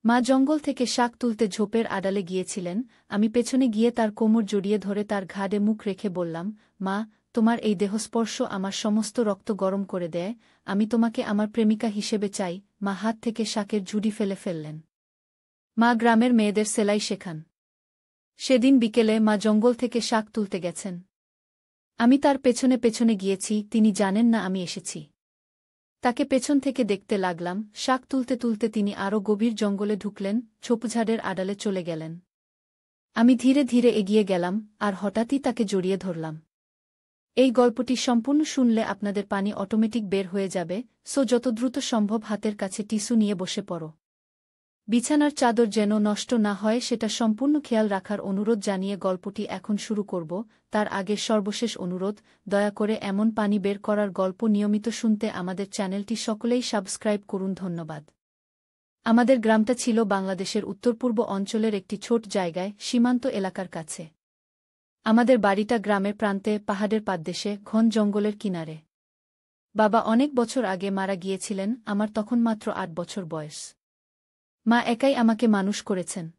মা জঙ্গল থেকে শাক তুলতে ঝোপের আড়ালে গিয়েছিলেন। আমি পেছনে গিয়ে তার কোমর জড়িয়ে ধরে তার ঘাড়ে মুখ রেখে বললাম, মা, তোমার এই দেহস্পর্শ আমার সমস্ত রক্ত গরম করে দেয়। আমি তোমাকে আমার প্রেমিকা হিসেবে চাই। মা হাত থেকে শাকের ঝুড়ি ফেলে ফেললেন। মা গ্রামের মেয়েদের সেলাই শেখান। সেদিন বিকেলে মা জঙ্গল থেকে শাক তুলতে গেছেন। আমি তার পেছনে পেছনে গিয়েছি, তিনি জানেন না আমি এসেছি। তাকে পেছন থেকে দেখতে লাগলাম। শাক তুলতে তুলতে তিনি আরও গভীর জঙ্গলে ঢুকলেন, ঝোপঝাড়ের আড়ালে চলে গেলেন। আমি ধীরে ধীরে এগিয়ে গেলাম, আর হঠাৎই তাকে জড়িয়ে ধরলাম। এই গল্পটি সম্পূর্ণ শুনলে আপনাদের পানি অটোমেটিক বের হয়ে যাবে, সো যত দ্রুত সম্ভব হাতের কাছে টিস্যু নিয়ে বসে পড়ো। বিছানার চাদর যেন নষ্ট না হয় সেটা সম্পূর্ণ খেয়াল রাখার অনুরোধ জানিয়ে গল্পটি এখন শুরু করব। তার আগে সর্বশেষ অনুরোধ, দয়া করে এমন পানি বের করার গল্প নিয়মিত শুনতে আমাদের চ্যানেলটি সকলেই সাবস্ক্রাইব করুন। ধন্যবাদ। আমাদের গ্রামটা ছিল বাংলাদেশের উত্তর-পূর্ব অঞ্চলের একটি ছোট জায়গায়, সীমান্ত এলাকার কাছে। আমাদের বাড়িটা গ্রামের প্রান্তে, পাহাড়ের পাদদেশে, ঘন জঙ্গলের কিনারে। বাবা অনেক বছর আগে মারা গিয়েছিলেন, আমার তখন মাত্র ৮ বছর বয়স। মা একাই আমাকে মানুষ করেছেন।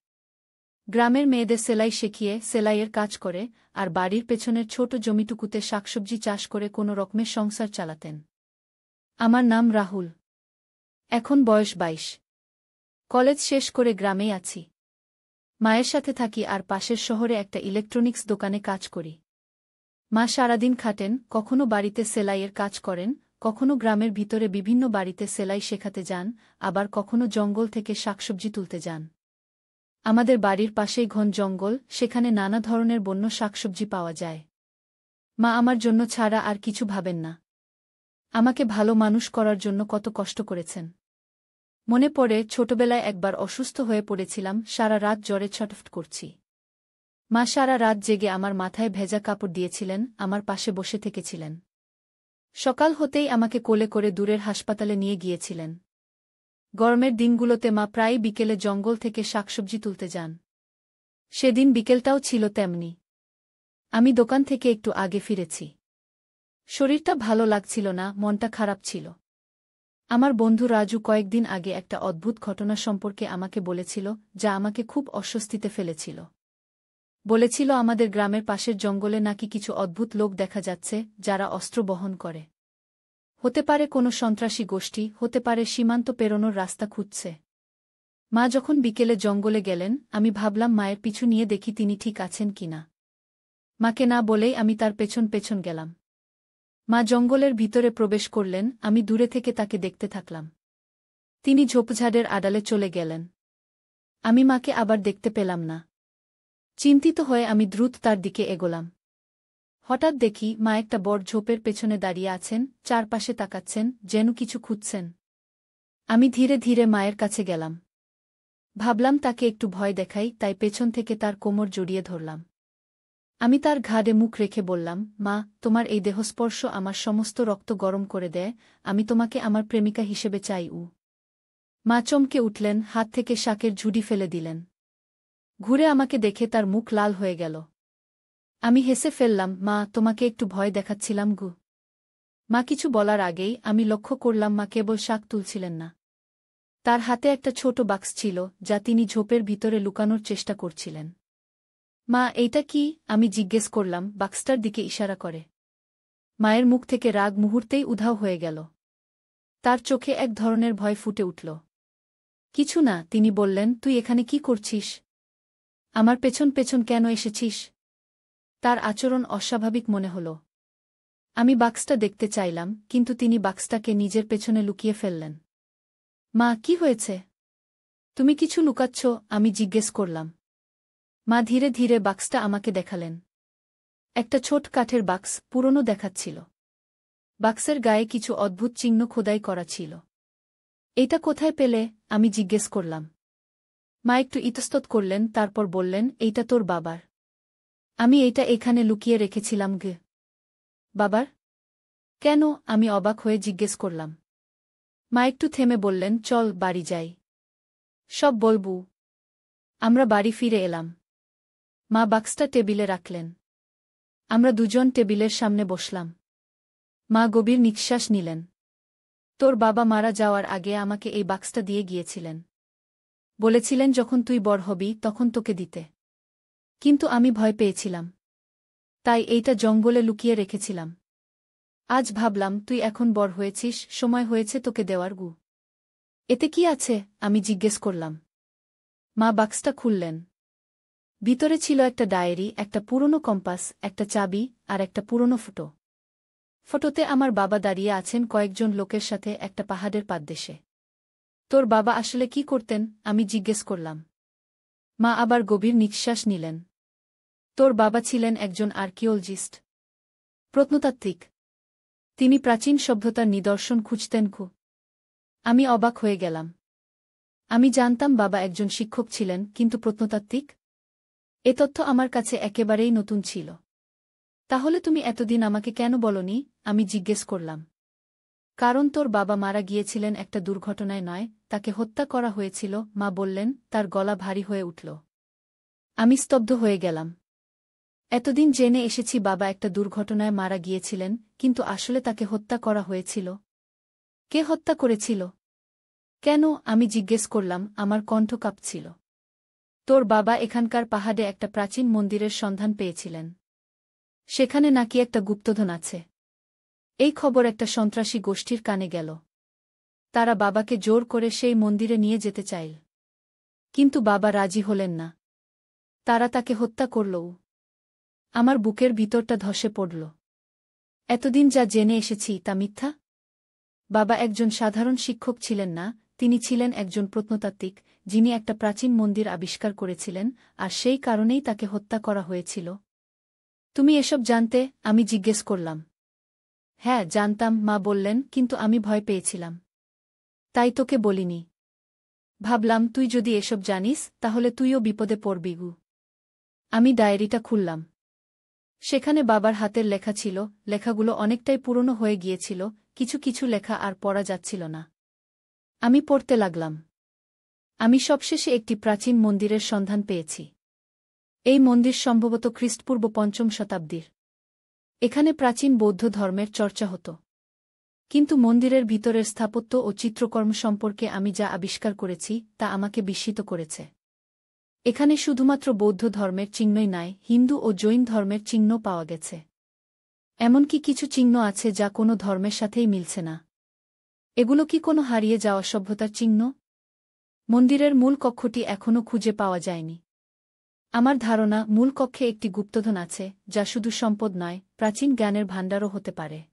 গ্রামের মেয়েদের সেলাই শিখিয়ে সেলাইয়ের কাজ করে, আর বাড়ির পেছনের ছোট জমিটুকুতে শাকসবজি চাষ করে কোনো রকমের সংসার চালাতেন। আমার নাম রাহুল। এখন বয়স ২২। কলেজ শেষ করে গ্রামেই আছি। মায়ের সাথে থাকি আর পাশের শহরে একটা ইলেকট্রনিক্স দোকানে কাজ করি। মা সারাদিন খাটেন, কখনো বাড়িতে সেলাইয়ের কাজ করেন, কখনো গ্রামের ভিতরে বিভিন্ন বাড়িতে সেলাই শেখাতে যান, আবার কখনো জঙ্গল থেকে শাকসবজি তুলতে যান। আমাদের বাড়ির পাশেই ঘন জঙ্গল, সেখানে নানা ধরনের বন্য শাকসবজি পাওয়া যায়। মা আমার জন্য ছাড়া আর কিছু ভাবেন না। আমাকে ভালো মানুষ করার জন্য কত কষ্ট করেছেন। মনে পড়ে ছোটবেলায় একবার অসুস্থ হয়ে পড়েছিলাম, সারা রাত জ্বরে ছটফট করছি। মা সারা রাত জেগে আমার মাথায় ভেজা কাপড় দিয়েছিলেন, আমার পাশে বসে থেকেছিলেন। সকাল হতেই আমাকে কোলে করে দূরের হাসপাতালে নিয়ে গিয়েছিলেন। গরমের দিনগুলোতে মা প্রায়ই বিকেলে জঙ্গল থেকে শাকসবজি তুলতে যান। সেদিন বিকেলটাও ছিল তেমনি। আমি দোকান থেকে একটু আগে ফিরেছি। শরীরটা ভালো লাগছিল না, মনটা খারাপ ছিল। আমার বন্ধু রাজু কয়েকদিন আগে একটা অদ্ভুত ঘটনা সম্পর্কে আমাকে বলেছিল, যা আমাকে খুব অস্বস্তিতে ফেলেছিল। বলেছিল আমাদের গ্রামের পাশের জঙ্গলে নাকি কিছু অদ্ভুত লোক দেখা যাচ্ছে, যারা অস্ত্র বহন করে। হতে পারে কোনো সন্ত্রাসী গোষ্ঠী, হতে পারে সীমান্ত পেরোনোর রাস্তা খুঁজছে। মা যখন বিকেলে জঙ্গলে গেলেন, আমি ভাবলাম মায়ের পিছু নিয়ে দেখি তিনি ঠিক আছেন কিনা। মাকে না বলেই আমি তার পেছন পেছন গেলাম। মা জঙ্গলের ভিতরে প্রবেশ করলেন, আমি দূরে থেকে তাকে দেখতে থাকলাম। তিনি ঝোপঝাড়ের আড়ালে চলে গেলেন। আমি মাকে আবার দেখতে পেলাম না। চিন্তিত হয়ে আমি দ্রুত তার দিকে এগোলাম। হঠাৎ দেখি মা একটা বড় ঝোপের পেছনে দাঁড়িয়ে আছেন, চারপাশে তাকাচ্ছেন, যেন কিছু খুঁজছেন। আমি ধীরে ধীরে মায়ের কাছে গেলাম। ভাবলাম তাকে একটু ভয় দেখাই, তাই পেছন থেকে তার কোমর জড়িয়ে ধরলাম। আমি তার ঘাড়ে মুখ রেখে বললাম, মা, তোমার এই দেহস্পর্শ আমার সমস্ত রক্ত গরম করে দেয়। আমি তোমাকে আমার প্রেমিকা হিসেবে চাই। মা চমকে উঠলেন, হাত থেকে শাকের ঝুড়ি ফেলে দিলেন। ঘুরে আমাকে দেখে তার মুখ লাল হয়ে গেল। আমি হেসে ফেললাম, মা, তোমাকে একটু ভয় দেখাচ্ছিলাম গু। মা কিছু বলার আগেই আমি লক্ষ্য করলাম মা কেবল শাক তুলছিলেন না। তার হাতে একটা ছোট বাক্স ছিল, যা তিনি ঝোপের ভিতরে লুকানোর চেষ্টা করছিলেন। মা, এইটা কি? আমি জিজ্ঞেস করলাম, বাক্সটার দিকে ইশারা করে। মায়ের মুখ থেকে রাগ মুহূর্তেই উধাও হয়ে গেল। তার চোখে এক ধরনের ভয় ফুটে উঠল। কিছু না, তিনি বললেন, তুই এখানে কি করছিস? আমার পেছন পেছন কেন এসেছিস? তার আচরণ অস্বাভাবিক মনে হল। আমি বাক্সটা দেখতে চাইলাম, কিন্তু তিনি বাক্সটাকে নিজের পেছনে লুকিয়ে ফেললেন। মা, কি হয়েছে? তুমি কিছু লুকাচ্ছ? আমি জিজ্ঞেস করলাম। মা ধীরে ধীরে বাক্সটা আমাকে দেখালেন। একটা ছোট কাঠের বাক্স, পুরনো দেখাচ্ছিল। বাক্সের গায়ে কিছু অদ্ভুত চিহ্ন খোদাই করা ছিল। এটা কোথায় পেলে? আমি জিজ্ঞেস করলাম। মা একটু ইতস্তত করলেন, তারপর বললেন, এইটা তোর বাবার। আমি এইটা এখানে লুকিয়ে রেখেছিলাম। গে বাবার? কেন? আমি অবাক হয়ে জিজ্ঞেস করলাম। মা একটু থেমে বললেন, চল বাড়ি যাই, সব বলবো। আমরা বাড়ি ফিরে এলাম। মা বাক্সটা টেবিলে রাখলেন। আমরা দুজন টেবিলের সামনে বসলাম। মা গভীর নিঃশ্বাস নিলেন। তোর বাবা মারা যাওয়ার আগে আমাকে এই বাক্সটা দিয়ে গিয়েছিলেন। বলেছিলেন যখন তুই বড় হবি তখন তোকে দিতে। কিন্তু আমি ভয় পেয়েছিলাম। তাই এইটা জঙ্গলে লুকিয়ে রেখেছিলাম। আজ ভাবলাম তুই এখন বড় হয়েছিস, সময় হয়েছে তোকে দেওয়ার গু। এতে কি আছে? আমি জিজ্ঞেস করলাম। মা বাক্সটা খুললেন। ভিতরে ছিল একটা ডায়েরি, একটা পুরনো কম্পাস, একটা চাবি আর একটা পুরনো ফটো। ফটোতে আমার বাবা দাঁড়িয়ে আছেন কয়েকজন লোকের সাথে একটা পাহাড়ের পাদদেশে। তোর বাবা আসলে কি করতেন? আমি জিজ্ঞেস করলাম। মা আবার গভীর নিঃশ্বাস নিলেন। তোর বাবা ছিলেন একজন আর্কিওলজিস্ট, প্রত্নতাত্ত্বিক। তিনি প্রাচীন সভ্যতার নিদর্শন খুঁজতেন খুব। আমি অবাক হয়ে গেলাম। আমি জানতাম বাবা একজন শিক্ষক ছিলেন, কিন্তু প্রত্নতাত্ত্বিক? এ তথ্য আমার কাছে একেবারেই নতুন ছিল। তাহলে তুমি এতদিন আমাকে কেন বলনি? আমি জিজ্ঞেস করলাম। কারণ তোর বাবা মারা গিয়েছিলেন একটা দুর্ঘটনায় নয়, তাকে হত্যা করা হয়েছিল, মা বললেন। তার গলা ভারী হয়ে উঠল। আমি স্তব্ধ হয়ে গেলাম। এতদিন জেনে এসেছি বাবা একটা দুর্ঘটনায় মারা গিয়েছিলেন, কিন্তু আসলে তাকে হত্যা করা হয়েছিল। কে হত্যা করেছিল? কেন? আমি জিজ্ঞেস করলাম, আমার কণ্ঠ কাঁপছিল। তোর বাবা এখানকার পাহাড়ে একটা প্রাচীন মন্দিরের সন্ধান পেয়েছিলেন। সেখানে নাকি একটা গুপ্তধন আছে। এই খবর একটা সন্ত্রাসী গোষ্ঠীর কানে গেল। তারা বাবাকে জোর করে সেই মন্দিরে নিয়ে যেতে চাইল। কিন্তু বাবা রাজি হলেন না। তারা তাকে হত্যা করলও। আমার বুকের ভিতরটা ধসে পড়ল। এতদিন যা জেনে এসেছি তা মিথ্যা? বাবা একজন সাধারণ শিক্ষক ছিলেন না, তিনি ছিলেন একজন প্রত্নতাত্ত্বিক, যিনি একটা প্রাচীন মন্দির আবিষ্কার করেছিলেন, আর সেই কারণেই তাকে হত্যা করা হয়েছিল। তুমি এসব জানতে? আমি জিজ্ঞেস করলাম। হ্যাঁ, জানতাম, মা বললেন, কিন্তু আমি ভয় পেয়েছিলাম। তাই তোকে বলিনি। ভাবলাম তুই যদি এসব জানিস তাহলে তুইও বিপদে পড়বি গু। আমি ডায়েরিটা খুললাম। সেখানে বাবার হাতের লেখা ছিল। লেখাগুলো অনেকটাই পুরনো হয়ে গিয়েছিল, কিছু কিছু লেখা আর পড়া যাচ্ছিল না। আমি পড়তে লাগলাম। আমি সবশেষে একটি প্রাচীন মন্দিরের সন্ধান পেয়েছি। এই মন্দির সম্ভবত খ্রিস্টপূর্ব ৫ম শতাব্দীর। এখানে প্রাচীন বৌদ্ধ ধর্মের চর্চা হতো। কিন্তু মন্দিরের ভিতরের স্থাপত্য ও চিত্রকর্ম সম্পর্কে আমি যা আবিষ্কার করেছি তা আমাকে বিস্মিত করেছে। এখানে শুধুমাত্র বৌদ্ধ ধর্মের চিহ্নই নয়, হিন্দু ও জৈন ধর্মের চিহ্ন পাওয়া গেছে। এমনকি কিছু চিহ্ন আছে যা কোনো ধর্মের সাথেই মিলছে না। এগুলো কি কোনো হারিয়ে যাওয়া সভ্যতার চিহ্ন? মন্দিরের মূল কক্ষটি এখনও খুঁজে পাওয়া যায়নি। আমার ধারণা মূল কক্ষে একটি গুপ্তধন আছে, যা শুধু সম্পদ নয়, প্রাচীন জ্ঞানের ভাণ্ডারও হতে পারে।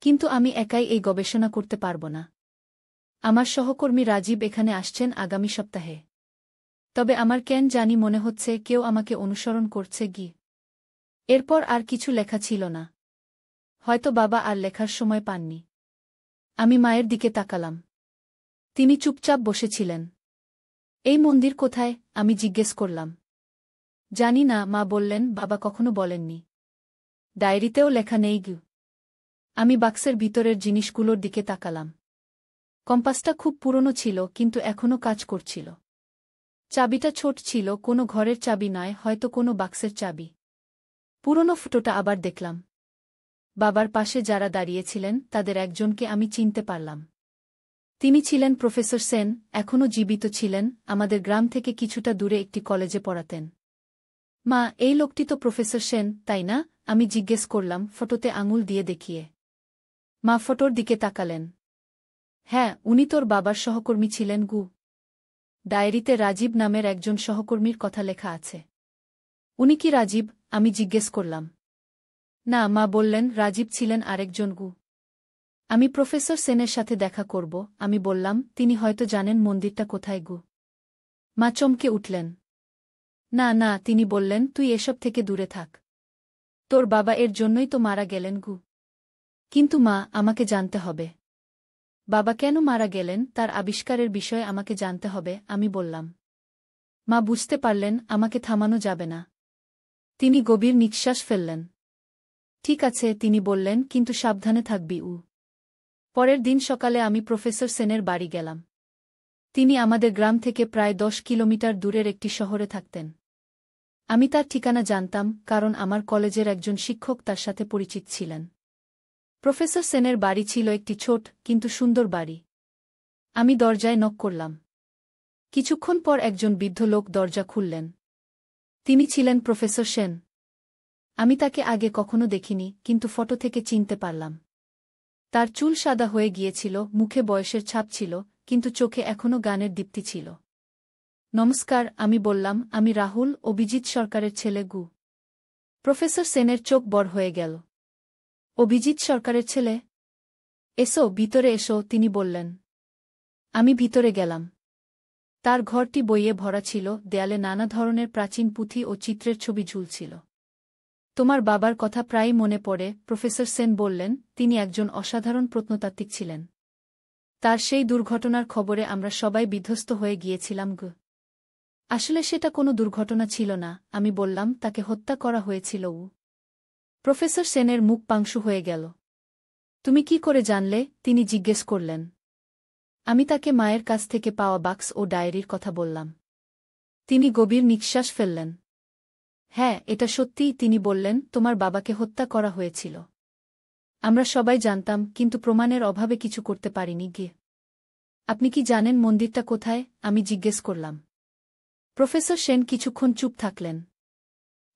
কিন্তু আমি একাই এই গবেষণা করতে পারব না। আমার সহকর্মী রাজীব এখানে আসছেন আগামী সপ্তাহে। তবে আমার কেন জানি মনে হচ্ছে কেউ আমাকে অনুসরণ করছে গি। এরপর আর কিছু লেখা ছিল না। হয়তো বাবা আর লেখার সময় পাননি। আমি মায়ের দিকে তাকালাম। তিনি চুপচাপ বসেছিলেন। এই মন্দির কোথায়? আমি জিজ্ঞেস করলাম। জানি না, মা বললেন, বাবা কখনো বলেননি। ডায়েরিতেও লেখা নেই গু। আমি বাক্সের ভিতরের জিনিসগুলোর দিকে তাকালাম। কম্পাসটা খুব পুরনো ছিল, কিন্তু এখনও কাজ করছিল। চাবিটা ছোট ছিল, কোনো ঘরের চাবি নয়, হয়তো কোনো বাক্সের চাবি। পুরনো ফটোটা আবার দেখলাম। বাবার পাশে যারা দাঁড়িয়েছিলেন তাদের একজনকে আমি চিনতে পারলাম। তিনি ছিলেন প্রফেসর সেন, এখনও জীবিত ছিলেন, আমাদের গ্রাম থেকে কিছুটা দূরে একটি কলেজে পড়াতেন। মা, এই লোকটি তো প্রফেসর সেন, তাই না? আমি জিজ্ঞেস করলাম ফটোতে আঙুল দিয়ে দেখিয়ে। মা ফটোর দিকে তাকালেন। হ্যাঁ, উনি তোর বাবার সহকর্মী ছিলেন গু। ডায়েরিতে রাজীব নামের একজন সহকর্মীর কথা লেখা আছে। উনি কি রাজীব? আমি জিজ্ঞেস করলাম। না, মা বললেন, রাজীব ছিলেন আরেকজন গু। আমি প্রফেসর সেনের সাথে দেখা করব, আমি বললাম, তিনি হয়তো জানেন মন্দিরটা কোথায় গু। মা চমকে উঠলেন। না না, তিনি বললেন, তুই এসব থেকে দূরে থাক। তোর বাবা এর জন্যই তো মারা গেলেন গু। কিন্তু মা, আমাকে জানতে হবে। বাবা কেন মারা গেলেন তার আবিষ্কারের বিষয়ে আমাকে জানতে হবে, আমি বললাম। মা বুঝতে পারলেন আমাকে থামানো যাবে না। তিনি গভীর নিঃশ্বাস ফেললেন। ঠিক আছে, তিনি বললেন, কিন্তু সাবধানে থাকবি উ। পরের দিন সকালে আমি প্রফেসর সেনের বাড়ি গেলাম। তিনি আমাদের গ্রাম থেকে প্রায় ১০ কিলোমিটার দূরের একটি শহরে থাকতেন। আমি তার ঠিকানা জানতাম, কারণ আমার কলেজের একজন শিক্ষক তার সাথে পরিচিত ছিলেন। প্রফেসর সেনের বাড়ি ছিল একটি ছোট কিন্তু সুন্দর বাড়ি। আমি দরজায় নক করলাম। কিছুক্ষণ পর একজন বৃদ্ধ লোক দরজা খুললেন। তিনি ছিলেন প্রফেসর সেন। আমি তাকে আগে কখনো দেখিনি, কিন্তু ফটো থেকে চিনতে পারলাম। তার চুল সাদা হয়ে গিয়েছিল, মুখে বয়সের ছাপ ছিল, কিন্তু চোখে এখনও গানের দীপ্তি ছিল। নমস্কার, আমি বললাম, আমি রাহুল, অভিজিৎ সরকারের ছেলে গু। প্রফেসর সেনের চোখ বড় হয়ে গেল। অভিজিৎ সরকারের ছেলে? এসো, ভিতরে এসো, তিনি বললেন। আমি ভিতরে গেলাম। তার ঘরটি বইয়ে ভরা ছিল, দেয়ালে নানা ধরনের প্রাচীন পুঁথি ও চিত্রের ছবি ঝুলছিল। তোমার বাবার কথা প্রায়ই মনে পড়ে, প্রফেসর সেন বললেন। তিনি একজন অসাধারণ প্রত্নতাত্ত্বিক ছিলেন। তার সেই দুর্ঘটনার খবরে আমরা সবাই বিধ্বস্ত হয়ে গিয়েছিলাম গো। আসলে সেটা কোনো দুর্ঘটনা ছিল না, আমি বললাম, তাকে হত্যা করা হয়েছিল। প্রফেসর সেনের মুখ পাংশু হয়ে গেল। তুমি কি করে জানলে? তিনি জিজ্ঞেস করলেন। আমি তাকে মায়ের কাছ থেকে পাওয়া বাক্স ও ডায়েরির কথা বললাম। তিনি গভীর নিঃশ্বাস ফেললেন। হ্যাঁ, এটা সত্যিই, তিনি বললেন, তোমার বাবাকে হত্যা করা হয়েছিল। আমরা সবাই জানতাম, কিন্তু প্রমাণের অভাবে কিছু করতে পারিনি গিয়ে। আপনি কি জানেন মন্দিরটা কোথায়? আমি জিজ্ঞেস করলাম। প্রফেসর সেন কিছুক্ষণ চুপ থাকলেন।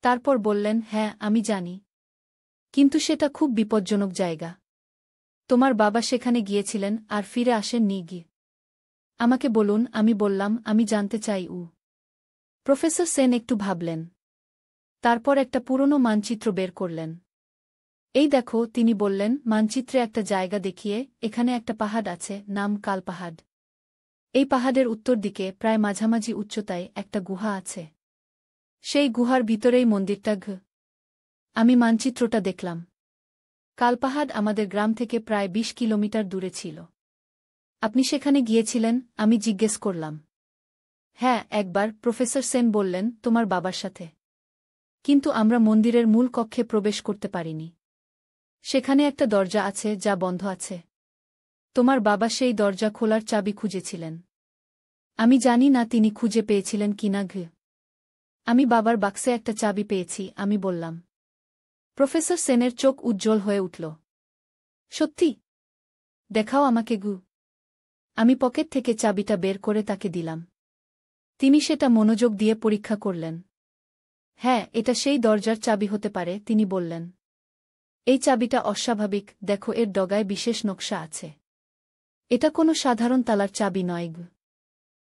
তারপর বললেন, হ্যাঁ, আমি জানি। কিন্তু সেটা খুব বিপজ্জনক জায়গা। তোমার বাবা সেখানে গিয়েছিলেন আর ফিরে আসেননি গিয়ে। আমাকে বলুন, আমি বললাম, আমি জানতে চাই। প্রফেসর সেন একটু ভাবলেন। তারপর একটা পুরনো মানচিত্র বের করলেন। এই দেখো, তিনি বললেন, মানচিত্রে একটা জায়গা দেখিয়ে, এখানে একটা পাহাড় আছে, নাম কাল পাহাড়। এই পাহাড়ের উত্তর দিকে, প্রায় মাঝামাঝি উচ্চতায়, একটা গুহা আছে। সেই গুহার ভিতরেই মন্দিরটা আমি মানচিত্রটা দেখলাম। কালপাহাড় আমাদের গ্রাম থেকে প্রায় ২০ কিলোমিটার দূরে ছিল। আপনি সেখানে গিয়েছিলেন? আমি জিজ্ঞেস করলাম। হ্যাঁ, একবার, প্রফেসর সেন বললেন, তোমার বাবার সাথে। কিন্তু আমরা মন্দিরের মূল কক্ষে প্রবেশ করতে পারিনি। সেখানে একটা দরজা আছে যা বন্ধ আছে। তোমার বাবা সেই দরজা খোলার চাবি খুঁজেছিলেন। আমি জানি না তিনি খুঁজে পেয়েছিলেন কিনা। আমি বাবার বাক্সে একটা চাবি পেয়েছি, আমি বললাম। প্রফেসর সেনের চোখ উজ্জ্বল হয়ে উঠল। সত্যি? দেখাও আমাকে আমি পকেট থেকে চাবিটা বের করে তাকে দিলাম। তিনি সেটা মনোযোগ দিয়ে পরীক্ষা করলেন। হ্যাঁ, এটা সেই দরজার চাবি হতে পারে, তিনি বললেন। এই চাবিটা অস্বাভাবিক, দেখো, এর ডগায় বিশেষ নকশা আছে। এটা কোনো সাধারণ তালার চাবি নয়।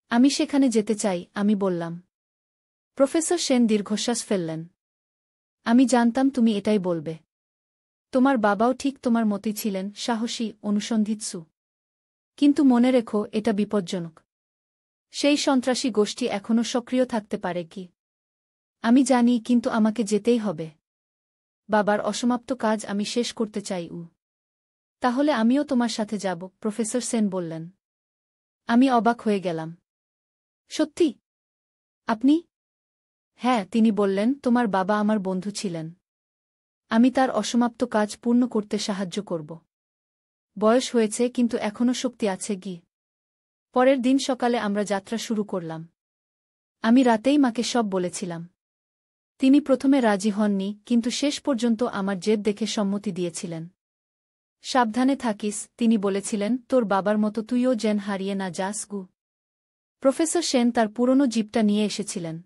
আমি সেখানে যেতে চাই, আমি বললাম। প্রফেসর সেন দীর্ঘশ্বাস ফেললেন। আমি জানতাম তুমি এটাই বলবে। তোমার বাবাও ঠিক তোমার মতোই ছিলেন, সাহসী, অনুসন্ধিৎসু। কিন্তু মনে রেখো, এটা বিপজ্জনক। সেই সন্ত্রাসী গোষ্ঠী এখনও সক্রিয় থাকতে পারে কি? আমি জানি, কিন্তু আমাকে যেতেই হবে। বাবার অসমাপ্ত কাজ আমি শেষ করতে চাই। তাহলে আমিও তোমার সাথে যাব, প্রফেসর সেন বললেন। আমি অবাক হয়ে গেলাম। সত্যি? আপনি? হ্যাঁ, তিনি বললেন, তোমার বাবা আমার বন্ধু ছিলেন। আমি তার অসমাপ্ত কাজ পূর্ণ করতে সাহায্য করব। বয়স হয়েছে, কিন্তু এখনও শক্তি আছে গি। পরের দিন সকালে আমরা যাত্রা শুরু করলাম। আমি রাতেই মাকে সব বলেছিলাম। তিনি প্রথমে রাজি হননি, কিন্তু শেষ পর্যন্ত আমার জেদ দেখে সম্মতি দিয়েছিলেন। সাবধানে থাকিস, তিনি বলেছিলেন, তোর বাবার মতো তুইও যেন হারিয়ে না যাস। প্রফেসর সেন তার পুরনো জিপটা নিয়ে এসেছিলেন।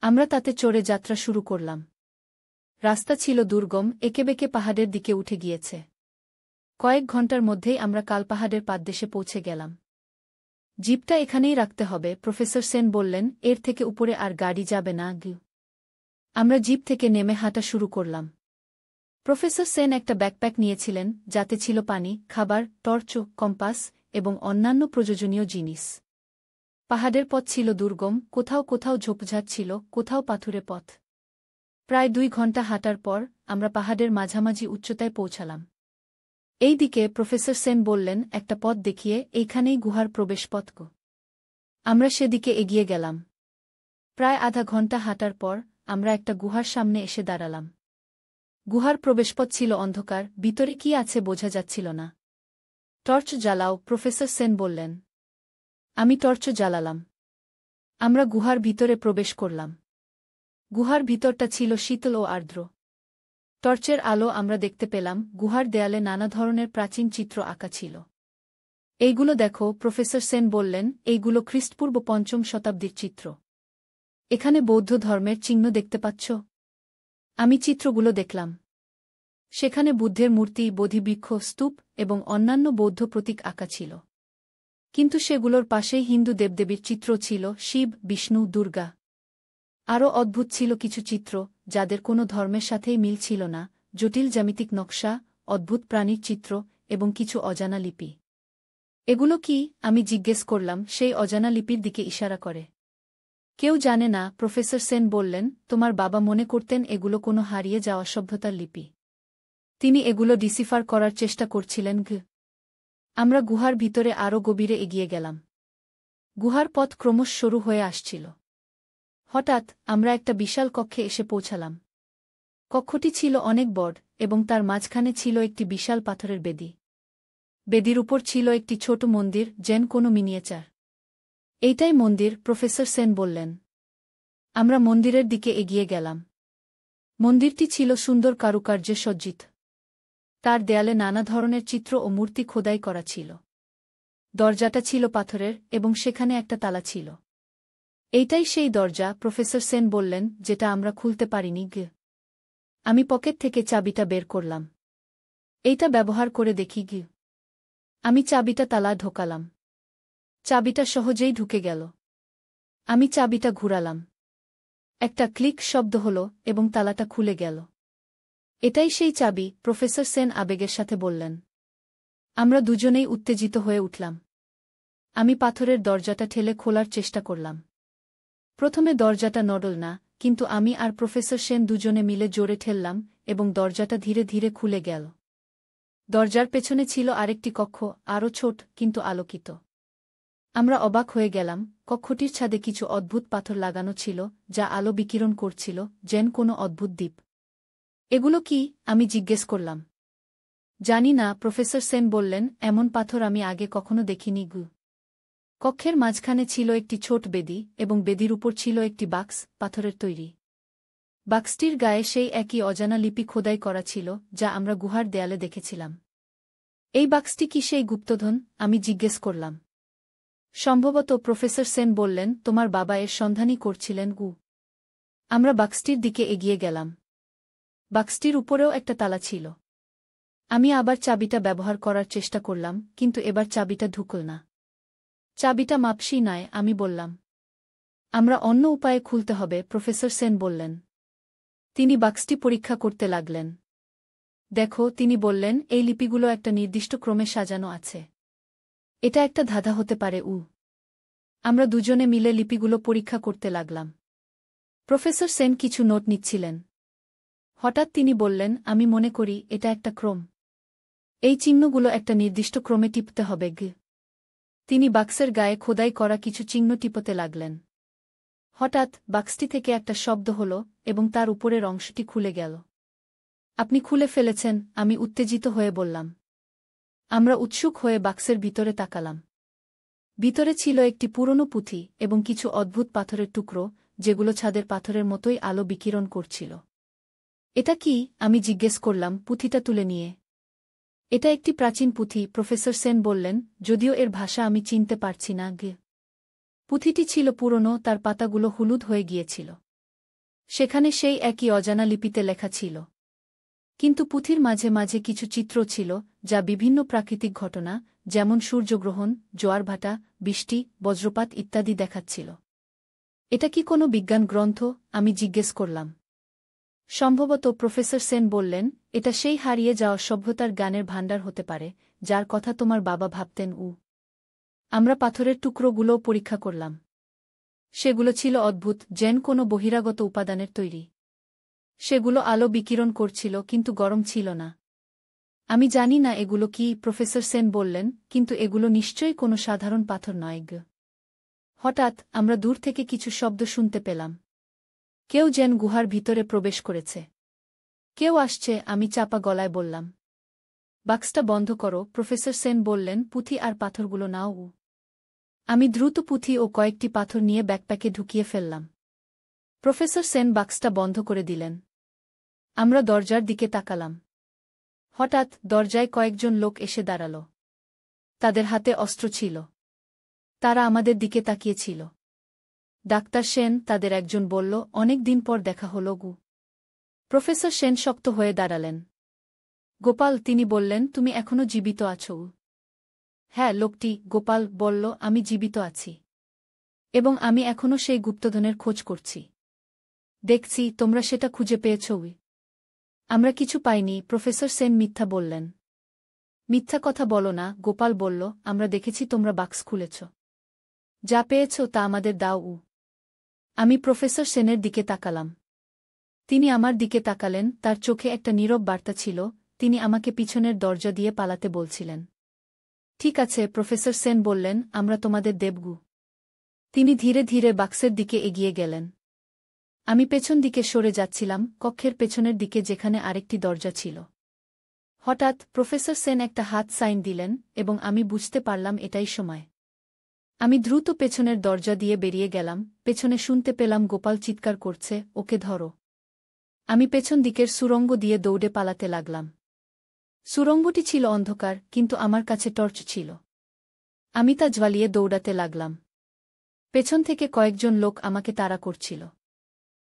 আমরা তাতে চড়ে যাত্রা শুরু করলাম। রাস্তা ছিল দুর্গম, এঁকেবেঁকে পাহাড়ের দিকে উঠে গিয়েছে। কয়েক ঘণ্টার মধ্যেই আমরা কালপাহাড়ের পাদদেশে পৌঁছে গেলাম। জিপটা এখানেই রাখতে হবে, প্রফেসর সেন বললেন, এর থেকে উপরে আর গাড়ি যাবে না। আমরা জিপ থেকে নেমে হাঁটা শুরু করলাম। প্রফেসর সেন একটা ব্যাকপ্যাক নিয়েছিলেন, যাতে ছিল পানি, খাবার, টর্চ, কম্পাস এবং অন্যান্য প্রয়োজনীয় জিনিস। পাহাড়ের পথ ছিল দুর্গম, কোথাও কোথাও ঝোপঝাড় ছিল, কোথাও পাথুরে পথ। প্রায় ২ ঘণ্টা হাঁটার পর আমরা পাহাড়ের মাঝামাঝি উচ্চতায় পৌঁছালাম। এই দিকে, প্রফেসর সেন বললেন, একটা পথ দেখিয়ে, এইখানেই গুহার প্রবেশপথ। আমরা সেদিকে এগিয়ে গেলাম। প্রায় আধা ঘণ্টা হাঁটার পর আমরা একটা গুহার সামনে এসে দাঁড়ালাম। গুহার প্রবেশপথ ছিল অন্ধকার, ভিতরে কি আছে বোঝা যাচ্ছিল না। টর্চ জ্বালাও, প্রফেসর সেন বললেন। আমি টর্চ জ্বালালাম। আমরা গুহার ভিতরে প্রবেশ করলাম। গুহার ভিতরটা ছিল শীতল ও আর্দ্র। টর্চের আলো আমরা দেখতে পেলাম, গুহার দেয়ালে নানা ধরনের প্রাচীন চিত্র আঁকা ছিল। এইগুলো দেখো, প্রফেসর সেন বললেন, এইগুলো খ্রিস্টপূর্ব ৫ম শতাব্দীর চিত্র। এখানে বৌদ্ধ ধর্মের চিহ্ন দেখতে পাচ্ছ? আমি চিত্রগুলো দেখলাম। সেখানে বুদ্ধের মূর্তি, বোধিবৃক্ষ, স্তূপ এবং অন্যান্য বৌদ্ধ প্রতীক আঁকা ছিল। কিন্তু সেগুলোর পাশেই হিন্দু দেবদেবীর চিত্র ছিল, শিব, বিষ্ণু, দুর্গা। আরও অদ্ভুত ছিল কিছু চিত্র, যাদের কোনো ধর্মের সাথেই মিল ছিল না, জটিল জ্যামিতিক নকশা, অদ্ভুত প্রাণীর চিত্র এবং কিছু অজানা লিপি। এগুলো কি? আমি জিজ্ঞেস করলাম, সেই অজানা লিপির দিকে ইশারা করে। কেউ জানে না, প্রফেসর সেন বললেন, তোমার বাবা মনে করতেন এগুলো কোনো হারিয়ে যাওয়া সভ্যতার লিপি। তিনি এগুলো ডিসিফার করার চেষ্টা করছিলেন। আমরা গুহার ভিতরে আরও গভীরে এগিয়ে গেলাম। গুহার পথ ক্রমশ সরু হয়ে আসছিল। হঠাৎ আমরা একটা বিশাল কক্ষে এসে পৌঁছালাম। কক্ষটি ছিল অনেক বড় এবং তার মাঝখানে ছিল একটি বিশাল পাথরের বেদি। বেদির উপর ছিল একটি ছোট মন্দির, যেন কোনো মিনিয়েচার। এইটাই মন্দির, প্রফেসর সেন বললেন। আমরা মন্দিরের দিকে এগিয়ে গেলাম। মন্দিরটি ছিল সুন্দর কারুকার্যে সজ্জিত। তার দেয়ালে নানা ধরনের চিত্র ও মূর্তি খোদাই করা ছিল। দরজাটা ছিল পাথরের এবং সেখানে একটা তালা ছিল। এইটাই সেই দরজা, প্রফেসর সেন বললেন, যেটা আমরা খুলতে পারিনি। আমি পকেট থেকে চাবিটা বের করলাম। এইটা ব্যবহার করে দেখি। আমি চাবিটা তালায় ঢোকালাম। চাবিটা সহজেই ঢুকে গেল। আমি চাবিটা ঘুরালাম। একটা ক্লিক শব্দ হল এবং তালাটা খুলে গেল। এটাই সেই চাবি, প্রফেসর সেন আবেগের সাথে বললেন। আমরা দুজনেই উত্তেজিত হয়ে উঠলাম। আমি পাথরের দরজাটা ঠেলে খোলার চেষ্টা করলাম। প্রথমে দরজাটা নড়ল না, কিন্তু আমি আর প্রফেসর সেন দুজনে মিলে জোরে ঠেললাম এবং দরজাটা ধীরে ধীরে খুলে গেল। দরজার পেছনে ছিল আরেকটি কক্ষ, আরও ছোট কিন্তু আলোকিত। আমরা অবাক হয়ে গেলাম। কক্ষটির ছাদে কিছু অদ্ভুত পাথর লাগানো ছিল, যা আলো বিকিরণ করছিল, যেন কোনো অদ্ভুত দ্বীপ। এগুলো কি? আমি জিজ্ঞেস করলাম। জানি না, প্রফেসর সেন বললেন, এমন পাথর আমি আগে কখনো দেখিনি। কক্ষের মাঝখানে ছিল একটি ছোট বেদি এবং বেদির উপর ছিল একটি বাক্স, পাথরের তৈরি। বাক্সটির গায়ে সেই একই অজানা লিপি খোদাই করা ছিল, যা আমরা গুহার দেয়ালে দেখেছিলাম। এই বাক্সটি কি সেই গুপ্তধন? আমি জিজ্ঞেস করলাম। সম্ভবত, প্রফেসর সেন বললেন, তোমার বাবা এর সন্ধানই করছিলেন। আমরা বাক্সটির দিকে এগিয়ে গেলাম। বাক্সটির উপরেও একটা তালা ছিল। আমি আবার চাবিটা ব্যবহার করার চেষ্টা করলাম, কিন্তু এবার চাবিটা ঢুকল না। চাবিটা মাপসই নয়, আমি বললাম। আমরা অন্য উপায়ে খুলতে হবে, প্রফেসর সেন বললেন। তিনি বাক্সটি পরীক্ষা করতে লাগলেন। দেখো, তিনি বললেন, এই লিপিগুলো একটা নির্দিষ্ট ক্রমে সাজানো আছে। এটা একটা ধাঁধা হতে পারে। আমরা দুজনে মিলে লিপিগুলো পরীক্ষা করতে লাগলাম। প্রফেসর সেন কিছু নোট নিচ্ছিলেন। হঠাৎ তিনি বললেন, আমি মনে করি এটা একটা ক্রম। এই চিহ্নগুলো একটা নির্দিষ্ট ক্রমে টিপতে হবে। তিনি বাক্সের গায়ে খোদাই করা কিছু চিহ্ন টিপতে লাগলেন। হঠাৎ বাক্সটি থেকে একটা শব্দ হল এবং তার উপরের অংশটি খুলে গেল। আপনি খুলে ফেলেছেন, আমি উত্তেজিত হয়ে বললাম। আমরা উৎসুক হয়ে বাক্সের ভিতরে তাকালাম। ভিতরে ছিল একটি পুরনো পুঁথি এবং কিছু অদ্ভুত পাথরের টুকরো, যেগুলো ছাদের পাথরের মতোই আলো বিকিরণ করছিল। এটা কি? আমি জিজ্ঞেস করলাম, পুঁথিটা তুলে নিয়ে। এটা একটি প্রাচীন পুঁথি, প্রফেসর সেন বললেন, যদিও এর ভাষা আমি চিনতে পারছি না। পুঁথিটি ছিল পুরনো, তার পাতাগুলো হলুদ হয়ে গিয়েছিল। সেখানে সেই একই অজানা লিপিতে লেখা ছিল। কিন্তু পুঁথির মাঝে মাঝে কিছু চিত্র ছিল, যা বিভিন্ন প্রাকৃতিক ঘটনা, যেমন সূর্যগ্রহণ, জোয়ারভাটা, বৃষ্টি, বজ্রপাত ইত্যাদি দেখাচ্ছিল। এটা কি কোনো বিজ্ঞান গ্রন্থ? আমি জিজ্ঞেস করলাম। সম্ভবত, প্রফেসর সেন বললেন, এটা সেই হারিয়ে যাওয়া সভ্যতার জ্ঞানের ভাণ্ডার হতে পারে, যার কথা তোমার বাবা ভাবতেন। আমরা পাথরের টুকরোগুলোও পরীক্ষা করলাম। সেগুলো ছিল অদ্ভুত, যেন কোনো বহিরাগত উপাদানের তৈরি। সেগুলো আলো বিকিরণ করছিল, কিন্তু গরম ছিল না। আমি জানি না এগুলো কি, প্রফেসর সেন বললেন, কিন্তু এগুলো নিশ্চয়ই কোনো সাধারণ পাথর নয়। হঠাৎ আমরা দূর থেকে কিছু শব্দ শুনতে পেলাম। কেউ যেন গুহার ভিতরে প্রবেশ করেছে। কেউ আসছে, আমি চাপা গলায় বললাম। বাক্সটা বন্ধ করো, প্রফেসর সেন বললেন, পুঁথি আর পাথরগুলো নাও। আমি দ্রুত পুঁথি ও কয়েকটি পাথর নিয়ে ব্যাকপ্যাকে ঢুকিয়ে ফেললাম। প্রফেসর সেন বাক্সটা বন্ধ করে দিলেন। আমরা দরজার দিকে তাকালাম। হঠাৎ দরজায় কয়েকজন লোক এসে দাঁড়াল। তাদের হাতে অস্ত্র ছিল। তারা আমাদের দিকে তাকিয়েছিল। ডাক্তার সেন, তাদের একজন বলল, অনেক দিন পর দেখা হল গু। প্রফেসর সেন শক্ত হয়ে দাঁড়ালেন। গোপাল, তিনি বললেন, তুমি এখনো জীবিত আছো? হ্যাঁ, লোকটি, গোপাল বলল, আমি জীবিত আছি। এবং আমি এখনো সেই গুপ্তধনের খোঁজ করছি। দেখছি তোমরা সেটা খুঁজে পেয়েছ। আমরা কিছু পাইনি, প্রফেসর সেন মিথ্যা বললেন। মিথ্যা কথা বলো না, গোপাল বলল, আমরা দেখেছি তোমরা বাক্স খুলেছ। যা পেয়েছ তা আমাদের দাও। আমি প্রফেসর সেনের দিকে তাকালাম। তিনি আমার দিকে তাকালেন, তার চোখে একটা নীরব বার্তা ছিল, তিনি আমাকে পিছনের দরজা দিয়ে পালাতে বলছিলেন। ঠিক আছে, প্রফেসর সেন বললেন, আমরা তোমাদের দেবগু। তিনি ধীরে ধীরে বাক্সের দিকে এগিয়ে গেলেন। আমি পেছন দিকে সরে যাচ্ছিলাম, কক্ষের পেছনের দিকে, যেখানে আরেকটি দরজা ছিল। হঠাৎ প্রফেসর সেন একটা হাত সাইন দিলেন, এবং আমি বুঝতে পারলাম এটাই সময়। আমি দ্রুত পেছনের দরজা দিয়ে বেরিয়ে গেলাম। পেছনে শুনতে পেলাম গোপাল চিৎকার করছে, ওকে ধরো। আমি পেছন দিকের সুড়ঙ্গ দিয়ে দৌড়ে পালাতে লাগলাম। সুড়ঙ্গটি ছিল অন্ধকার, কিন্তু আমার কাছে টর্চ ছিল। আমি তা জ্বালিয়ে দৌড়াতে লাগলাম। পেছন থেকে কয়েকজন লোক আমাকে তাড়া করছিল।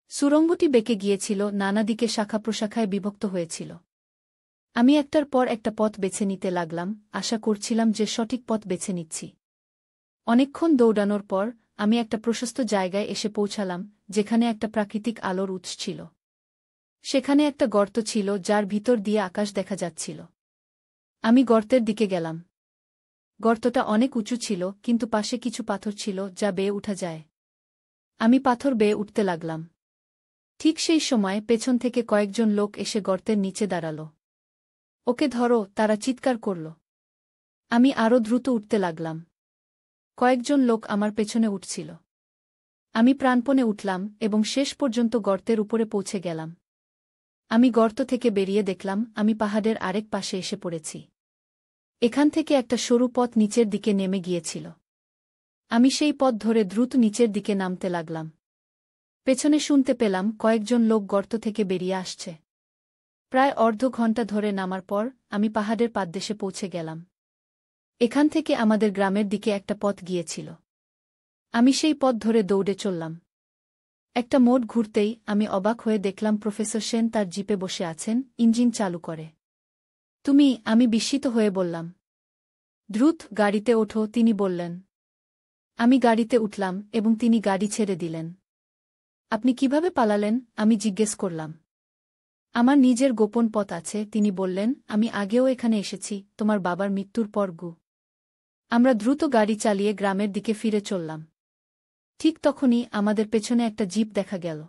সুড়ঙ্গটি বেঁকে গিয়েছিল, নানা দিকে শাখা প্রশাখায় বিভক্ত হয়েছিল। আমি একটার পর একটা পথ বেছে নিতে লাগলাম, আশা করছিলাম যে সঠিক পথ বেছে নিচ্ছি। অনেকক্ষণ দৌড়ানোর পর আমি একটা প্রশস্ত জায়গায় এসে পৌঁছালাম, যেখানে একটা প্রাকৃতিক আলোর উৎস ছিল। সেখানে একটা গর্ত ছিল, যার ভিতর দিয়ে আকাশ দেখা যাচ্ছিল। আমি গর্তের দিকে গেলাম। গর্তটা অনেক উঁচু ছিল, কিন্তু পাশে কিছু পাথর ছিল যা বেয়ে উঠা যায়। আমি পাথর বেয়ে উঠতে লাগলাম। ঠিক সেই সময় পেছন থেকে কয়েকজন লোক এসে গর্তের নিচে দাঁড়াল। ওকে ধরো, তারা চিৎকার করল। আমি আরও দ্রুত উঠতে লাগলাম। কয়েকজন লোক আমার পেছনে উঠছিল। আমি প্রাণপণে উঠলাম এবং শেষ পর্যন্ত গর্তের উপরে পৌঁছে গেলাম। আমি গর্ত থেকে বেরিয়ে দেখলাম আমি পাহাড়ের আরেক পাশে এসে পড়েছি। এখান থেকে একটা সরু পথ নিচের দিকে নেমে গিয়েছিল। আমি সেই পথ ধরে দ্রুত নিচের দিকে নামতে লাগলাম। পেছনে শুনতে পেলাম কয়েকজন লোক গর্ত থেকে বেরিয়ে আসছে। প্রায় অর্ধ ঘণ্টা ধরে নামার পর আমি পাহাড়ের পাদদেশে পৌঁছে গেলাম। এখান থেকে আমাদের গ্রামের দিকে একটা পথ গিয়েছিল। আমি সেই পথ ধরে দৌড়ে চললাম। একটা মোড় ঘুরতেই আমি অবাক হয়ে দেখলাম প্রফেসর সেন তার জিপে বসে আছেন, ইঞ্জিন চালু করে। তুমি? আমি বিস্মিত হয়ে বললাম। দ্রুত গাড়িতে ওঠো, তিনি বললেন। আমি গাড়িতে উঠলাম এবং তিনি গাড়ি ছেড়ে দিলেন। আপনি কিভাবে পালালেন? আমি জিজ্ঞেস করলাম। আমার নিজের গোপন পথ আছে, তিনি বললেন, আমি আগেও এখানে এসেছি, তোমার বাবার মৃত্যুর পর গু। আমরা দ্রুত গাড়ি চালিয়ে গ্রামের দিকে ফিরে চললাম। ঠিক তখনই আমাদের পেছনে একটা জিপ দেখা গেল।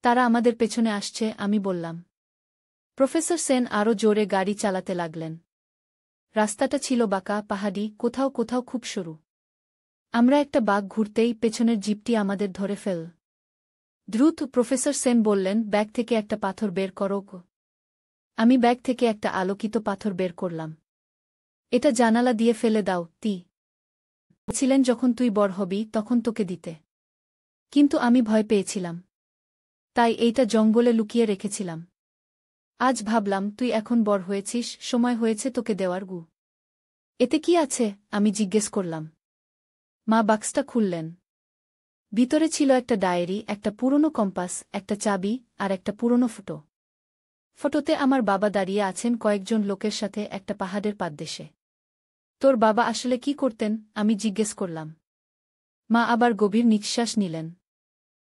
তারা আমাদের পেছনে আসছে, আমি বললাম। প্রফেসর সেন আরও জোরে গাড়ি চালাতে লাগলেন। রাস্তাটা ছিল বাঁকা, পাহাড়ি, কোথাও কোথাও খুব সরু। আমরা একটা বাঁক ঘুরতেই পেছনের জিপটি আমাদের ধরে ফেল। দ্রুত প্রফেসর সেন বললেন, ব্যাগ থেকে একটা পাথর বের করো। আমি ব্যাগ থেকে একটা আলোকিত পাথর বের করলাম। এটা জানালা দিয়ে ফেলে দাও, ছিলেন যখন তুই বড় হবি তখন তোকে দিতে। কিন্তু আমি ভয় পেয়েছিলাম। তাই এইটা জঙ্গলে লুকিয়ে রেখেছিলাম। আজ ভাবলাম তুই এখন বড় হয়েছিস, সময় হয়েছে তোকে দেওয়ার গু। এতে কি আছে? আমি জিজ্ঞেস করলাম। মা বাক্সটা খুললেন। ভিতরে ছিল একটা ডায়েরি, একটা পুরনো কম্পাস, একটা চাবি আর একটা পুরনো ফটো। ফটোতে আমার বাবা দাঁড়িয়ে আছেন কয়েকজন লোকের সাথে একটা পাহাড়ের পাদদেশে। তোর বাবা আসলে কি করতেন? আমি জিজ্ঞেস করলাম। মা আবার গভীর নিঃশ্বাস নিলেন।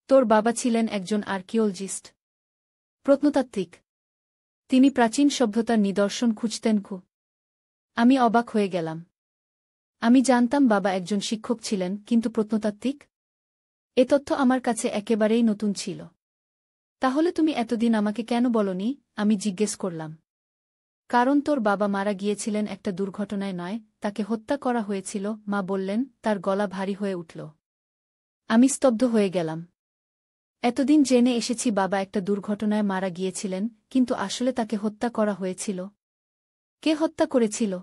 তোর বাবা ছিলেন একজন আর্কিওলজিস্ট, প্রত্নতাত্ত্বিক। তিনি প্রাচীন সভ্যতার নিদর্শন খুঁজতেন। আমি অবাক হয়ে গেলাম। আমি জানতাম বাবা একজন শিক্ষক ছিলেন, কিন্তু প্রত্নতাত্ত্বিক? এ তথ্য আমার কাছে একেবারেই নতুন ছিল। তাহলে তুমি এতদিন আমাকে কেন বলনি? আমি জিজ্ঞেস করলাম। কারণ তোর বাবা মারা গিয়েছিলেন একটা দুর্ঘটনায় নয়, তাকে হত্যা করা হয়েছিল, মা বললেন। তার গলা ভারী হয়ে উঠল। আমি স্তব্ধ হয়ে গেলাম। এতদিন জেনে এসেছি বাবা একটা দুর্ঘটনায় মারা গিয়েছিলেন, কিন্তু আসলে তাকে হত্যা করা হয়েছিল। কে হত্যা করেছিল?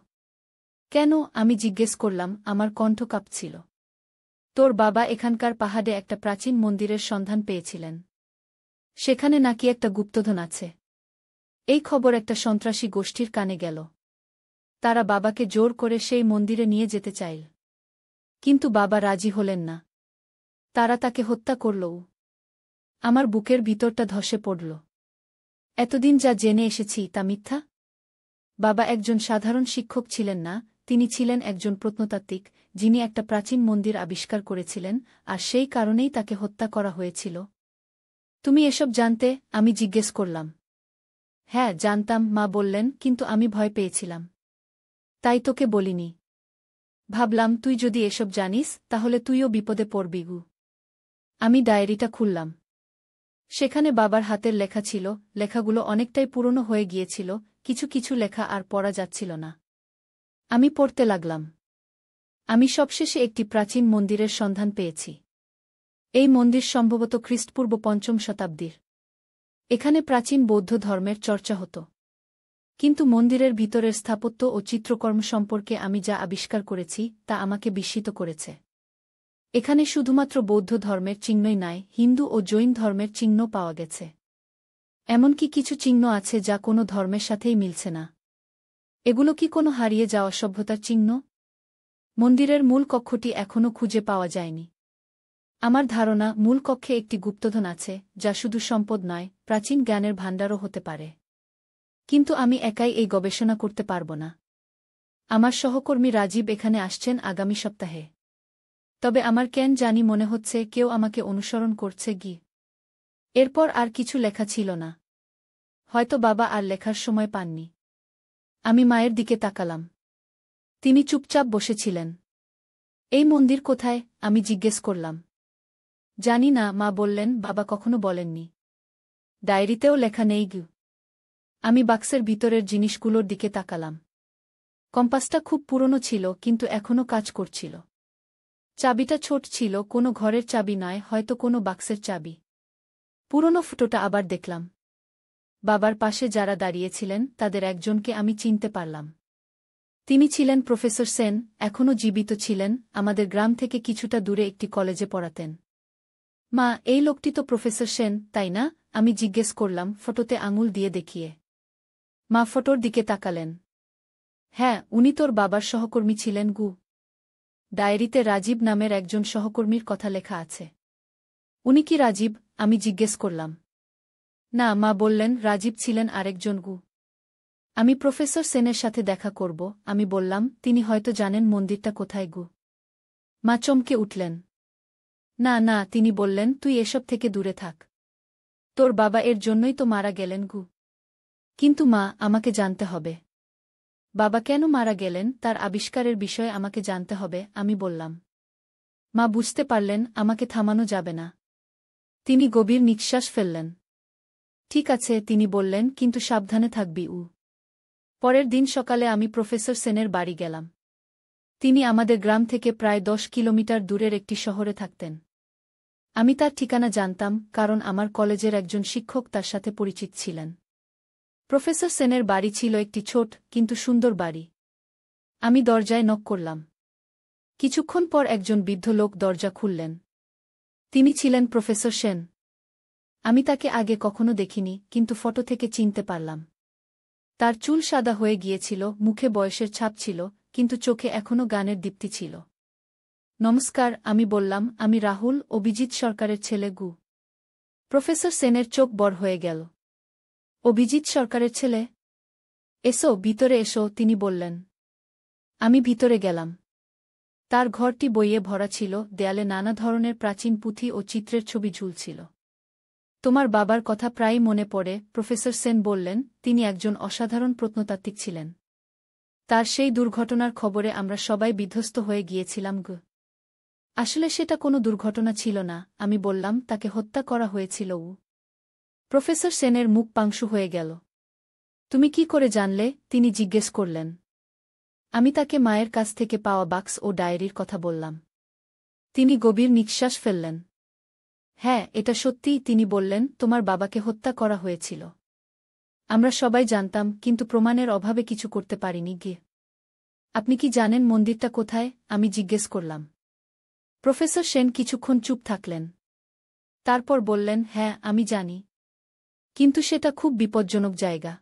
কেন? আমি জিজ্ঞেস করলাম, আমার কণ্ঠ কাঁপছিল। তোর বাবা এখানকার পাহাড়ে একটা প্রাচীন মন্দিরের সন্ধান পেয়েছিলেন। সেখানে নাকি একটা গুপ্তধন আছে। এই খবর একটা সন্ত্রাসী গোষ্ঠীর কানে গেল। তারা বাবাকে জোর করে সেই মন্দিরে নিয়ে যেতে চাইল। কিন্তু বাবা রাজি হলেন না। তারা তাকে হত্যা করলও। আমার বুকের ভিতরটা ধসে পড়ল। এতদিন যা জেনে এসেছি তা মিথ্যা? বাবা একজন সাধারণ শিক্ষক ছিলেন না, তিনি ছিলেন একজন প্রত্নতাত্ত্বিক, যিনি একটা প্রাচীন মন্দির আবিষ্কার করেছিলেন, আর সেই কারণেই তাকে হত্যা করা হয়েছিল। তুমি এসব জানতে? আমি জিজ্ঞেস করলাম। হ্যাঁ, জানতাম, মা বললেন, কিন্তু আমি ভয় পেয়েছিলাম। তাই তোকে বলিনি। ভাবলাম তুই যদি এসব জানিস তাহলে তুইও বিপদে পড়বি গু। আমি ডায়েরিটা খুললাম। সেখানে বাবার হাতের লেখা ছিল। লেখাগুলো অনেকটাই পুরনো হয়ে গিয়েছিল, কিছু কিছু লেখা আর পড়া যাচ্ছিল না। আমি পড়তে লাগলাম। আমি সবশেষে একটি প্রাচীন মন্দিরের সন্ধান পেয়েছি। এই মন্দির সম্ভবত খ্রিস্টপূর্ব ৫ম শতাব্দীর। এখানে প্রাচীন বৌদ্ধ ধর্মের চর্চা হতো। কিন্তু মন্দিরের ভিতরের স্থাপত্য ও চিত্রকর্ম সম্পর্কে আমি যা আবিষ্কার করেছি তা আমাকে বিস্মিত করেছে। এখানে শুধুমাত্র বৌদ্ধ ধর্মের চিহ্নই নয়, হিন্দু ও জৈন ধর্মের চিহ্ন পাওয়া গেছে। এমনকি কিছু চিহ্ন আছে যা কোনো ধর্মের সাথেই মিলছে না। এগুলো কি কোনো হারিয়ে যাওয়া সভ্যতার চিহ্ন? মন্দিরের মূল কক্ষটি এখনও খুঁজে পাওয়া যায়নি। আমার ধারণা মূল কক্ষে একটি গুপ্তধন আছে, যা শুধু সম্পদ নয়, প্রাচীন জ্ঞানের ভাণ্ডারও হতে পারে। কিন্তু আমি একাই এই গবেষণা করতে পারব না। আমার সহকর্মী রাজীব এখানে আসছেন আগামী সপ্তাহে। তবে আমার কেন জানি মনে হচ্ছে কেউ আমাকে অনুসরণ করছে গি। এরপর আর কিছু লেখা ছিল না। হয়তো বাবা আর লেখার সময় পাননি। আমি মায়ের দিকে তাকালাম। তিনি চুপচাপ বসেছিলেন। এই মন্দির কোথায়? আমি জিজ্ঞেস করলাম। জানি না, মা বললেন, বাবা কখনো বলেননি। ডায়েরিতেও লেখা নেই গু। আমি বাক্সের ভিতরের জিনিসগুলোর দিকে তাকালাম। কম্পাসটা খুব পুরনো ছিল, কিন্তু এখনও কাজ করছিল। চাবিটা ছোট ছিল, কোনো ঘরের চাবি নয়, হয়তো কোনো বাক্সের চাবি। পুরনো ফটোটা আবার দেখলাম। বাবার পাশে যারা দাঁড়িয়েছিলেন তাদের একজনকে আমি চিনতে পারলাম। তিনি ছিলেন প্রফেসর সেন, এখনও জীবিত ছিলেন, আমাদের গ্রাম থেকে কিছুটা দূরে একটি কলেজে পড়াতেন। মা, এই লোকটি তো প্রফেসর সেন, তাই না? আমি জিজ্ঞেস করলাম, ফটোতে আঙুল দিয়ে দেখিয়ে। মা ফটোর দিকে তাকালেন। হ্যাঁ, উনি তোর বাবার সহকর্মী ছিলেন গু। ডায়েরিতে রাজীব নামের একজন সহকর্মীর কথা লেখা আছে। উনি কি রাজীব? আমি জিজ্ঞেস করলাম। না, মা বললেন, রাজীব ছিলেন আরেকজন গু। আমি প্রফেসর সেনের সাথে দেখা করব, আমি বললাম, তিনি হয়তো জানেন মন্দিরটা কোথায় গু। মা চমকে উঠলেন। না না, তিনি বললেন, তুই এসব থেকে দূরে থাক। তোর বাবা এর জন্যই তো মারা গেলেন গু। কিন্তু মা, আমাকে জানতে হবে। বাবা কেন মারা গেলেন তার আবিষ্কারের বিষয়ে আমাকে জানতে হবে, আমি বললাম। মা বুঝতে পারলেন আমাকে থামানো যাবে না। তিনি গভীর নিঃশ্বাস ফেললেন। ঠিক আছে, তিনি বললেন, কিন্তু সাবধানে থাকবি উ। পরের দিন সকালে আমি প্রফেসর সেনের বাড়ি গেলাম। তিনি আমাদের গ্রাম থেকে প্রায় ১০ কিলোমিটার দূরের একটি শহরে থাকতেন। আমি তার ঠিকানা জানতাম, কারণ আমার কলেজের একজন শিক্ষক তার সাথে পরিচিত ছিলেন। প্রফেসর সেনের বাড়ি ছিল একটি ছোট কিন্তু সুন্দর বাড়ি। আমি দরজায় নক করলাম। কিছুক্ষণ পর একজন বৃদ্ধ লোক দরজা খুললেন। তিনি ছিলেন প্রফেসর সেন। আমি তাকে আগে কখনো দেখিনি, কিন্তু ফটো থেকে চিনতে পারলাম। তার চুল সাদা হয়ে গিয়েছিল, মুখে বয়সের ছাপ ছিল, কিন্তু চোখে এখনও গানের দীপ্তি ছিল। নমস্কার, আমি বললাম, আমি রাহুল, অভিজিৎ সরকারের ছেলে গু। প্রফেসর সেনের চোখ বড় হয়ে গেল। অভিজিৎ সরকারের ছেলে? এসো, ভিতরে এসো, তিনি বললেন। আমি ভিতরে গেলাম। তার ঘরটি বইয়ে ভরা ছিল, দেয়ালে নানা ধরনের প্রাচীন পুঁথি ও চিত্রের ছবি ঝুলছিল। তোমার বাবার কথা প্রায়ই মনে পড়ে, প্রফেসর সেন বললেন, তিনি একজন অসাধারণ প্রত্নতাত্ত্বিক ছিলেন। তার সেই দুর্ঘটনার খবরে আমরা সবাই বিধ্বস্ত হয়ে গিয়েছিলাম গু। আসলে সেটা কোনো দুর্ঘটনা ছিল না, আমি বললাম, তাকে হত্যা করা হয়েছিল উ। প্রফেসর সেনের মুখ পাংশু হয়ে গেল। তুমি কি করে জানলে? তিনি জিজ্ঞেস করলেন। আমি তাকে মায়ের কাছ থেকে পাওয়া বাক্স ও ডায়েরির কথা বললাম। তিনি গভীর নিঃশ্বাস ফেললেন। হ্যাঁ, এটা সত্যি, তিনি বললেন, তোমার বাবাকে হত্যা করা হয়েছিল। আমরা সবাই জানতাম, কিন্তু প্রমাণের অভাবে কিছু করতে পারিনি গিয়ে। আপনি কি জানেন মন্দিরটা কোথায়? আমি জিজ্ঞেস করলাম। প্রফেসর সেন কিছুক্ষণ চুপ থাকলেন। তারপর বললেন, হ্যাঁ, আমি জানি। কিন্তু সেটা খুব বিপজ্জনক জায়গা।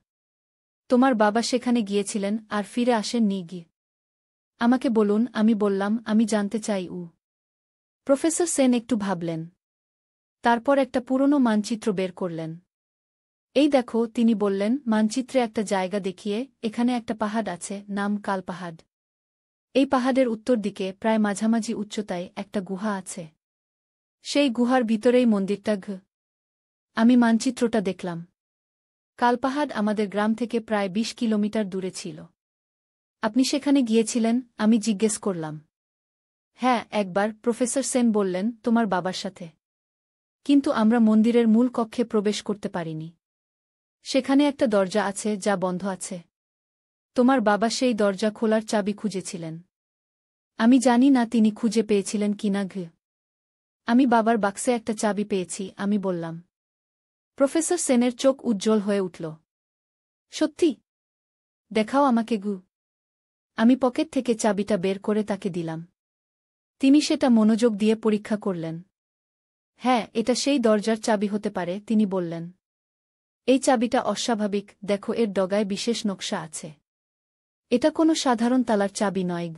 তোমার বাবা সেখানে গিয়েছিলেন আর ফিরে আসেননি গি। আমাকে বলুন। আমি বললাম, আমি জানতে চাই। প্রফেসর সেন একটু ভাবলেন। তারপর একটা পুরনো মানচিত্র বের করলেন। এই দেখো, তিনি বললেন, মানচিত্রে একটা জায়গা দেখিয়ে, এখানে একটা পাহাড় আছে, নাম কাল পাহাড়। এই পাহাড়ের উত্তর দিকে প্রায় মাঝামাঝি উচ্চতায় একটা গুহা আছে। সেই গুহার ভিতরেই মন্দিরটা। আমি মানচিত্রটা দেখলাম। কালপাহাড় আমাদের গ্রাম থেকে প্রায় ২০ কিলোমিটার দূরে ছিল। আপনি সেখানে গিয়েছিলেন? আমি জিজ্ঞেস করলাম। হ্যাঁ, একবার। প্রফেসর সেন বললেন, তোমার বাবার সাথে। কিন্তু আমরা মন্দিরের মূল কক্ষে প্রবেশ করতে পারিনি। সেখানে একটা দরজা আছে যা বন্ধ আছে। তোমার বাবা সেই দরজা খোলার চাবি খুঁজেছিলেন। আমি জানি না তিনি খুঁজে পেয়েছিলেন কিনা। আমি বাবার বাক্সে একটা চাবি পেয়েছি, আমি বললাম। প্রফেসর সেনের চোখ উজ্জ্বল হয়ে উঠল। সত্যি? দেখাও আমাকে। আমি পকেট থেকে চাবিটা বের করে তাকে দিলাম। তিনি সেটা মনোযোগ দিয়ে পরীক্ষা করলেন। হ্যাঁ, এটা সেই দরজার চাবি হতে পারে, তিনি বললেন। এই চাবিটা অস্বাভাবিক, দেখো এর ডগায় বিশেষ নকশা আছে। এটা কোনো সাধারণ তালার চাবি নয়।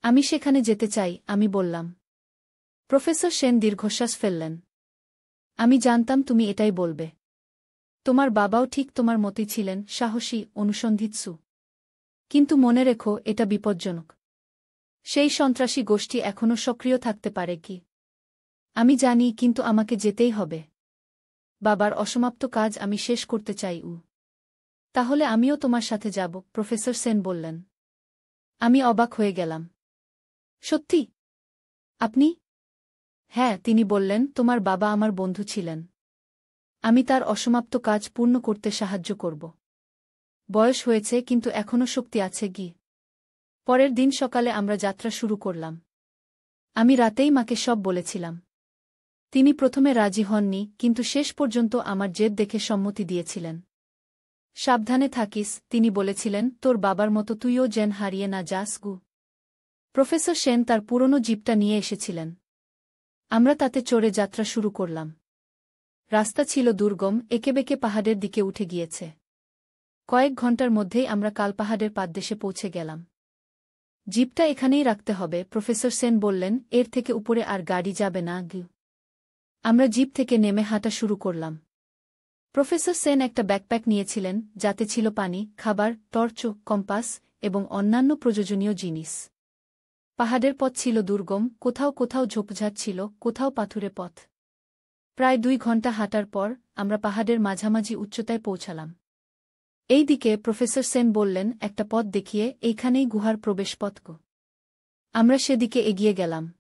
আমি সেখানে যেতে চাই, আমি বললাম। প্রফেসর সেন দীর্ঘশ্বাস ফেললেন। আমি জানতাম তুমি এটাই বলবে। তোমার বাবাও ঠিক তোমার মতোই ছিলেন, সাহসী, অনুসন্ধিৎসু। কিন্তু মনে রেখো, এটা বিপজ্জনক। সেই সন্ত্রাসী গোষ্ঠী এখনও সক্রিয় থাকতে পারে কি? আমি জানি, কিন্তু আমাকে যেতেই হবে। বাবার অসমাপ্ত কাজ আমি শেষ করতে চাই। তাহলে আমিও তোমার সাথে যাব, প্রফেসর সেন বললেন। আমি অবাক হয়ে গেলাম। সত্যি? আপনি? হ্যাঁ, তিনি বললেন, তোমার বাবা আমার বন্ধু ছিলেন। আমি তার অসমাপ্ত কাজ পূর্ণ করতে সাহায্য করব। বয়স হয়েছে, কিন্তু এখনও শক্তি আছে। পরের দিন সকালে আমরা যাত্রা শুরু করলাম। আমি রাতেই মাকে সব বলেছিলাম। তিনি প্রথমে রাজি হননি, কিন্তু শেষ পর্যন্ত আমার জেদ দেখে সম্মতি দিয়েছিলেন। সাবধানে থাকিস, তিনি বলেছিলেন, তোর বাবার মতো তুইও যেন হারিয়ে না যাস। প্রফেসর সেন তার পুরনো জিপটা নিয়ে এসেছিলেন। আমরা তাতে চড়ে যাত্রা শুরু করলাম। রাস্তা ছিল দুর্গম, এঁকেবেঁকে পাহাড়ের দিকে উঠে গিয়েছে। কয়েক ঘণ্টার মধ্যেই আমরা কালপাহাড়ের পাদদেশে পৌঁছে গেলাম। জিপটা এখানেই রাখতে হবে, প্রফেসর সেন বললেন, এর থেকে উপরে আর গাড়ি যাবে না। আমরা জিপ থেকে নেমে হাঁটা শুরু করলাম। প্রফেসর সেন একটা ব্যাকপ্যাক নিয়েছিলেন, যাতে ছিল পানি, খাবার, টর্চ, কম্পাস এবং অন্যান্য প্রয়োজনীয় জিনিস। পাহাড়ের পথ ছিল দুর্গম, কোথাও কোথাও ঝোপঝাড় ছিল, কোথাও পাথুরে পথ। প্রায় ২ ঘণ্টা হাঁটার পর আমরা পাহাড়ের মাঝামাঝি উচ্চতায় পৌঁছালাম। এই দিকে প্রফেসর সেন বললেন, একটা পথ দেখিয়ে, এইখানেই গুহার প্রবেশপথ। আমরা সেদিকে এগিয়ে গেলাম।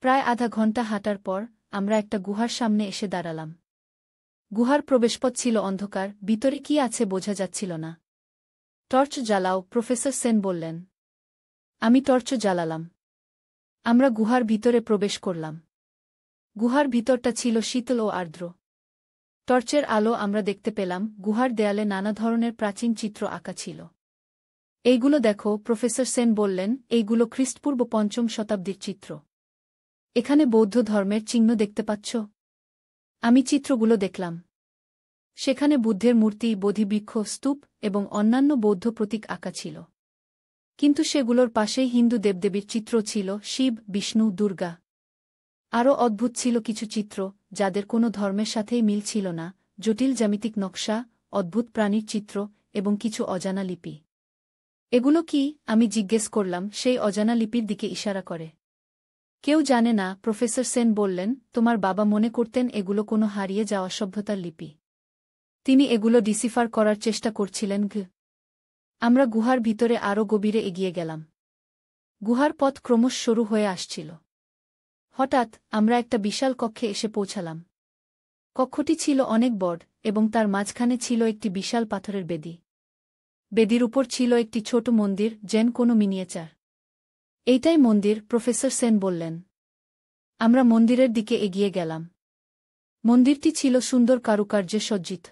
প্রায় আধা ঘণ্টা হাঁটার পর আমরা একটা গুহার সামনে এসে দাঁড়ালাম। গুহার প্রবেশপথ ছিল অন্ধকার, ভিতরে কি আছে বোঝা যাচ্ছিল না। টর্চ জ্বালাও, প্রফেসর সেন বললেন। আমি টর্চ জ্বালালাম। আমরা গুহার ভিতরে প্রবেশ করলাম। গুহার ভিতরটা ছিল শীতল ও আর্দ্র। টর্চের আলো আমরা দেখতে পেলাম, গুহার দেয়ালে নানা ধরনের প্রাচীন চিত্র আঁকা ছিল। এইগুলো দেখো, প্রফেসর সেন বললেন, এইগুলো খ্রিস্টপূর্ব ৫ম শতাব্দীর চিত্র। এখানে বৌদ্ধ ধর্মের চিহ্ন দেখতে পাচ্ছ? আমি চিত্রগুলো দেখলাম। সেখানে বুদ্ধের মূর্তি, বোধিবৃক্ষ, স্তূপ এবং অন্যান্য বৌদ্ধ প্রতীক আঁকা ছিল। কিন্তু সেগুলোর পাশেই হিন্দু দেবদেবীর চিত্র ছিল, শিব, বিষ্ণু, দুর্গা। আরও অদ্ভুত ছিল কিছু চিত্র, যাদের কোনো ধর্মের সাথেই মিল ছিল না, জটিল জ্যামিতিক নকশা, অদ্ভুত প্রাণীর চিত্র এবং কিছু অজানা লিপি। এগুলো কি? আমি জিজ্ঞেস করলাম, সেই অজানা লিপির দিকে ইশারা করে। কেউ জানে না, প্রফেসর সেন বললেন, তোমার বাবা মনে করতেন এগুলো কোনো হারিয়ে যাওয়া সভ্যতার লিপি। তিনি এগুলো ডিসিফার করার চেষ্টা করছিলেন। আমরা গুহার ভিতরে আরও গভীরে এগিয়ে গেলাম। গুহার পথ ক্রমশ সরু হয়ে আসছিল। হঠাৎ আমরা একটা বিশাল কক্ষে এসে পৌঁছালাম। কক্ষটি ছিল অনেক বড়, এবং তার মাঝখানে ছিল একটি বিশাল পাথরের বেদি। বেদির উপর ছিল একটি ছোট মন্দির, যেন কোনো মিনিয়েচার। এইটাই মন্দির, প্রফেসর সেন বললেন। আমরা মন্দিরের দিকে এগিয়ে গেলাম। মন্দিরটি ছিল সুন্দর কারুকার্যে সজ্জিত।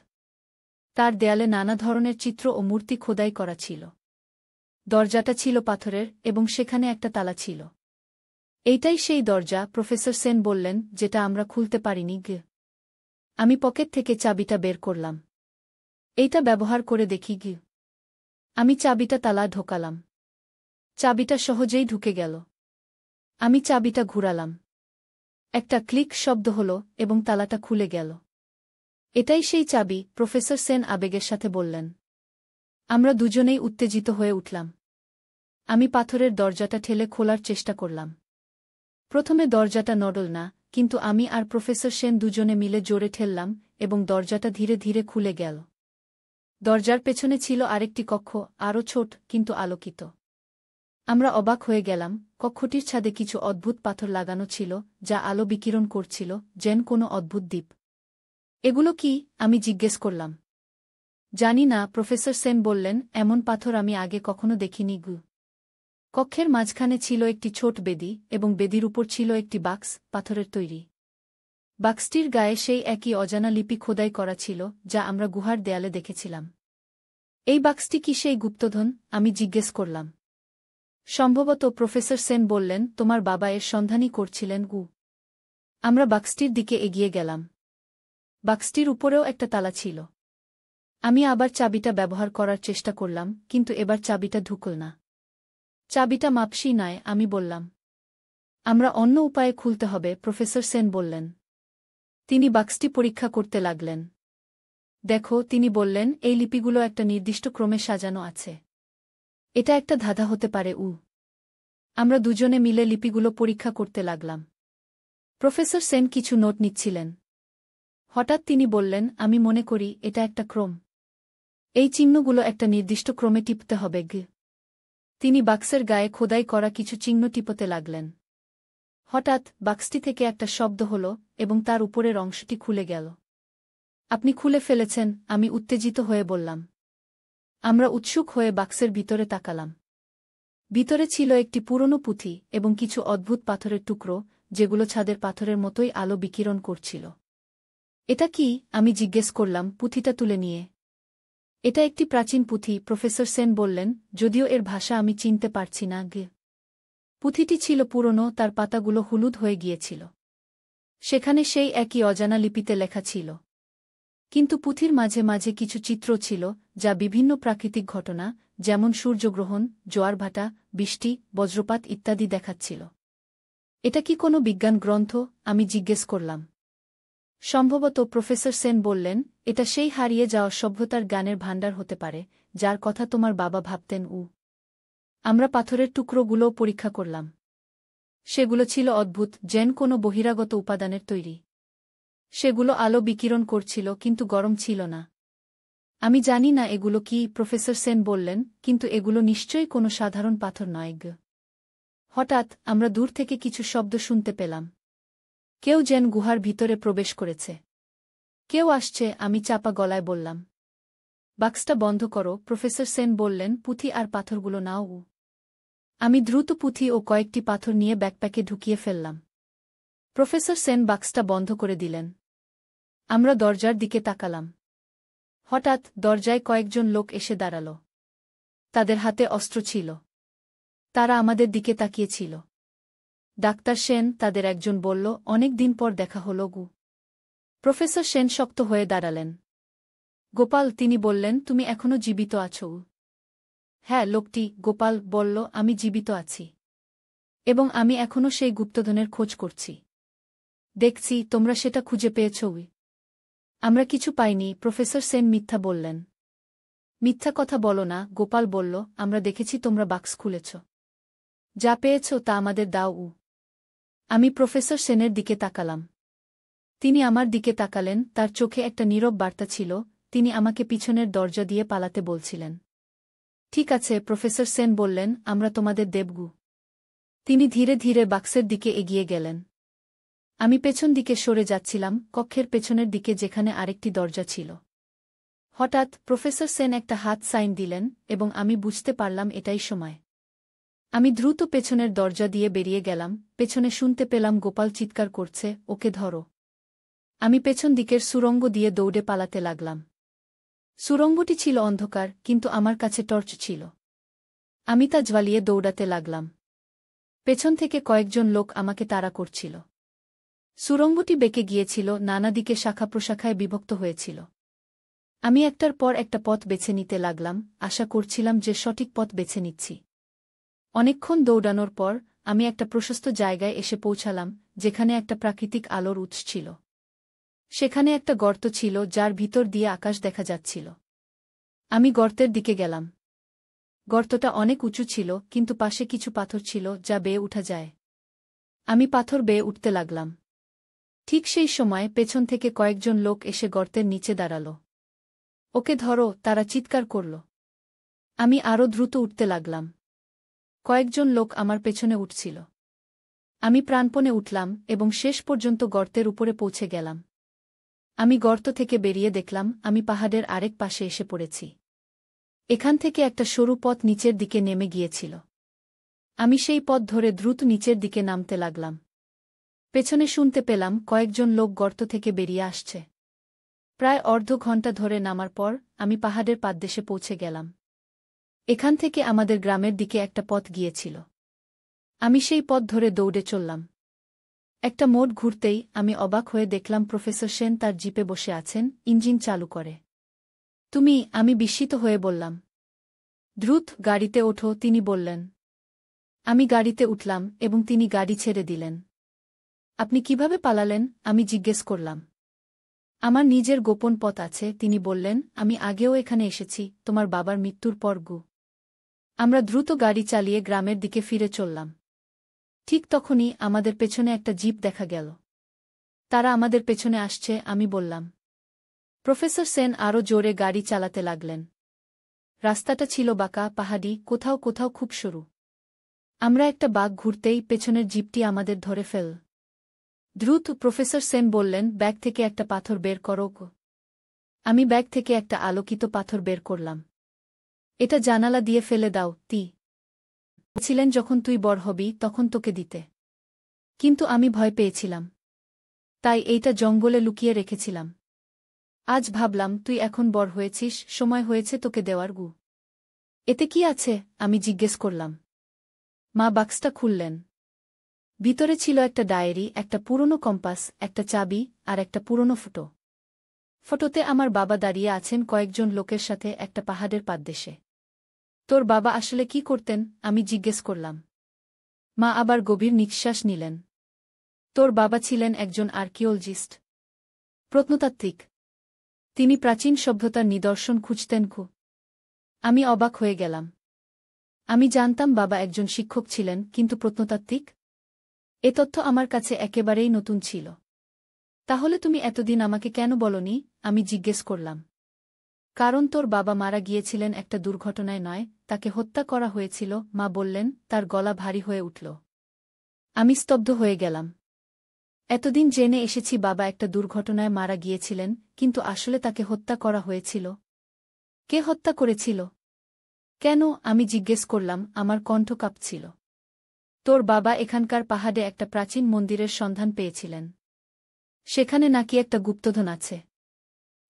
তার দেয়ালে নানা ধরনের চিত্র ও মূর্তি খোদাই করা ছিল। দরজাটা ছিল পাথরের, এবং সেখানে একটা তালা ছিল। এইটাই সেই দরজা, প্রফেসর সেন বললেন, যেটা আমরা খুলতে পারিনি। আমি পকেট থেকে চাবিটা বের করলাম। এইটা ব্যবহার করে দেখি কি। আমি চাবিটা তালায় ঢোকালাম। চাবিটা সহজেই ঢুকে গেল। আমি চাবিটা ঘুরালাম। একটা ক্লিক শব্দ হল এবং তালাটা খুলে গেল। এটাই সেই চাবি, প্রফেসর সেন আবেগের সাথে বললেন। আমরা দুজনেই উত্তেজিত হয়ে উঠলাম। আমি পাথরের দরজাটা ঠেলে খোলার চেষ্টা করলাম। প্রথমে দরজাটা নড়ল না, কিন্তু আমি আর প্রফেসর সেন দুজনে মিলে জোরে ঠেললাম এবং দরজাটা ধীরে ধীরে খুলে গেল। দরজার পেছনে ছিল আরেকটি কক্ষ, আরও ছোট কিন্তু আলোকিত। আমরা অবাক হয়ে গেলাম। কক্ষটির ছাদে কিছু অদ্ভুত পাথর লাগানো ছিল, যা আলো বিকিরণ করছিল, যেন কোনো অদ্ভুত দ্বীপ। এগুলো কি? আমি জিজ্ঞেস করলাম। জানি না, প্রফেসর সেন বললেন, এমন পাথর আমি আগে কখনো দেখিনি গু। কক্ষের মাঝখানে ছিল একটি ছোট বেদি এবং বেদির উপর ছিল একটি বাক্স, পাথরের তৈরি। বাক্সটির গায়ে সেই একই অজানা লিপি খোদাই করা ছিল, যা আমরা গুহার দেয়ালে দেখেছিলাম। এই বাক্সটি কি সেই গুপ্তধন? আমি জিজ্ঞেস করলাম। সম্ভবত, প্রফেসর সেন বললেন, তোমার বাবা এর সন্ধানই করছিলেন গু। আমরা বাক্সটির দিকে এগিয়ে গেলাম। বাক্সটির উপরেও একটা তালা ছিল। আমি আবার চাবিটা ব্যবহার করার চেষ্টা করলাম, কিন্তু এবার চাবিটা ঢুকল না। চাবিটা মাপসই নয়, আমি বললাম। আমরা অন্য উপায়ে খুলতে হবে, প্রফেসর সেন বললেন। তিনি বাক্সটি পরীক্ষা করতে লাগলেন। দেখো, তিনি বললেন, এই লিপিগুলো একটা নির্দিষ্ট ক্রমে সাজানো আছে। এটা একটা ধাঁধা হতে পারে উ। আমরা দুজনে মিলে লিপিগুলো পরীক্ষা করতে লাগলাম। প্রফেসর সেন কিছু নোট নিচ্ছিলেন। হঠাৎ তিনি বললেন, আমি মনে করি এটা একটা ক্রম। এই চিহ্নগুলো একটা নির্দিষ্ট ক্রমে টিপতে হবে গ। তিনি বাক্সের গায়ে খোদাই করা কিছু চিহ্ন টিপতে লাগলেন। হঠাৎ বাক্সটি থেকে একটা শব্দ হল এবং তার উপরের অংশটি খুলে গেল। আপনি খুলে ফেলেছেন, আমি উত্তেজিত হয়ে বললাম। আমরা উৎসুক হয়ে বাক্সের ভিতরে তাকালাম। ভিতরে ছিল একটি পুরনো পুঁথি এবং কিছু অদ্ভুত পাথরের টুকরো, যেগুলো ছাদের পাথরের মতোই আলো বিকিরণ করছিল। এটা কি? আমি জিজ্ঞেস করলাম, পুঁথিটা তুলে নিয়ে। এটা একটি প্রাচীন পুঁথি, প্রফেসর সেন বললেন, যদিও এর ভাষা আমি চিনতে পারছি না গে। পুঁথিটি ছিল পুরনো, তার পাতাগুলো হলুদ হয়ে গিয়েছিল। সেখানে সেই একই অজানা লিপিতে লেখা ছিল। কিন্তু পুঁথির মাঝে মাঝে কিছু চিত্র ছিল, যা বিভিন্ন প্রাকৃতিক ঘটনা, যেমন সূর্যগ্রহণ, জোয়ারভাটা, বৃষ্টি, বজ্রপাত ইত্যাদি দেখাচ্ছিল। এটা কি কোনো বিজ্ঞান গ্রন্থ? আমি জিজ্ঞেস করলাম। সম্ভবত, প্রফেসর সেন বললেন, এটা সেই হারিয়ে যাওয়া সভ্যতার জ্ঞানের ভাণ্ডার হতে পারে, যার কথা তোমার বাবা ভাবতেন উ। আমরা পাথরের টুকরোগুলোও পরীক্ষা করলাম। সেগুলো ছিল অদ্ভুত, যেন কোনো বহিরাগত উপাদানের তৈরি। সেগুলো আলো বিকিরণ করছিল, কিন্তু গরম ছিল না। আমি জানি না এগুলো কি, প্রফেসর সেন বললেন, কিন্তু এগুলো নিশ্চয়ই কোনো সাধারণ পাথর নয় গ। হঠাৎ আমরা দূর থেকে কিছু শব্দ শুনতে পেলাম। কেউ যেন গুহার ভিতরে প্রবেশ করেছে। কেউ আসছে, আমি চাপা গলায় বললাম। বাক্সটা বন্ধ করো, প্রফেসর সেন বললেন, পুঁথি আর পাথরগুলো নাও উ। আমি দ্রুত পুঁথি ও কয়েকটি পাথর নিয়ে ব্যাকপ্যাকে ঢুকিয়ে ফেললাম। প্রফেসর সেন বাক্সটা বন্ধ করে দিলেন। আমরা দরজার দিকে তাকালাম। হঠাৎ দরজায় কয়েকজন লোক এসে দাঁড়াল। তাদের হাতে অস্ত্র ছিল। তারা আমাদের দিকে তাকিয়েছিল। ডাক্তার সেন, তাদের একজন বলল, অনেক দিন পর দেখা হল গু। প্রফেসর সেন শক্ত হয়ে দাঁড়ালেন। গোপাল, তিনি বললেন, তুমি এখনো জীবিত আছো? হ্যাঁ, লোকটি, গোপাল বলল, আমি জীবিত আছি। এবং আমি এখনো সেই গুপ্তধনের খোঁজ করছি। দেখছি তোমরা সেটা খুঁজে পেয়েছ। আমরা কিছু পাইনি, প্রফেসর সেন মিথ্যা বললেন। মিথ্যা কথা বলো না, গোপাল বলল, আমরা দেখেছি তোমরা বাক্স খুলেছ। যা পেয়েছ তা আমাদের দাও উ। আমি প্রফেসর সেনের দিকে তাকালাম। তিনি আমার দিকে তাকালেন, তার চোখে একটা নীরব বার্তা ছিল, তিনি আমাকে পিছনের দরজা দিয়ে পালাতে বলছিলেন। ঠিক আছে, প্রফেসর সেন বললেন, আমরা তোমাদের দেবগু। তিনি ধীরে ধীরে বাক্সের দিকে এগিয়ে গেলেন। আমি পেছন দিকে সরে যাচ্ছিলাম, কক্ষের পেছনের দিকে, যেখানে আরেকটি দরজা ছিল। হঠাৎ প্রফেসর সেন একটা হাত সাইন দিলেন এবং আমি বুঝতে পারলাম এটাই সময়। আমি দ্রুত পেছনের দরজা দিয়ে বেরিয়ে গেলাম। পেছনে শুনতে পেলাম গোপাল চিৎকার করছে, ওকে ধরো। আমি পেছন দিকের সুড়ঙ্গ দিয়ে দৌড়ে পালাতে লাগলাম। সুড়ঙ্গটি ছিল অন্ধকার, কিন্তু আমার কাছে টর্চ ছিল। আমি তা জ্বালিয়ে দৌড়াতে লাগলাম। পেছন থেকে কয়েকজন লোক আমাকে তাড়া করছিল। সুড়ঙ্গটি বেঁকে গিয়েছিল, নানা দিকে শাখা প্রশাখায় বিভক্ত হয়েছিল। আমি একটার পর একটা পথ বেছে নিতে লাগলাম, আশা করছিলাম যে সঠিক পথ বেছে নিচ্ছি। অনেকক্ষণ দৌড়ানোর পর আমি একটা প্রশস্ত জায়গায় এসে পৌঁছালাম, যেখানে একটা প্রাকৃতিক আলোর উৎস ছিল। সেখানে একটা গর্ত ছিল যার ভিতর দিয়ে আকাশ দেখা যাচ্ছিল। আমি গর্তের দিকে গেলাম। গর্তটা অনেক উঁচু ছিল, কিন্তু পাশে কিছু পাথর ছিল যা বেয়ে উঠা যায়। আমি পাথর বেয়ে উঠতে লাগলাম। ঠিক সেই সময় পেছন থেকে কয়েকজন লোক এসে গর্তের নিচে দাঁড়াল। ওকে ধরো, তারা চিৎকার করল। আমি আরও দ্রুত উঠতে লাগলাম। কয়েকজন লোক আমার পেছনে উঠছিল। আমি প্রাণপণে উঠলাম এবং শেষ পর্যন্ত গর্তের উপরে পৌঁছে গেলাম। আমি গর্ত থেকে বেরিয়ে দেখলাম আমি পাহাড়ের আরেক পাশে এসে পড়েছি। এখান থেকে একটা সরু পথ নিচের দিকে নেমে গিয়েছিল। আমি সেই পথ ধরে দ্রুত নিচের দিকে নামতে লাগলাম। পেছনে শুনতে পেলাম কয়েকজন লোক গর্ত থেকে বেরিয়ে আসছে। প্রায় অর্ধ ঘণ্টা ধরে নামার পর আমি পাহাড়ের পাদদেশে পৌঁছে গেলাম। এখান থেকে আমাদের গ্রামের দিকে একটা পথ গিয়েছিল। আমি সেই পথ ধরে দৌড়ে চললাম। একটা মোড় ঘুরতেই আমি অবাক হয়ে দেখলাম প্রফেসর সেন তার জিপে বসে আছেন, ইঞ্জিন চালু করে। তুমি? আমি বিস্মিত হয়ে বললাম। দ্রুত গাড়িতে ওঠো, তিনি বললেন। আমি গাড়িতে উঠলাম এবং তিনি গাড়ি ছেড়ে দিলেন। আপনি কিভাবে পালালেন? আমি জিজ্ঞেস করলাম। আমার নিজের গোপন পথ আছে, তিনি বললেন। আমি আগেও এখানে এসেছি, তোমার বাবার মৃত্যুর পর গু। আমরা দ্রুত গাড়ি চালিয়ে গ্রামের দিকে ফিরে চললাম। ঠিক তখনই আমাদের পেছনে একটা জিপ দেখা গেল। তারা আমাদের পেছনে আসছে, আমি বললাম। প্রফেসর সেন আরও জোরে গাড়ি চালাতে লাগলেন। রাস্তাটা ছিল বাঁকা, পাহাড়ি, কোথাও কোথাও খুব সরু। আমরা একটা বাঁক ঘুরতেই পেছনের জিপটি আমাদের ধরে ফেল। দ্রুত প্রফেসর সেন বললেন, ব্যাগ থেকে একটা পাথর বের করো। আমি ব্যাগ থেকে একটা আলোকিত পাথর বের করলাম। এটা জানালা দিয়ে ফেলে দাও, তি ছিলেন যখন তুই বড় হবি তখন তোকে দিতে। কিন্তু আমি ভয় পেয়েছিলাম। তাই এইটা জঙ্গলে লুকিয়ে রেখেছিলাম। আজ ভাবলাম তুই এখন বড় হয়েছিস, সময় হয়েছে তোকে দেওয়ার গু। এতে কি আছে? আমি জিজ্ঞেস করলাম। মা বাক্সটা খুললেন। ভিতরে ছিল একটা ডায়েরি, একটা পুরনো কম্পাস, একটা চাবি আর একটা পুরনো ফুটো। ফটোতে আমার বাবা দাঁড়িয়ে আছেন কয়েকজন লোকের সাথে একটা পাহাড়ের পাদদেশে। তোর বাবা আসলে কি করতেন? আমি জিজ্ঞেস করলাম। মা আবার গভীর নিঃশ্বাস নিলেন। তোর বাবা ছিলেন একজন আর্কিওলজিস্ট, প্রত্নতাত্ত্বিক। তিনি প্রাচীন সভ্যতার নিদর্শন খুঁজতেন। আমি অবাক হয়ে গেলাম। আমি জানতাম বাবা একজন শিক্ষক ছিলেন, কিন্তু প্রত্নতাত্ত্বিক? এ তথ্য আমার কাছে একেবারেই নতুন ছিল। তাহলে তুমি এতদিন আমাকে কেন বলনি? আমি জিজ্ঞেস করলাম। কারণ তোর বাবা মারা গিয়েছিলেন একটা দুর্ঘটনায় নয়, তাকে হত্যা করা হয়েছিল, মা বললেন। তার গলা ভারী হয়ে উঠল। আমি স্তব্ধ হয়ে গেলাম। এতদিন জেনে এসেছি বাবা একটা দুর্ঘটনায় মারা গিয়েছিলেন, কিন্তু আসলে তাকে হত্যা করা হয়েছিল। কে হত্যা করেছিল? কেন? আমি জিজ্ঞেস করলাম, আমার কণ্ঠ কাঁপছিল। তোর বাবা এখানকার পাহাড়ে একটা প্রাচীন মন্দিরের সন্ধান পেয়েছিলেন। সেখানে নাকি একটা গুপ্তধন আছে।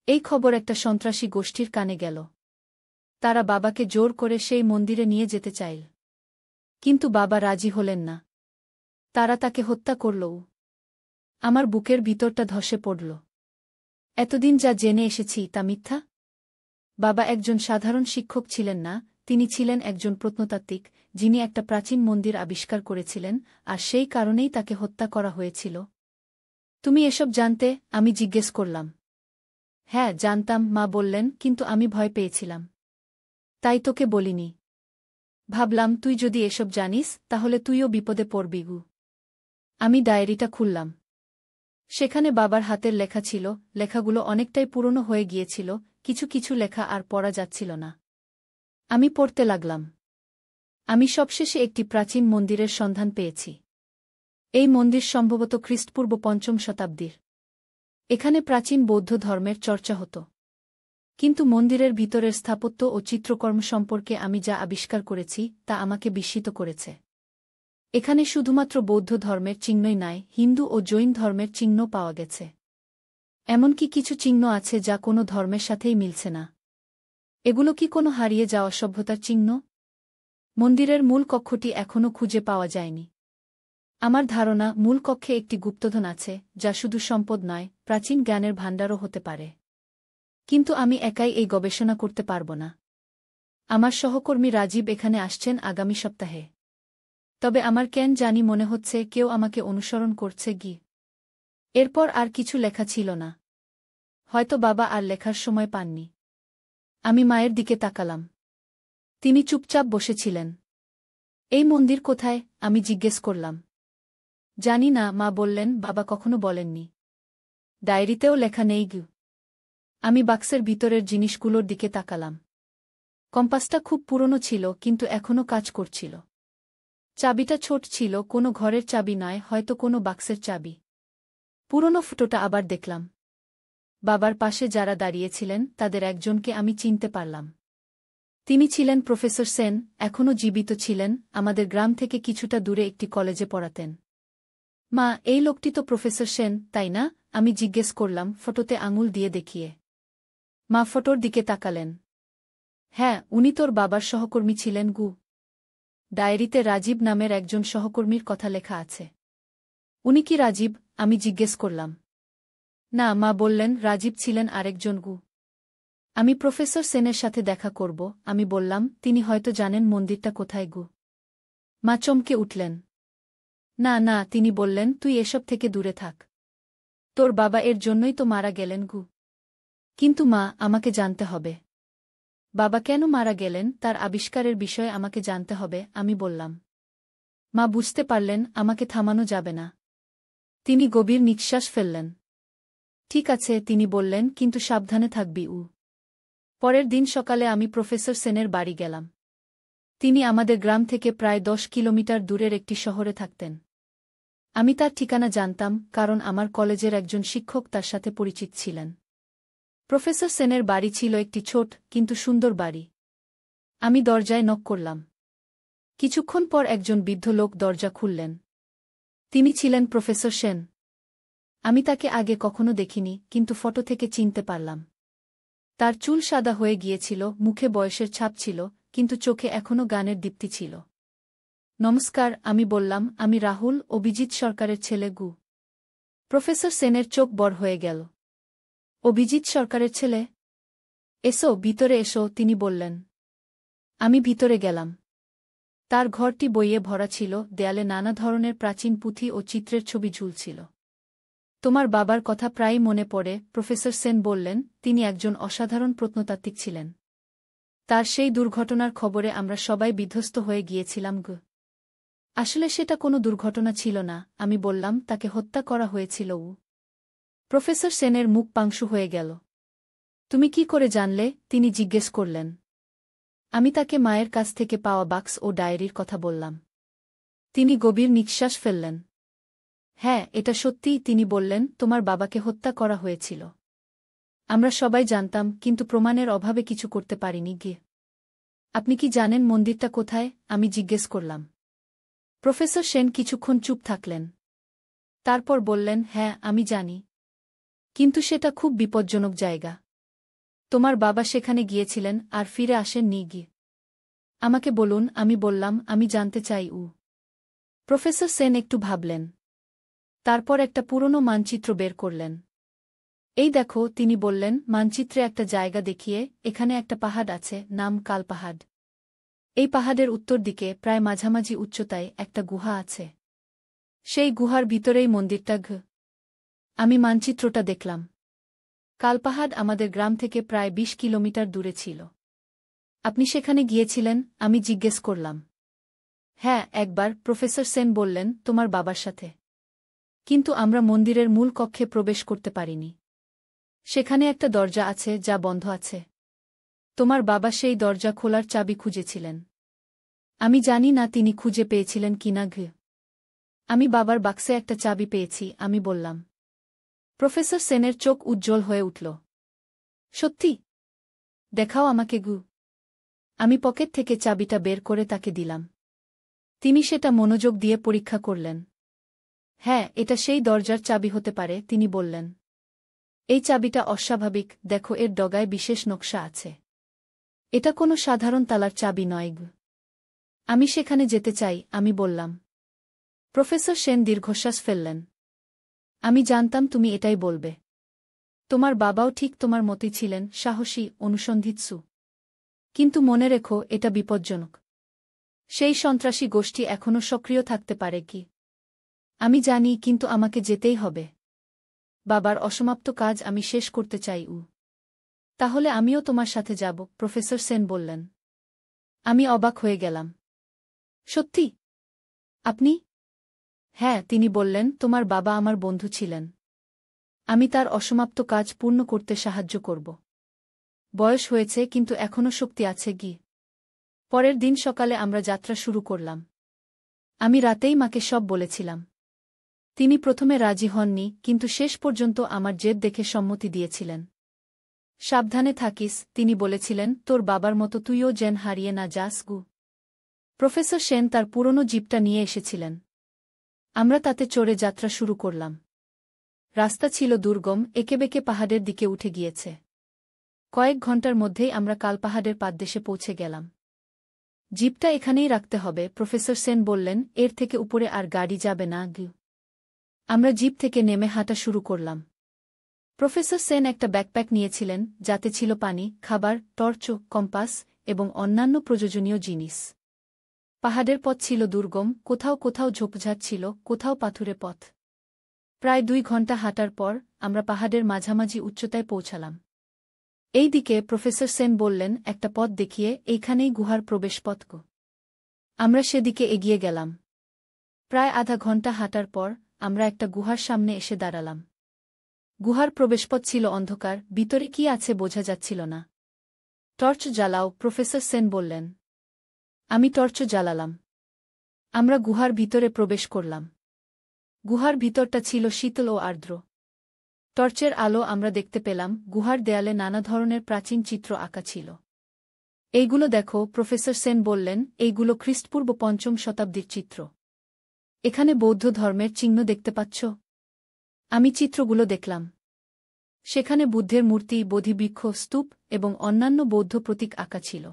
এই খবর একটা সন্ত্রাসী গোষ্ঠীর কানে গেল। তারা বাবাকে জোর করে সেই মন্দিরে নিয়ে যেতে চাইল। কিন্তু বাবা রাজি হলেন না। তারা তাকে হত্যা করলও। আমার বুকের ভিতরটা ধসে পড়ল। এতদিন যা জেনে এসেছি তা মিথ্যা? বাবা একজন সাধারণ শিক্ষক ছিলেন না, তিনি ছিলেন একজন প্রত্নতাত্ত্বিক, যিনি একটা প্রাচীন মন্দির আবিষ্কার করেছিলেন, আর সেই কারণেই তাকে হত্যা করা হয়েছিল। তুমি এসব জানতে? আমি জিজ্ঞেস করলাম। হ্যাঁ, জানতাম, মা বললেন, কিন্তু আমি ভয় পেয়েছিলাম। তাই তোকে বলিনি। ভাবলাম তুই যদি এসব জানিস তাহলে তুইও বিপদে পড়বি। আমি ডায়েরিটা খুললাম। সেখানে বাবার হাতের লেখা ছিল। লেখাগুলো অনেকটাই পুরনো হয়ে গিয়েছিল, কিছু কিছু লেখা আর পড়া যাচ্ছিল না। আমি পড়তে লাগলাম। আমি সবশেষে একটি প্রাচীন মন্দিরের সন্ধান পেয়েছি। এই মন্দির সম্ভবত খ্রিস্টপূর্ব ৫ম শতাব্দীর। এখানে প্রাচীন বৌদ্ধ ধর্মের চর্চা হতো। কিন্তু মন্দিরের ভিতরের স্থাপত্য ও চিত্রকর্ম সম্পর্কে আমি যা আবিষ্কার করেছি তা আমাকে বিস্মিত করেছে। এখানে শুধুমাত্র বৌদ্ধ ধর্মের চিহ্নই নয়, হিন্দু ও জৈন ধর্মের চিহ্ন পাওয়া গেছে। এমনকি কিছু চিহ্ন আছে যা কোনো ধর্মের সাথেই মিলছে না। এগুলো কি কোনো হারিয়ে যাওয়া সভ্যতার চিহ্ন? মন্দিরের মূল কক্ষটি এখনও খুঁজে পাওয়া যায়নি। আমার ধারণা মূল কক্ষে একটি গুপ্তধন আছে, যা শুধু সম্পদ নয়, প্রাচীন জ্ঞানের ভাণ্ডারও হতে পারে। কিন্তু আমি একাই এই গবেষণা করতে পারব না। আমার সহকর্মী রাজীব এখানে আসছেন আগামী সপ্তাহে। তবে আমার কেন জানি মনে হচ্ছে কেউ আমাকে অনুসরণ করছে গি। এরপর আর কিছু লেখা ছিল না। হয়তো বাবা আর লেখার সময় পাননি। আমি মায়ের দিকে তাকালাম। তিনি চুপচাপ বসেছিলেন। এই মন্দির কোথায়? আমি জিজ্ঞেস করলাম। জানি না, মা বললেন, বাবা কখনো বলেননি। ডায়েরিতেও লেখা নেই গু। আমি বাক্সের ভিতরের জিনিসগুলোর দিকে তাকালাম। কম্পাসটা খুব পুরনো ছিল, কিন্তু এখনও কাজ করছিল। চাবিটা ছোট ছিল, কোনো ঘরের চাবি নয়, হয়তো কোনো বাক্সের চাবি। পুরনো ফটোটা আবার দেখলাম। বাবার পাশে যারা দাঁড়িয়েছিলেন তাদের একজনকে আমি চিনতে পারলাম। তিনি ছিলেন প্রফেসর সেন, এখনও জীবিত ছিলেন, আমাদের গ্রাম থেকে কিছুটা দূরে একটি কলেজে পড়াতেন। মা, এই লোকটি তো প্রফেসর সেন, তাই না? আমি জিজ্ঞেস করলাম, ফটোতে আঙুল দিয়ে দেখিয়ে। মা ফটোর দিকে তাকালেন। হ্যাঁ, উনি তোর বাবার সহকর্মী ছিলেন গু। ডায়েরিতে রাজীব নামের একজন সহকর্মীর কথা লেখা আছে। উনি কি রাজীব? আমি জিজ্ঞেস করলাম। না, মা বললেন, রাজীব ছিলেন আরেকজন গু। আমি প্রফেসর সেনের সাথে দেখা করব, আমি বললাম। তিনি হয়তো জানেন মন্দিরটা কোথায় গু। মা চমকে উঠলেন। না না, তিনি বললেন, তুই এসব থেকে দূরে থাক। তোর বাবা এর জন্যই তো মারা গেলেন গু। কিন্তু মা, আমাকে জানতে হবে। বাবা কেন মারা গেলেন তার আবিষ্কারের বিষয়ে আমাকে জানতে হবে, আমি বললাম। মা বুঝতে পারলেন আমাকে থামানো যাবে না। তিনি গভীর নিঃশ্বাস ফেললেন। ঠিক আছে, তিনি বললেন, কিন্তু সাবধানে থাকবি উ। পরের দিন সকালে আমি প্রফেসর সেনের বাড়ি গেলাম। তিনি আমাদের গ্রাম থেকে প্রায় 10 কিলোমিটার দূরের একটি শহরে থাকতেন। আমি তার ঠিকানা জানতাম, কারণ আমার কলেজের একজন শিক্ষক তার সাথে পরিচিত ছিলেন। প্রফেসর সেনের বাড়ি ছিল একটি ছোট কিন্তু সুন্দর বাড়ি। আমি দরজায় নক করলাম। কিছুক্ষণ পর একজন বৃদ্ধ লোক দরজা খুললেন। তিনি ছিলেন প্রফেসর সেন। আমি তাকে আগে কখনো দেখিনি, কিন্তু ফটো থেকে চিনতে পারলাম। তার চুল সাদা হয়ে গিয়েছিল, মুখে বয়সের ছাপ ছিল, কিন্তু চোখে এখনও গানের দীপ্তি ছিল। নমস্কার, আমি বললাম, আমি রাহুল, অভিজিৎ সরকারের ছেলে গু। প্রফেসর সেনের চোখ বড় হয়ে গেল। অভিজিৎ সরকারের ছেলে? এসো, ভিতরে এসো, তিনি বললেন। আমি ভিতরে গেলাম। তার ঘরটি বইয়ে ভরা ছিল, দেয়ালে নানা ধরনের প্রাচীন পুঁথি ও চিত্রের ছবি ঝুলছিল। তোমার বাবার কথা প্রায়ই মনে পড়ে, প্রফেসর সেন বললেন। তিনি একজন অসাধারণ প্রত্নতাত্ত্বিক ছিলেন। তার সেই দুর্ঘটনার খবরে আমরা সবাই বিধ্বস্ত হয়ে গিয়েছিলাম গু। আসলে সেটা কোনো দুর্ঘটনা ছিল না, আমি বললাম, তাকে হত্যা করা হয়েছিল উ। প্রফেসর সেনের মুখ পাংশু হয়ে গেল। তুমি কি করে জানলে? তিনি জিজ্ঞেস করলেন। আমি তাকে মায়ের কাছ থেকে পাওয়া বাক্স ও ডায়েরির কথা বললাম। তিনি গভীর নিঃশ্বাস ফেললেন। হ্যাঁ, এটা সত্যি, তিনি বললেন, তোমার বাবাকে হত্যা করা হয়েছিল। আমরা সবাই জানতাম, কিন্তু প্রমাণের অভাবে কিছু করতে পারিনি গিয়ে। আপনি কি জানেন মন্দিরটা কোথায়? আমি জিজ্ঞেস করলাম। প্রফেসর সেন কিছুক্ষণ চুপ থাকলেন। তারপর বললেন, হ্যাঁ, আমি জানি। কিন্তু সেটা খুব বিপজ্জনক জায়গা। তোমার বাবা সেখানে গিয়েছিলেন আর ফিরে আসেননি গিয়ে। আমাকে বলুন, আমি বললাম, আমি জানতে চাই উ। প্রফেসর সেন একটু ভাবলেন। তারপর একটা পুরনো মানচিত্র বের করলেন। এই দেখো, তিনি বললেন, মানচিত্রে একটা জায়গা দেখিয়ে, এখানে একটা পাহাড় আছে, নাম কাল পাহাড়। এই পাহাড়ের উত্তর দিকে, প্রায় মাঝামাঝি উচ্চতায়, একটা গুহা আছে। সেই গুহার ভিতরেই মন্দিরটা ঘ। আমি মানচিত্রটা দেখলাম। কালপাহাড় আমাদের গ্রাম থেকে প্রায় 20 কিলোমিটার দূরে ছিল। আপনি সেখানে গিয়েছিলেন? আমি জিজ্ঞেস করলাম। হ্যাঁ, একবার, প্রফেসর সেন বললেন, তোমার বাবার সাথে। কিন্তু আমরা মন্দিরের মূল কক্ষে প্রবেশ করতে পারিনি। সেখানে একটা দরজা আছে যা বন্ধ আছে। তোমার বাবা সেই দরজা খোলার চাবি খুঁজেছিলেন। আমি জানি না তিনি খুঁজে পেয়েছিলেন কিনা ঘ। আমি বাবার বাক্সে একটা চাবি পেয়েছি, আমি বললাম। প্রফেসর সেনের চোখ উজ্জ্বল হয়ে উঠল। সত্যি? দেখাও আমাকে গু। আমি পকেট থেকে চাবিটা বের করে তাকে দিলাম। তিনি সেটা মনোযোগ দিয়ে পরীক্ষা করলেন। হ্যাঁ, এটা সেই দরজার চাবি হতে পারে, তিনি বললেন। এই চাবিটা অস্বাভাবিক, দেখো, এর ডগায় বিশেষ নকশা আছে। এটা কোনো সাধারণ তালার চাবি নয় গু। আমি সেখানে যেতে চাই, আমি বললাম। প্রফেসর সেন দীর্ঘশ্বাস ফেললেন। আমি জানতাম তুমি এটাই বলবে। তোমার বাবাও ঠিক তোমার মতোই ছিলেন, সাহসী, অনুসন্ধিৎসু। কিন্তু মনে রেখো, এটা বিপজ্জনক। সেই সন্ত্রাসী গোষ্ঠী এখনও সক্রিয় থাকতে পারে কি? আমি জানি, কিন্তু আমাকে যেতেই হবে। বাবার অসমাপ্ত কাজ আমি শেষ করতে চাই। তাহলে আমিও তোমার সাথে যাব, প্রফেসর সেন বললেন। আমি অবাক হয়ে গেলাম। সত্যি? আপনি? হ্যাঁ, তিনি বললেন, তোমার বাবা আমার বন্ধু ছিলেন। আমি তার অসমাপ্ত কাজ পূর্ণ করতে সাহায্য করব। বয়স হয়েছে, কিন্তু এখনও শক্তি আছে কি? পরের দিন সকালে আমরা যাত্রা শুরু করলাম। আমি রাতেই মাকে সব বলেছিলাম। তিনি প্রথমে রাজি হননি, কিন্তু শেষ পর্যন্ত আমার জেদ দেখে সম্মতি দিয়েছিলেন। সাবধানে থাকিস, তিনি বলেছিলেন, তোর বাবার মতো তুইও যেন হারিয়ে না যাস গু। প্রফেসর সেন তার পুরনো জিপটা নিয়ে এসেছিলেন। আমরা তাতে চড়ে যাত্রা শুরু করলাম। রাস্তা ছিল দুর্গম, এঁকেবেঁকে পাহাড়ের দিকে উঠে গিয়েছে। কয়েক ঘণ্টার মধ্যেই আমরা কালপাহাড়ের পাদদেশে পৌঁছে গেলাম। জিপটা এখানেই রাখতে হবে, প্রফেসর সেন বললেন, এর থেকে উপরে আর গাড়ি যাবে না গু। আমরা জিপ থেকে নেমে হাঁটা শুরু করলাম। প্রফেসর সেন একটা ব্যাকপ্যাক নিয়েছিলেন, যাতে ছিল পানি, খাবার, টর্চ, কম্পাস এবং অন্যান্য প্রয়োজনীয় জিনিস। পাহাড়ের পথ ছিল দুর্গম, কোথাও কোথাও ঝোপঝাড় ছিল, কোথাও পাথুরে পথ। প্রায় 2 ঘণ্টা হাঁটার পর আমরা পাহাড়ের মাঝামাঝি উচ্চতায় পৌঁছালাম। এই দিকে প্রফেসর সেন বললেন, একটা পথ দেখিয়ে, এইখানেই গুহার প্রবেশপথ। আমরা সেদিকে এগিয়ে গেলাম। প্রায় আধা ঘণ্টা হাঁটার পর আমরা একটা গুহার সামনে এসে দাঁড়ালাম। গুহার প্রবেশপথ ছিল অন্ধকার, ভিতরে কি আছে বোঝা যাচ্ছিল না। টর্চ জ্বালাও, প্রফেসর সেন বললেন। আমি টর্চ জ্বালালাম। আমরা গুহার ভিতরে প্রবেশ করলাম। গুহার ভিতরটা ছিল শীতল ও আর্দ্র। টর্চের আলো আমরা দেখতে পেলাম, গুহার দেয়ালে নানা ধরনের প্রাচীন চিত্র আঁকা ছিল। এইগুলো দেখো, প্রফেসর সেন বললেন, এইগুলো খ্রিস্টপূর্ব 5ম শতাব্দীর চিত্র। এখানে বৌদ্ধ ধর্মের চিহ্ন দেখতে পাচ্ছ? আমি চিত্রগুলো দেখলাম। সেখানে বুদ্ধের মূর্তি, বোধিবৃক্ষ, স্তূপ এবং অন্যান্য বৌদ্ধ প্রতীক আঁকা ছিল।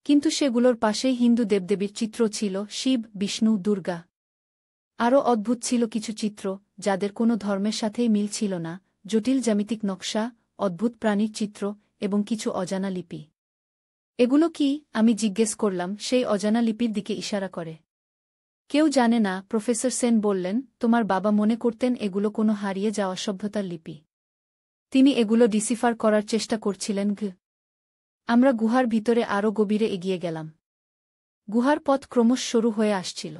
কিন্তু সেগুলোর পাশেই হিন্দু দেবদেবীর চিত্র ছিল, শিব, বিষ্ণু, দুর্গা। আরও অদ্ভুত ছিল কিছু চিত্র, যাদের কোনো ধর্মের সাথেই মিল ছিল না, জটিল জ্যামিতিক নকশা, অদ্ভুত প্রাণীর চিত্র এবং কিছু অজানা লিপি। এগুলো কি? আমি জিজ্ঞেস করলাম, সেই অজানা লিপির দিকে ইশারা করে। কেউ জানে না, প্রফেসর সেন বললেন, তোমার বাবা মনে করতেন এগুলো কোনো হারিয়ে যাওয়া সভ্যতার লিপি। তিনি এগুলো ডিসিফার করার চেষ্টা করছিলেন। আমরা গুহার ভিতরে আরও গভীরে এগিয়ে গেলাম। গুহার পথ ক্রমশ সরু হয়ে আসছিল।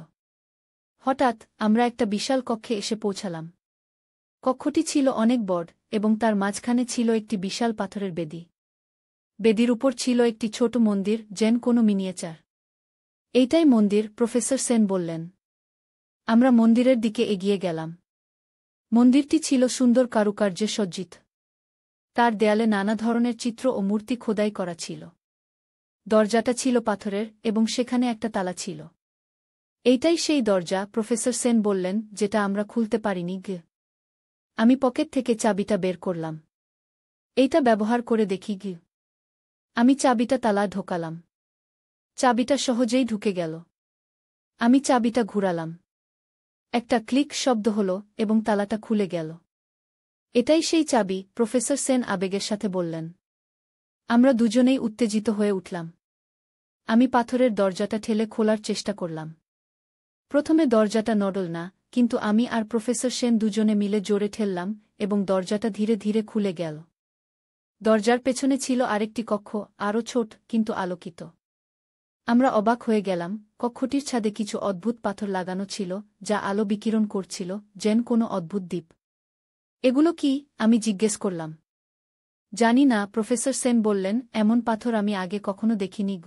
হঠাৎ আমরা একটা বিশাল কক্ষে এসে পৌঁছালাম। কক্ষটি ছিল অনেক বড়, এবং তার মাঝখানে ছিল একটি বিশাল পাথরের বেদি। বেদির উপর ছিল একটি ছোট মন্দির, যেন কোনো মিনিয়েচার। এইটাই মন্দির, প্রফেসর সেন বললেন। আমরা মন্দিরের দিকে এগিয়ে গেলাম। মন্দিরটি ছিল সুন্দর কারুকার্যে সজ্জিত। তার দেয়ালে নানা ধরনের চিত্র ও মূর্তি খোদাই করা ছিল। দরজাটা ছিল পাথরের, এবং সেখানে একটা তালা ছিল। এইটাই সেই দরজা, প্রফেসর সেন বললেন, যেটা আমরা খুলতে পারিনি। আমি পকেট থেকে চাবিটা বের করলাম। এইটা ব্যবহার করে দেখি। আমি চাবিটা তালায় ঢোকালাম। চাবিটা সহজেই ঢুকে গেল। আমি চাবিটা ঘুরালাম। একটা ক্লিক শব্দ হল, এবং তালাটা খুলে গেল। এটাই সেই চাবি, প্রফেসর সেন আবেগের সাথে বললেন। আমরা দুজনেই উত্তেজিত হয়ে উঠলাম। আমি পাথরের দরজাটা ঠেলে খোলার চেষ্টা করলাম। প্রথমে দরজাটা নড়ল না, কিন্তু আমি আর প্রফেসর সেন দুজনে মিলে জোরে ঠেললাম, এবং দরজাটা ধীরে ধীরে খুলে গেল। দরজার পেছনে ছিল আরেকটি কক্ষ, আরও ছোট, কিন্তু আলোকিত। আমরা অবাক হয়ে গেলাম, কক্ষটির ছাদে কিছু অদ্ভুত পাথর লাগানো ছিল, যা আলো বিকিরণ করছিল, যেন কোনো অদ্ভুত দ্বীপ। এগুলো কি? আমি জিজ্ঞেস করলাম। জানি না, প্রফেসর সেন বললেন, এমন পাথর আমি আগে কখনো দেখিনি।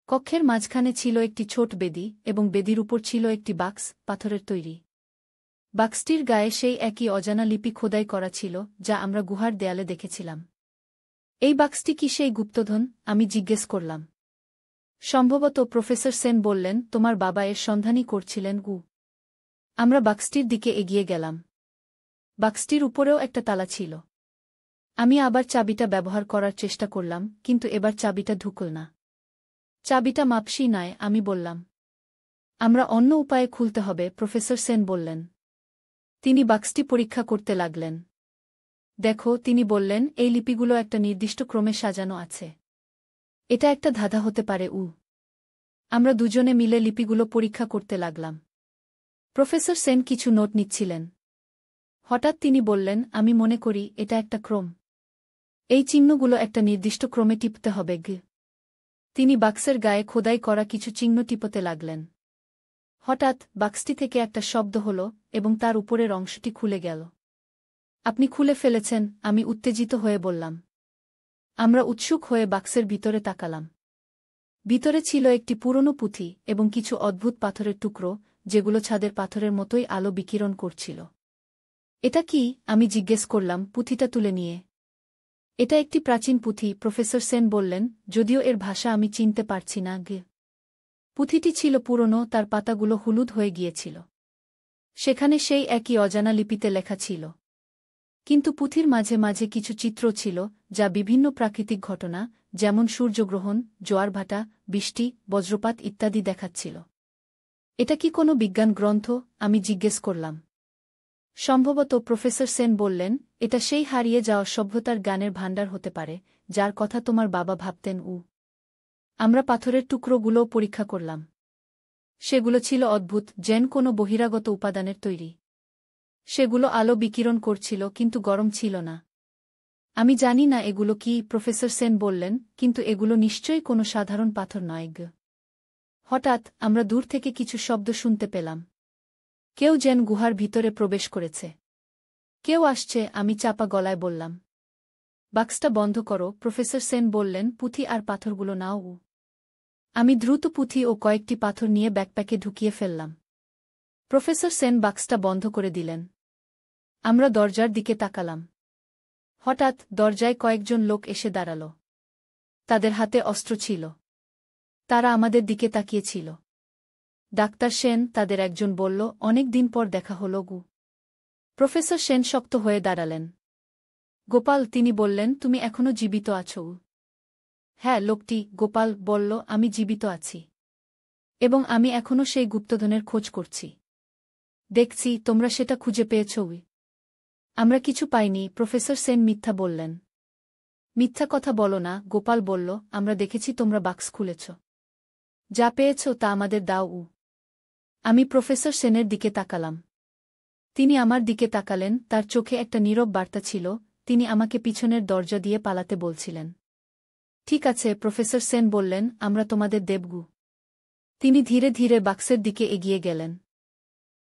কক্ষের মাঝখানে ছিল একটি ছোট বেদি, এবং বেদির উপর ছিল একটি বাক্স, পাথরের তৈরি। বাক্সটির গায়ে সেই একই অজানা লিপি খোদাই করা ছিল, যা আমরা গুহার দেয়ালে দেখেছিলাম। এই বাক্সটি কি সেই গুপ্তধন? আমি জিজ্ঞেস করলাম। সম্ভবত, প্রফেসর সেন বললেন, তোমার বাবা এর সন্ধানই করছিলেন। আমরা বাক্সটির দিকে এগিয়ে গেলাম। বাক্সটির উপরেও একটা তালা ছিল। আমি আবার চাবিটা ব্যবহার করার চেষ্টা করলাম, কিন্তু এবার চাবিটা ঢুকল না। চাবিটা মাপসই নয়, আমি বললাম। আমরা অন্য উপায়ে খুলতে হবে, প্রফেসর সেন বললেন। তিনি বাক্সটি পরীক্ষা করতে লাগলেন। দেখো, তিনি বললেন, এই লিপিগুলো একটা নির্দিষ্ট ক্রমে সাজানো আছে। এটা একটা ধাঁধা হতে পারে। আমরা দুজনে মিলে লিপিগুলো পরীক্ষা করতে লাগলাম। প্রফেসর সেন কিছু নোট নিচ্ছিলেন। হঠাৎ তিনি বললেন, আমি মনে করি এটা একটা ক্রম। এই চিহ্নগুলো একটা নির্দিষ্ট ক্রমে টিপতে হবে। তিনি বাক্সের গায়ে খোদাই করা কিছু চিহ্ন টিপতে লাগলেন। হঠাৎ বাক্সটি থেকে একটা শব্দ হল এবং তার উপরের অংশটি খুলে গেল। আপনি খুলে ফেলেছেন, আমি উত্তেজিত হয়ে বললাম। আমরা উৎসুক হয়ে বাক্সের ভিতরে তাকালাম। ভিতরে ছিল একটি পুরনো পুঁথি এবং কিছু অদ্ভুত পাথরের টুকরো, যেগুলো ছাদের পাথরের মতোই আলো বিকিরণ করছিল। এটা কি? আমি জিজ্ঞেস করলাম পুঁথিটা তুলে নিয়ে। এটা একটি প্রাচীন পুঁথি, প্রফেসর সেন বললেন, যদিও এর ভাষা আমি চিনতে পারছি না। পুঁথিটি ছিল পুরনো, তার পাতাগুলো হলুদ হয়ে গিয়েছিল। সেখানে সেই একই অজানা লিপিতে লেখা ছিল। কিন্তু পুঁথির মাঝে মাঝে কিছু চিত্র ছিল, যা বিভিন্ন প্রাকৃতিক ঘটনা, যেমন সূর্যগ্রহণ, জোয়ারভাটা, বৃষ্টি, বজ্রপাত ইত্যাদি দেখাচ্ছিল। এটা কি কোনো বিজ্ঞান গ্রন্থ? আমি জিজ্ঞেস করলাম। সম্ভবত, প্রফেসর সেন বললেন, এটা সেই হারিয়ে যাওয়া সভ্যতার জ্ঞানের ভাণ্ডার হতে পারে, যার কথা তোমার বাবা ভাবতেন। আমরা পাথরের টুকরোগুলোও পরীক্ষা করলাম। সেগুলো ছিল অদ্ভুত, যেন কোনো বহিরাগত উপাদানের তৈরি। সেগুলো আলো বিকিরণ করছিল, কিন্তু গরম ছিল না। আমি জানি না এগুলো কি, প্রফেসর সেন বললেন, কিন্তু এগুলো নিশ্চয়ই কোনো সাধারণ পাথর নয়। হঠাৎ আমরা দূর থেকে কিছু শব্দ শুনতে পেলাম। কেউ যেন গুহার ভিতরে প্রবেশ করেছে। কেউ আসছে, আমি চাপা গলায় বললাম। বাক্সটা বন্ধ করো, প্রফেসর সেন বললেন, পুঁথি আর পাথরগুলো নাও। আমি দ্রুত পুঁথি ও কয়েকটি পাথর নিয়ে ব্যাকপ্যাকে ঢুকিয়ে ফেললাম। প্রফেসর সেন বাক্সটা বন্ধ করে দিলেন। আমরা দরজার দিকে তাকালাম। হঠাৎ দরজায় কয়েকজন লোক এসে দাঁড়াল। তাদের হাতে অস্ত্র ছিল। তারা আমাদের দিকে তাকিয়েছিল। ডাক্তার সেন, তাদের একজন বলল, অনেক দিন পর দেখা হল। প্রফেসর সেন শক্ত হয়ে দাঁড়ালেন। গোপাল, তিনি বললেন, তুমি এখনো জীবিত আছো? হ্যাঁ, লোকটি, গোপাল বলল, আমি জীবিত আছি। এবং আমি এখনো সেই গুপ্তধনের খোঁজ করছি। দেখছি তোমরা সেটা খুঁজে পেয়েছ। আমরা কিছু পাইনি, প্রফেসর সেন মিথ্যা বললেন। মিথ্যা কথা বলো না, গোপাল বলল, আমরা দেখেছি তোমরা বাক্স খুলেছ। যা পেয়েছ তা আমাদের দাও। আমি প্রফেসর সেনের দিকে তাকালাম। তিনি আমার দিকে তাকালেন, তার চোখে একটা নীরব বার্তা ছিল, তিনি আমাকে পিছনের দরজা দিয়ে পালাতে বলছিলেন। ঠিক আছে, প্রফেসর সেন বললেন, আমরা তোমাদের দেবগু। তিনি ধীরে ধীরে বাক্সের দিকে এগিয়ে গেলেন।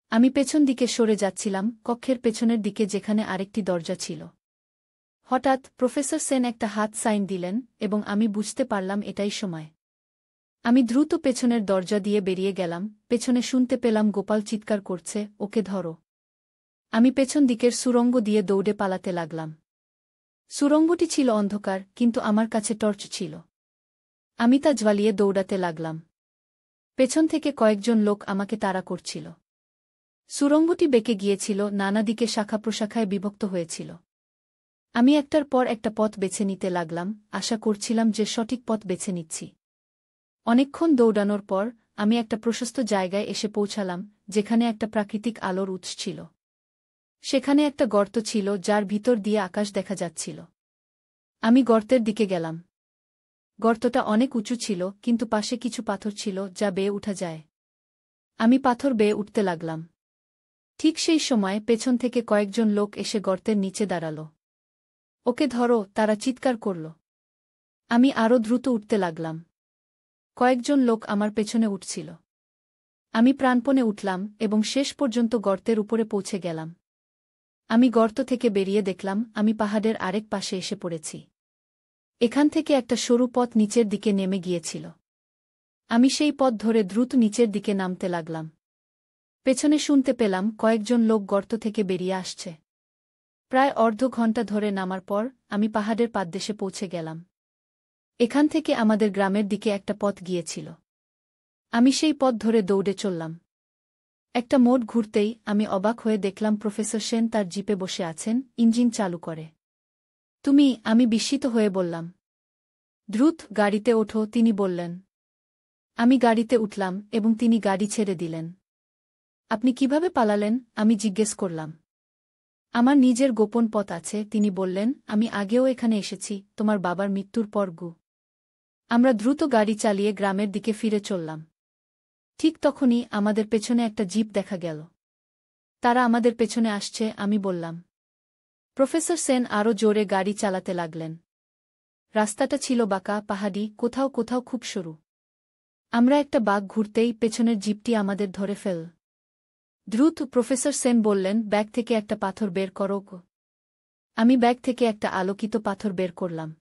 আমি পেছন দিকে সরে যাচ্ছিলাম, কক্ষের পেছনের দিকে, যেখানে আরেকটি দরজা ছিল। হঠাৎ প্রফেসর সেন একটা হাত সাইন দিলেন এবং আমি বুঝতে পারলাম এটাই সময়। আমি দ্রুত পেছনের দরজা দিয়ে বেরিয়ে গেলাম। পেছনে শুনতে পেলাম গোপাল চিৎকার করছে, ওকে ধরো। আমি পেছন দিকের সুড়ঙ্গ দিয়ে দৌড়ে পালাতে লাগলাম। সুড়ঙ্গটি ছিল অন্ধকার, কিন্তু আমার কাছে টর্চ ছিল। আমি তা জ্বালিয়ে দৌড়াতে লাগলাম। পেছন থেকে কয়েকজন লোক আমাকে তাড়া করছিল। সুড়ঙ্গটি বেঁকে গিয়েছিল, নানা দিকে শাখা প্রশাখায় বিভক্ত হয়েছিল। আমি একটার পর একটা পথ বেছে নিতে লাগলাম, আশা করছিলাম যে সঠিক পথ বেছে নিচ্ছি। অনেকক্ষণ দৌড়ানোর পর আমি একটা প্রশস্ত জায়গায় এসে পৌঁছালাম, যেখানে একটা প্রাকৃতিক আলোর উৎস ছিল। সেখানে একটা গর্ত ছিল, যার ভিতর দিয়ে আকাশ দেখা যাচ্ছিল। আমি গর্তের দিকে গেলাম। গর্তটা অনেক উঁচু ছিল, কিন্তু পাশে কিছু পাথর ছিল, যা বেয়ে উঠা যায়। আমি পাথর বেয়ে উঠতে লাগলাম। ঠিক সেই সময় পেছন থেকে কয়েকজন লোক এসে গর্তের নিচে দাঁড়াল। ওকে ধরো, তারা চিৎকার করল। আমি আরও দ্রুত উঠতে লাগলাম। কয়েকজন লোক আমার পেছনে উঠছিল। আমি প্রাণপণে উঠলাম এবং শেষ পর্যন্ত গর্তের উপরে পৌঁছে গেলাম। আমি গর্ত থেকে বেরিয়ে দেখলাম আমি পাহাড়ের আরেক পাশে এসে পড়েছি। এখান থেকে একটা সরু পথ নিচের দিকে নেমে গিয়েছিল। আমি সেই পথ ধরে দ্রুত নিচের দিকে নামতে লাগলাম। পেছনে শুনতে পেলাম কয়েকজন লোক গর্ত থেকে বেরিয়ে আসছে। প্রায় অর্ধ ঘণ্টা ধরে নামার পর আমি পাহাড়ের পাদদেশে পৌঁছে গেলাম। এখান থেকে আমাদের গ্রামের দিকে একটা পথ গিয়েছিল। আমি সেই পথ ধরে দৌড়ে চললাম। একটা মোড় ঘুরতেই আমি অবাক হয়ে দেখলাম প্রফেসর সেন তার জিপে বসে আছেন, ইঞ্জিন চালু করে। তুমি? আমি বিস্মিত হয়ে বললাম। দ্রুত গাড়িতে ওঠো, তিনি বললেন। আমি গাড়িতে উঠলাম এবং তিনি গাড়ি ছেড়ে দিলেন। আপনি কিভাবে পালালেন? আমি জিজ্ঞেস করলাম। আমার নিজের গোপন পথ আছে। তিনি বললেন, আমি আগেও এখানে এসেছি, তোমার বাবার মৃত্যুর পর গু। আমরা দ্রুত গাড়ি চালিয়ে গ্রামের দিকে ফিরে চললাম। ঠিক তখনই আমাদের পেছনে একটা জিপ দেখা গেল। তারা আমাদের পেছনে আসছে। আমি বললাম। প্রফেসর সেন আরও জোরে গাড়ি চালাতে লাগলেন। রাস্তাটা ছিল বাঁকা, পাহাড়ি, কোথাও কোথাও খুব সরু। আমরা একটা বাঁক ঘুরতেই পেছনের জিপটি আমাদের ধরে ফেল। দ্রুত প্রফেসর সেন বললেন, ব্যাগ থেকে একটা পাথর বের করো। আমি ব্যাগ থেকে একটা আলোকিত পাথর বের করলাম।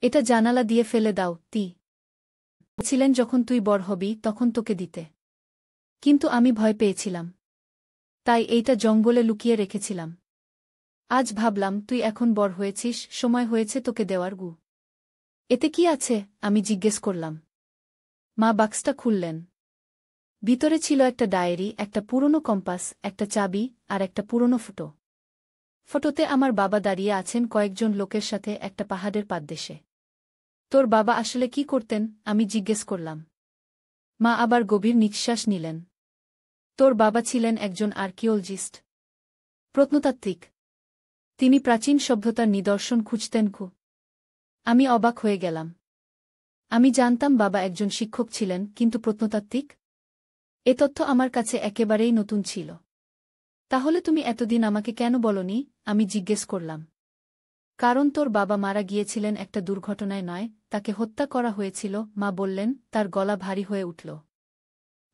এটা জানালা দিয়ে ফেলে দাও, ছিলেন যখন তুই বড় হবি তখন তোকে দিতে। কিন্তু আমি ভয় পেয়েছিলাম। তাই এইটা জঙ্গলে লুকিয়ে রেখেছিলাম। আজ ভাবলাম তুই এখন বড় হয়েছিস, সময় হয়েছে তোকে দেওয়ার গু। এতে কি আছে? আমি জিজ্ঞেস করলাম। মা বাক্সটা খুললেন। ভিতরে ছিল একটা ডায়েরি, একটা পুরনো কম্পাস, একটা চাবি আর একটা পুরনো ফটো। ফটোতে আমার বাবা দাঁড়িয়ে আছেন কয়েকজন লোকের সাথে একটা পাহাড়ের পাদদেশে। তোর বাবা আসলে কি করতেন? আমি জিজ্ঞেস করলাম। মা আবার গভীর নিঃশ্বাস নিলেন। তোর বাবা ছিলেন একজন আর্কিওলজিস্ট, প্রত্নতাত্ত্বিক। তিনি প্রাচীন সভ্যতার নিদর্শন খুঁজতেন। আমি অবাক হয়ে গেলাম। আমি জানতাম বাবা একজন শিক্ষক ছিলেন, কিন্তু প্রত্নতাত্ত্বিক? এ তথ্য আমার কাছে একেবারেই নতুন ছিল। তাহলে তুমি এতদিন আমাকে কেন বলনি? আমি জিজ্ঞেস করলাম। কারণ তোর বাবা মারা গিয়েছিলেন একটা দুর্ঘটনায় নয়, তাকে হত্যা করা হয়েছিল, মা বললেন। তার গলা ভারী হয়ে উঠল।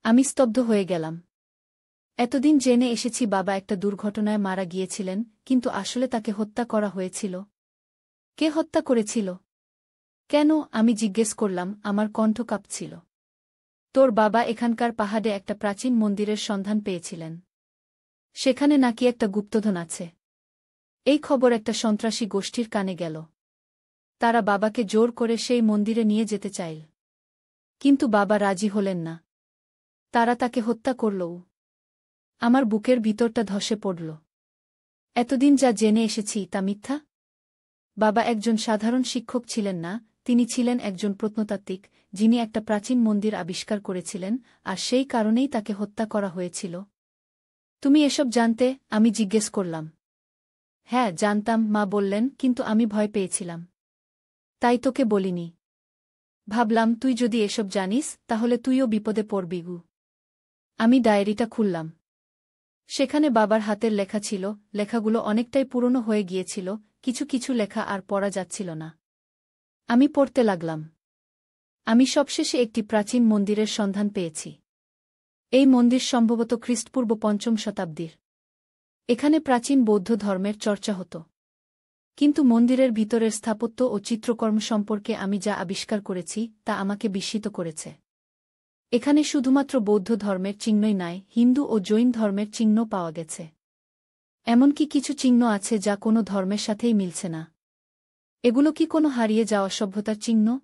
আমি স্তব্ধ হয়ে গেলাম। এতদিন জেনে এসেছি বাবা একটা দুর্ঘটনায় মারা গিয়েছিলেন, কিন্তু আসলে তাকে হত্যা করা হয়েছিল। কে হত্যা করেছিল? কেন? আমি জিজ্ঞেস করলাম। আমার কণ্ঠ কাঁপছিল। তোর বাবা এখানকার পাহাড়ে একটা প্রাচীন মন্দিরের সন্ধান পেয়েছিলেন। সেখানে নাকি একটা গুপ্তধন আছে। এই খবর একটা সন্ত্রাসী গোষ্ঠীর কানে গেল। তারা বাবাকে জোর করে সেই মন্দিরে নিয়ে যেতে চাইল। কিন্তু বাবা রাজি হলেন না। তারা তাকে হত্যা করলও। আমার বুকের ভিতরটা ধসে পড়ল। এতদিন যা জেনে এসেছি তা মিথ্যা? বাবা একজন সাধারণ শিক্ষক ছিলেন না, তিনি ছিলেন একজন প্রত্নতাত্ত্বিক, যিনি একটা প্রাচীন মন্দির আবিষ্কার করেছিলেন, আর সেই কারণেই তাকে হত্যা করা হয়েছিল। তুমি এসব জানতে? আমি জিজ্ঞেস করলাম। হ্যাঁ, জানতাম, মা বললেন, কিন্তু আমি ভয় পেয়েছিলাম। তাই তোকে বলিনি। ভাবলাম তুই যদি এসব জানিস তাহলে তুইও বিপদে পড়বি। আমি ডায়েরিটা খুললাম। সেখানে বাবার হাতের লেখা ছিল। লেখাগুলো অনেকটাই পুরনো হয়ে গিয়েছিল, কিছু কিছু লেখা আর পড়া যাচ্ছিল না। আমি পড়তে লাগলাম। আমি সবশেষে একটি প্রাচীন মন্দিরের সন্ধান পেয়েছি। এই মন্দির সম্ভবত খ্রিস্টপূর্ব ৫ম শতাব্দীর। এখানে প্রাচীন বৌদ্ধ ধর্মের চর্চা হতো। কিন্তু মন্দিরের ভিতরের স্থাপত্য ও চিত্রকর্ম সম্পর্কে আমি যা আবিষ্কার করেছি তা আমাকে বিস্মিত করেছে। এখানে শুধুমাত্র বৌদ্ধ ধর্মের চিহ্নই নয়, হিন্দু ও জৈন ধর্মের চিহ্ন পাওয়া গেছে। এমনকি কিছু চিহ্ন আছে যা কোনো ধর্মের সাথেই মিলছে না। এগুলো কি কোনো হারিয়ে যাওয়া সভ্যতার চিহ্ন?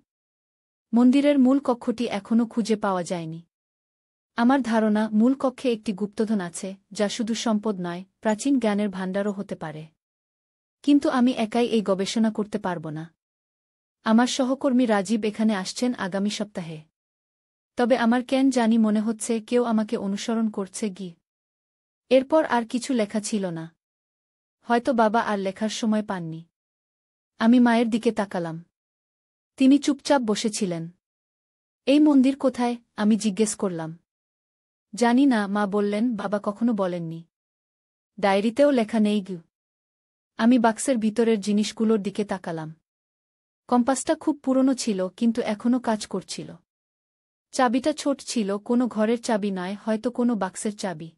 মন্দিরের মূল কক্ষটি এখনও খুঁজে পাওয়া যায়নি। আমার ধারণা মূল কক্ষে একটি গুপ্তধন আছে, যা শুধু সম্পদ নয়, প্রাচীন জ্ঞানের ভাণ্ডারও হতে পারে। কিন্তু আমি একাই এই গবেষণা করতে পারব না। আমার সহকর্মী রাজীব এখানে আসছেন আগামী সপ্তাহে। তবে আমার কেন জানি মনে হচ্ছে কেউ আমাকে অনুসরণ করছে। এরপর আর কিছু লেখা ছিল না। হয়তো বাবা আর লেখার সময় পাননি। আমি মায়ের দিকে তাকালাম। তিনি চুপচাপ বসেছিলেন। এই মন্দির কোথায়? আমি জিজ্ঞেস করলাম। জানি না, মা বললেন, বাবা কখনো বলেননি। ডায়েরিতেও লেখা নেই। আমি বাক্সের ভিতরের জিনিসগুলোর দিকে তাকালাম। কম্পাসটা খুব পুরনো ছিল, কিন্তু এখনও কাজ করছিল। চাবিটা ছোট ছিল, কোনো ঘরের চাবি নয়, হয়তো কোনো বাক্সের চাবি।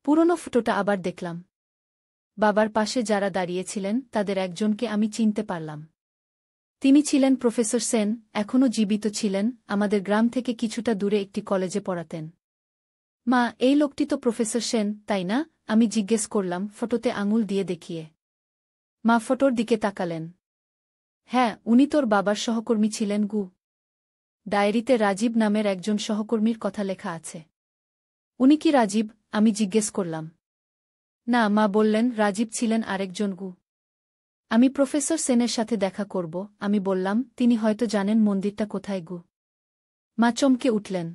পুরনো ফটোটা আবার দেখলাম। বাবার পাশে যারা দাঁড়িয়েছিলেন তাদের একজনকে আমি চিনতে পারলাম। তিনি ছিলেন প্রফেসর সেন, এখনও জীবিত ছিলেন, আমাদের গ্রাম থেকে কিছুটা দূরে একটি কলেজে পড়াতেন। মা, এই লোকটি তো প্রফেসর সেন, তাই না? আমি জিজ্ঞেস করলাম, ফটোতে আঙুল দিয়ে দেখিয়ে। মা ফটোর দিকে তাকালেন। হ্যাঁ, উনি তোর বাবার সহকর্মী ছিলেন। ডায়েরিতে রাজীব নামের একজন সহকর্মীর কথা লেখা আছে। উনি কি রাজীব? আমি জিজ্ঞেস করলাম। না, মা বললেন, রাজীব ছিলেন আরেকজন। আমি প্রফেসর সেনের সাথে দেখা করব, আমি বললাম। তিনি হয়তো জানেন মন্দিরটা কোথায়। মা চমকে উঠলেন।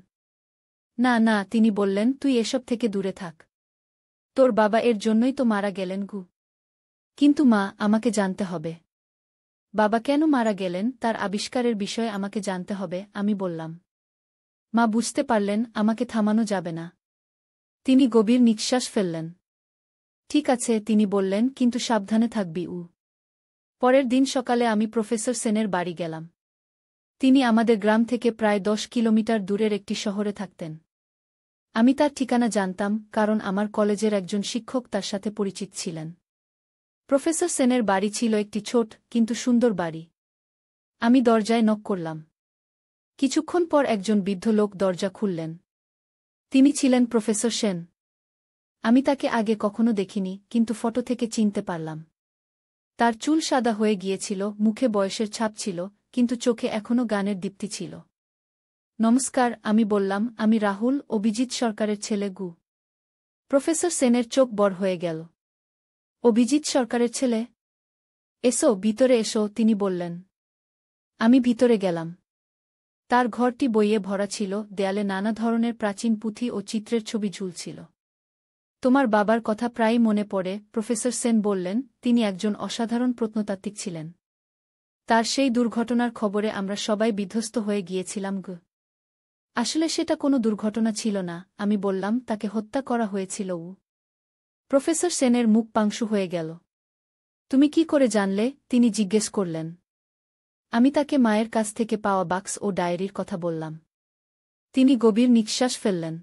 না না, তিনি বললেন, তুই এসব থেকে দূরে থাক। তোর বাবা এর জন্যই তো মারা গেলেন গু। কিন্তু মা, আমাকে জানতে হবে। বাবা কেন মারা গেলেন তার আবিষ্কারের বিষয়ে আমাকে জানতে হবে, আমি বললাম। মা বুঝতে পারলেন আমাকে থামানো যাবে না। তিনি গভীর নিঃশ্বাস ফেললেন। ঠিক আছে, তিনি বললেন, কিন্তু সাবধানে থাকবি। পরের দিন সকালে আমি প্রফেসর সেনের বাড়ি গেলাম। তিনি আমাদের গ্রাম থেকে প্রায় 10 কিলোমিটার দূরের একটি শহরে থাকতেন। আমি তার ঠিকানা জানতাম, কারণ আমার কলেজের একজন শিক্ষক তার সাথে পরিচিত ছিলেন। প্রফেসর সেনের বাড়ি ছিল একটি ছোট কিন্তু সুন্দর বাড়ি। আমি দরজায় নক করলাম। কিছুক্ষণ পর একজন বৃদ্ধ লোক দরজা খুললেন। তিনি ছিলেন প্রফেসর সেন। আমি তাকে আগে কখনো দেখিনি, কিন্তু ফটো থেকে চিনতে পারলাম। তার চুল সাদা হয়ে গিয়েছিল, মুখে বয়সের ছাপ ছিল, কিন্তু চোখে এখনও গানের দীপ্তি ছিল। নমস্কার, আমি বললাম, আমি রাহুল, অভিজিৎ সরকারের ছেলে গু। প্রফেসর সেনের চোখ বড় হয়ে গেল। অভিজিৎ সরকারের ছেলে? এসো, ভিতরে এসো, তিনি বললেন। আমি ভিতরে গেলাম। তার ঘরটি বইয়ে ভরা ছিল, দেয়ালে নানা ধরনের প্রাচীন পুঁথি ও চিত্রের ছবি ঝুলছিল। তোমার বাবার কথা প্রায়ই মনে পড়ে, প্রফেসর সেন বললেন। তিনি একজন অসাধারণ প্রত্নতাত্ত্বিক ছিলেন। তার সেই দুর্ঘটনার খবরে আমরা সবাই বিধ্বস্ত হয়ে গিয়েছিলাম গু। আসলে সেটা কোনো দুর্ঘটনা ছিল না, আমি বললাম, তাকে হত্যা করা হয়েছিল। প্রফেসর সেনের মুখ পাংশু হয়ে গেল। তুমি কি করে জানলে? তিনি জিজ্ঞেস করলেন। আমি তাকে মায়ের কাছ থেকে পাওয়া বাক্স ও ডায়েরির কথা বললাম। তিনি গভীর নিঃশ্বাস ফেললেন।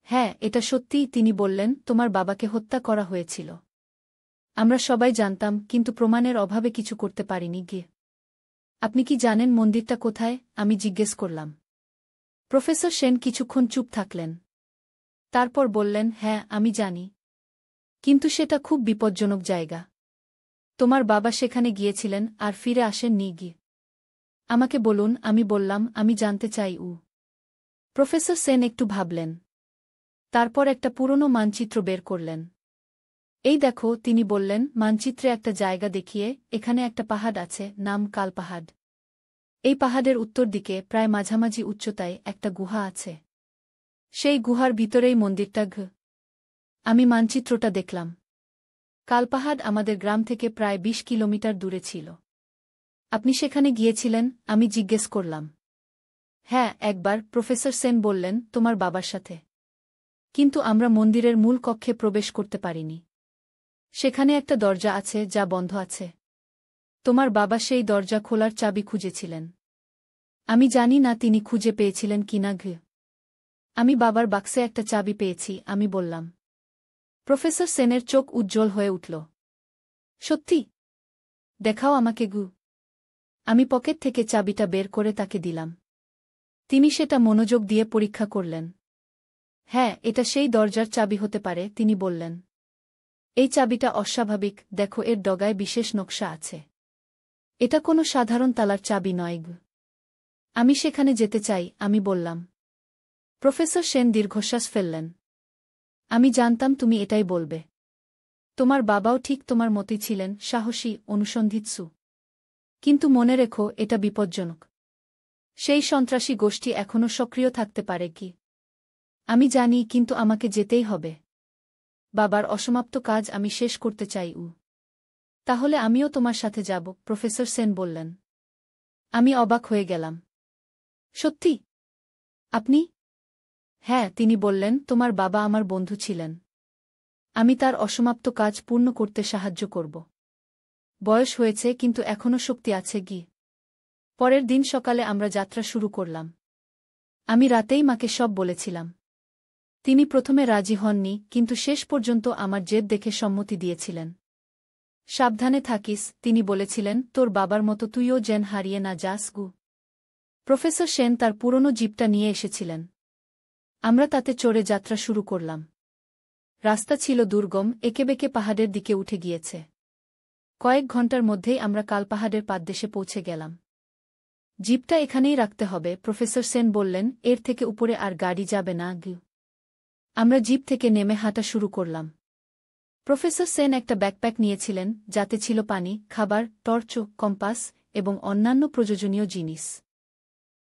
হ্যাঁ, এটা সত্যি, তিনি বললেন, তোমার বাবাকে হত্যা করা হয়েছিল। আমরা সবাই জানতাম, কিন্তু প্রমাণের অভাবে কিছু করতে পারিনি গিয়ে। আপনি কি জানেন মন্দিরটা কোথায়? আমি জিজ্ঞেস করলাম। প্রফেসর সেন কিছুক্ষণ চুপ থাকলেন। তারপর বললেন, হ্যাঁ, আমি জানি। কিন্তু সেটা খুব বিপজ্জনক জায়গা। তোমার বাবা সেখানে গিয়েছিলেন আর ফিরে আসেননি গিয়ে। আমাকে বলুন, আমি বললাম, আমি জানতে চাই। প্রফেসর সেন একটু ভাবলেন। তারপর একটা পুরনো মানচিত্র বের করলেন। এই দেখো, তিনি বললেন, মানচিত্রে একটা জায়গা দেখিয়ে, এখানে একটা পাহাড় আছে, নাম কাল পাহাড়। এই পাহাড়ের উত্তর দিকে প্রায় মাঝামাঝি উচ্চতায় একটা গুহা আছে। সেই গুহার ভিতরেই মন্দিরটা আমি মানচিত্রটা দেখলাম। কালপাহাড় আমাদের গ্রাম থেকে প্রায় 20 কিলোমিটার দূরে ছিল। আপনি সেখানে গিয়েছিলেন? আমি জিজ্ঞেস করলাম। হ্যাঁ, একবার, প্রফেসর সেন বললেন, তোমার বাবার সাথে। কিন্তু আমরা মন্দিরের মূল কক্ষে প্রবেশ করতে পারিনি। সেখানে একটা দরজা আছে যা বন্ধ আছে। তোমার বাবা সেই দরজা খোলার চাবি খুঁজেছিলেন। আমি জানি না তিনি খুঁজে পেয়েছিলেন কিনা। আমি বাবার বাক্সে একটা চাবি পেয়েছি, আমি বললাম। প্রফেসর সেনের চোখ উজ্জ্বল হয়ে উঠল। সত্যি? দেখাও আমাকে গু। আমি পকেট থেকে চাবিটা বের করে তাকে দিলাম। তিনি সেটা মনোযোগ দিয়ে পরীক্ষা করলেন। হ্যাঁ, এটা সেই দরজার চাবি হতে পারে, তিনি বললেন। এই চাবিটা অস্বাভাবিক, দেখো, এর ডগায় বিশেষ নকশা আছে। এটা কোনো সাধারণ তালার চাবি নয়। আমি সেখানে যেতে চাই, আমি বললাম। প্রফেসর সেন দীর্ঘশ্বাস ফেললেন। আমি জানতাম তুমি এটাই বলবে। তোমার বাবাও ঠিক তোমার মতোই ছিলেন, সাহসী, অনুসন্ধিৎসু। কিন্তু মনে রেখো, এটা বিপজ্জনক। সেই সন্ত্রাসী গোষ্ঠী এখনও সক্রিয় থাকতে পারে কি? আমি জানি, কিন্তু আমাকে যেতেই হবে। বাবার অসমাপ্ত কাজ আমি শেষ করতে চাই। তাহলে আমিও তোমার সাথে যাব, প্রফেসর সেন বললেন। আমি অবাক হয়ে গেলাম। সত্যি? আপনি? হ্যাঁ, তিনি বললেন, তোমার বাবা আমার বন্ধু ছিলেন। আমি তার অসমাপ্ত কাজ পূর্ণ করতে সাহায্য করব। বয়স হয়েছে, কিন্তু এখনও শক্তি আছে গি। পরের দিন সকালে আমরা যাত্রা শুরু করলাম। আমি রাতেই মাকে সব বলেছিলাম। তিনি প্রথমে রাজি হননি, কিন্তু শেষ পর্যন্ত আমার জেদ দেখে সম্মতি দিয়েছিলেন। সাবধানে থাকিস, তিনি বলেছিলেন, তোর বাবার মতো তুইও যেন হারিয়ে না যাস গু। প্রফেসর সেন তার পুরনো জিপটা নিয়ে এসেছিলেন। আমরা তাতে চড়ে যাত্রা শুরু করলাম। রাস্তা ছিল দুর্গম, এঁকেবেঁকে পাহাড়ের দিকে উঠে গিয়েছে। কয়েক ঘন্টার মধ্যেই আমরা কালপাহাড়ের পাদদেশে পৌঁছে গেলাম। জিপটা এখানেই রাখতে হবে, প্রফেসর সেন বললেন, এর থেকে উপরে আর গাড়ি যাবে না গু। আমরা জিপ থেকে নেমে হাঁটা শুরু করলাম। প্রফেসর সেন একটা ব্যাকপ্যাক নিয়েছিলেন, যাতে ছিল পানি, খাবার, টর্চ, কম্পাস এবং অন্যান্য প্রয়োজনীয় জিনিস।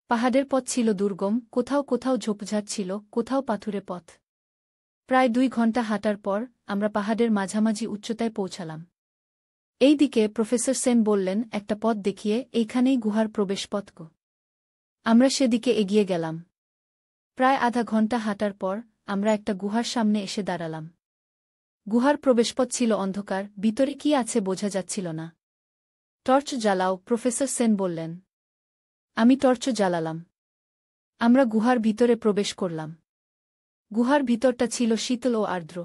পাহাড়ের পথ ছিল দুর্গম, কোথাও কোথাও ঝোপঝাড় ছিল, কোথাও পাথুরে পথ। প্রায় 2 ঘণ্টা হাঁটার পর আমরা পাহাড়ের মাঝামাঝি উচ্চতায় পৌঁছালাম। এই দিকে প্রফেসর সেন বললেন, একটা পথ দেখিয়ে, এইখানেই গুহার প্রবেশপথ। আমরা সেদিকে এগিয়ে গেলাম। প্রায় আধা ঘণ্টা হাঁটার পর আমরা একটা গুহার সামনে এসে দাঁড়ালাম। গুহার প্রবেশপথ ছিল অন্ধকার, ভিতরে কি আছে বোঝা যাচ্ছিল না। টর্চ জ্বালাও, প্রফেসর সেন বললেন। আমি টর্চ জ্বালালাম। আমরা গুহার ভিতরে প্রবেশ করলাম। গুহার ভিতরটা ছিল শীতল ও আর্দ্র।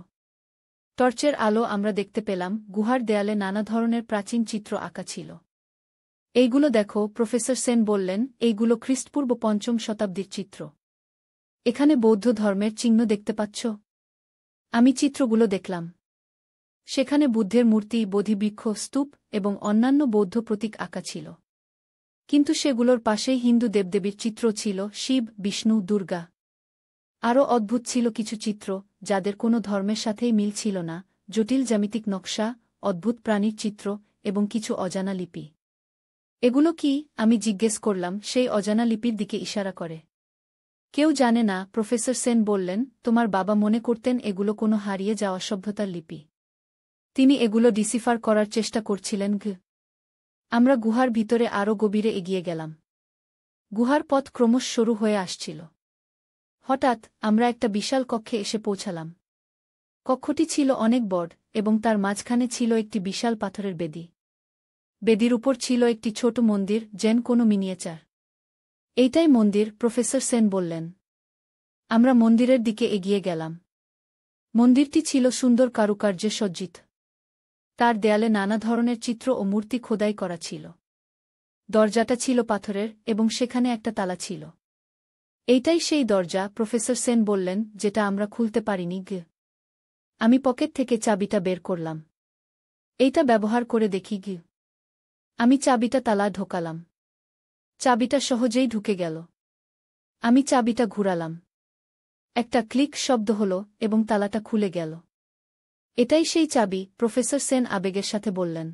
টর্চের আলো আমরা দেখতে পেলাম গুহার দেয়ালে নানা ধরনের প্রাচীন চিত্র আঁকা ছিল। এইগুলো দেখো, প্রফেসর সেন বললেন, এইগুলো খ্রিস্টপূর্ব 5ম শতাব্দীর চিত্র। এখানে বৌদ্ধ ধর্মের চিহ্ন দেখতে পাচ্ছ? আমি চিত্রগুলো দেখলাম। সেখানে বুদ্ধের মূর্তি, বোধিবৃক্ষ, স্তূপ এবং অন্যান্য বৌদ্ধ প্রতীক আঁকা ছিল। কিন্তু সেগুলোর পাশেই হিন্দু দেবদেবীর চিত্র ছিল, শিব, বিষ্ণু, দুর্গা। আরও অদ্ভুত ছিল কিছু চিত্র, যাদের কোনো ধর্মের সাথেই মিল ছিল না, জটিল জ্যামিতিক নকশা, অদ্ভুত প্রাণীর চিত্র এবং কিছু অজানা লিপি। এগুলো কি? আমি জিজ্ঞেস করলাম, সেই অজানা লিপির দিকে ইশারা করে। কেউ জানে না, প্রফেসর সেন বললেন, তোমার বাবা মনে করতেন এগুলো কোনো হারিয়ে যাওয়া সভ্যতার লিপি। তিনি এগুলো ডিসিফার করার চেষ্টা করছিলেন। আমরা গুহার ভিতরে আরও গভীরে এগিয়ে গেলাম। গুহার পথ ক্রমশ সরু হয়ে আসছিল। হঠাৎ আমরা একটা বিশাল কক্ষে এসে পৌঁছালাম। কক্ষটি ছিল অনেক বড় এবং তার মাঝখানে ছিল একটি বিশাল পাথরের বেদি। বেদির উপর ছিল একটি ছোট মন্দির, যেন কোনো মিনিয়েচার। এইটাই মন্দির, প্রফেসর সেন বললেন। আমরা মন্দিরের দিকে এগিয়ে গেলাম। মন্দিরটি ছিল সুন্দর কারুকার্যে সজ্জিত। তার দেয়ালে নানা ধরনের চিত্র ও মূর্তি খোদাই করা ছিল। দরজাটা ছিল পাথরের এবং সেখানে একটা তালা ছিল। এইটাই সেই দরজা, প্রফেসর সেন বললেন, যেটা আমরা খুলতে পারিনি। আমি পকেট থেকে চাবিটা বের করলাম। এইটা ব্যবহার করে দেখি। আমি চাবিটা তালায় ঢোকালাম। চাবিটা সহজেই ঢুকে গেল। আমি চাবিটা ঘুরালাম। একটা ক্লিক শব্দ হল এবং তালাটা খুলে গেল। এটাই সেই চাবি, প্রফেসর সেন আবেগের সাথে বললেন।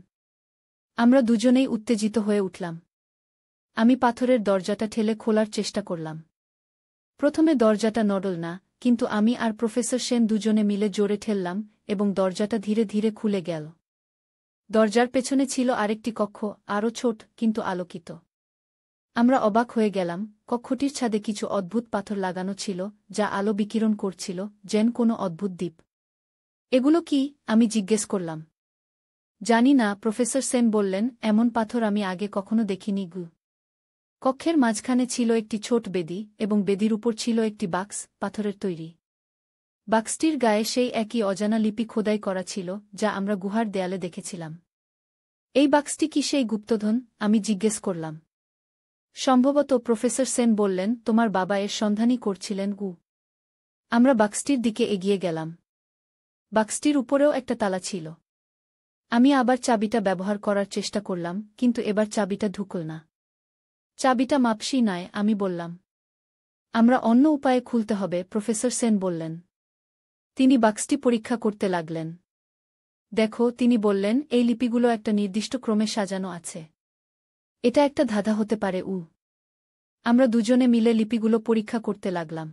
আমরা দুজনেই উত্তেজিত হয়ে উঠলাম। আমি পাথরের দরজাটা ঠেলে খোলার চেষ্টা করলাম। প্রথমে দরজাটা নড়ল না, কিন্তু আমি আর প্রফেসর সেন দুজনে মিলে জোরে ঠেললাম এবং দরজাটা ধীরে ধীরে খুলে গেল। দরজার পেছনে ছিল আরেকটি কক্ষ, আরও ছোট কিন্তু আলোকিত। আমরা অবাক হয়ে গেলাম। কক্ষটির ছাদে কিছু অদ্ভুত পাথর লাগানো ছিল, যা আলো বিকিরণ করছিল, যেন কোনো অদ্ভুত দ্বীপ। এগুলো কি? আমি জিজ্ঞেস করলাম। জানি না, প্রফেসর সেন বললেন, এমন পাথর আমি আগে কখনো দেখিনি। কক্ষের মাঝখানে ছিল একটি ছোট বেদি এবং বেদির উপর ছিল একটি বাক্স, পাথরের তৈরি। বাক্সটির গায়ে সেই একই অজানা লিপি খোদাই করা ছিল, যা আমরা গুহার দেয়ালে দেখেছিলাম। এই বাক্সটি কি সেই গুপ্তধন? আমি জিজ্ঞেস করলাম। সম্ভবত, প্রফেসর সেন বললেন, তোমার বাবা এর সন্ধানই করছিলেন। আমরা বাক্সটির দিকে এগিয়ে গেলাম। বাক্সটির উপরেও একটা তালা ছিল। আমি আবার চাবিটা ব্যবহার করার চেষ্টা করলাম, কিন্তু এবার চাবিটা ঢুকল না। চাবিটা মাপসই নয়, আমি বললাম। আমরা অন্য উপায়ে খুলতে হবে, প্রফেসর সেন বললেন। তিনি বাক্সটি পরীক্ষা করতে লাগলেন। দেখো, তিনি বললেন, এই লিপিগুলো একটা নির্দিষ্ট ক্রমে সাজানো আছে। এটা একটা ধাঁধা হতে পারে। আমরা দুজনে মিলে লিপিগুলো পরীক্ষা করতে লাগলাম।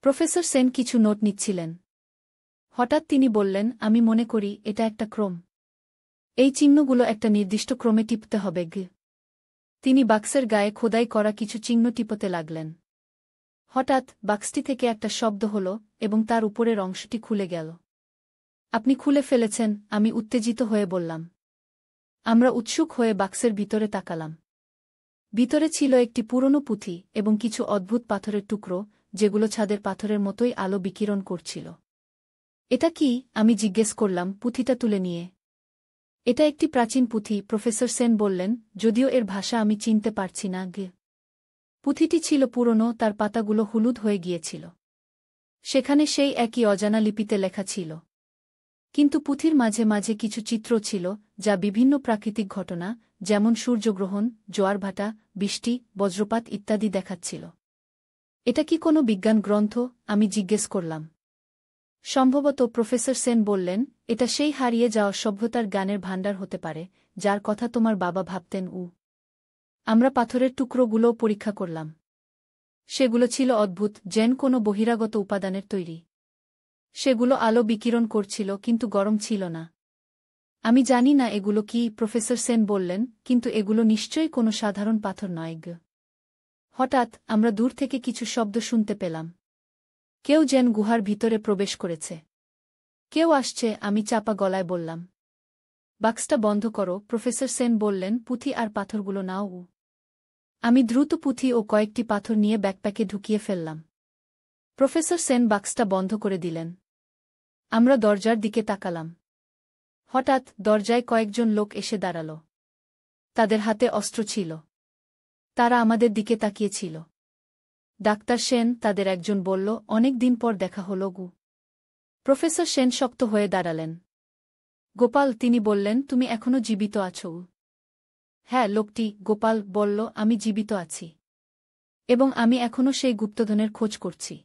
প্রফেসর সেন কিছু নোট নিচ্ছিলেন। হঠাৎ তিনি বললেন, আমি মনে করি এটা একটা ক্রম। এই চিহ্নগুলো একটা নির্দিষ্ট ক্রমে টিপতে হবে। তিনি বাক্সের গায়ে খোদাই করা কিছু চিহ্ন টিপতে লাগলেন। হঠাৎ বাক্সটি থেকে একটা শব্দ হল এবং তার উপরের অংশটি খুলে গেল। আপনি খুলে ফেলেছেন, আমি উত্তেজিত হয়ে বললাম। আমরা উৎসুক হয়ে বাক্সের ভিতরে তাকালাম। ভিতরে ছিল একটি পুরনো পুঁথি এবং কিছু অদ্ভুত পাথরের টুকরো, যেগুলো ছাদের পাথরের মতোই আলো বিকিরণ করছিল। এটা কি? আমি জিজ্ঞেস করলাম, পুঁথিটা তুলে নিয়ে। এটা একটি প্রাচীন পুঁথি, প্রফেসর সেন বললেন, যদিও এর ভাষা আমি চিনতে পারছি না। পুঁথিটি ছিল পুরনো, তার পাতাগুলো হলুদ হয়ে গিয়েছিল। সেখানে সেই একই অজানা লিপিতে লেখা ছিল। কিন্তু পুঁথির মাঝে মাঝে কিছু চিত্র ছিল, যা বিভিন্ন প্রাকৃতিক ঘটনা, যেমন সূর্যগ্রহণ, জোয়ারভাটা, বৃষ্টি, বজ্রপাত ইত্যাদি দেখাচ্ছিল। এটা কি কোনো বিজ্ঞান গ্রন্থ? আমি জিজ্ঞেস করলাম। সম্ভবত, প্রফেসর সেন বললেন, এটা সেই হারিয়ে যাওয়া সভ্যতার জ্ঞানের ভাণ্ডার হতে পারে, যার কথা তোমার বাবা ভাবতেন। আমরা পাথরের টুকরোগুলোও পরীক্ষা করলাম। সেগুলো ছিল অদ্ভুত, যেন কোনো বহিরাগত উপাদানের তৈরি। সেগুলো আলো বিকিরণ করছিল কিন্তু গরম ছিল না। আমি জানি না এগুলো কি, প্রফেসর সেন বললেন, কিন্তু এগুলো নিশ্চয়ই কোনো সাধারণ পাথর নয়। হঠাৎ আমরা দূর থেকে কিছু শব্দ শুনতে পেলাম। কেউ যেন গুহার ভিতরে প্রবেশ করেছে। কেউ আসছে, আমি চাপা গলায় বললাম। বাক্সটা বন্ধ করো, প্রফেসর সেন বললেন, পুঁথি আর পাথরগুলো নাও। আমি দ্রুত পুঁথি ও কয়েকটি পাথর নিয়ে ব্যাকপ্যাকে ঢুকিয়ে ফেললাম। প্রফেসর সেন বাক্সটা বন্ধ করে দিলেন। আমরা দরজার দিকে তাকালাম। হঠাৎ দরজায় কয়েকজন লোক এসে দাঁড়াল। তাদের হাতে অস্ত্র ছিল। তারা আমাদের দিকে তাকিয়েছিল। ডাক্তার সেন, তাদের একজন বলল, অনেক দিন পর দেখা হল গু। প্রফেসর সেন শক্ত হয়ে দাঁড়ালেন। গোপাল, তিনি বললেন, তুমি এখনো জীবিত আছো? হ্যাঁ, লোকটি, গোপাল বলল, আমি জীবিত আছি। এবং আমি এখনো সেই গুপ্তধনের খোঁজ করছি।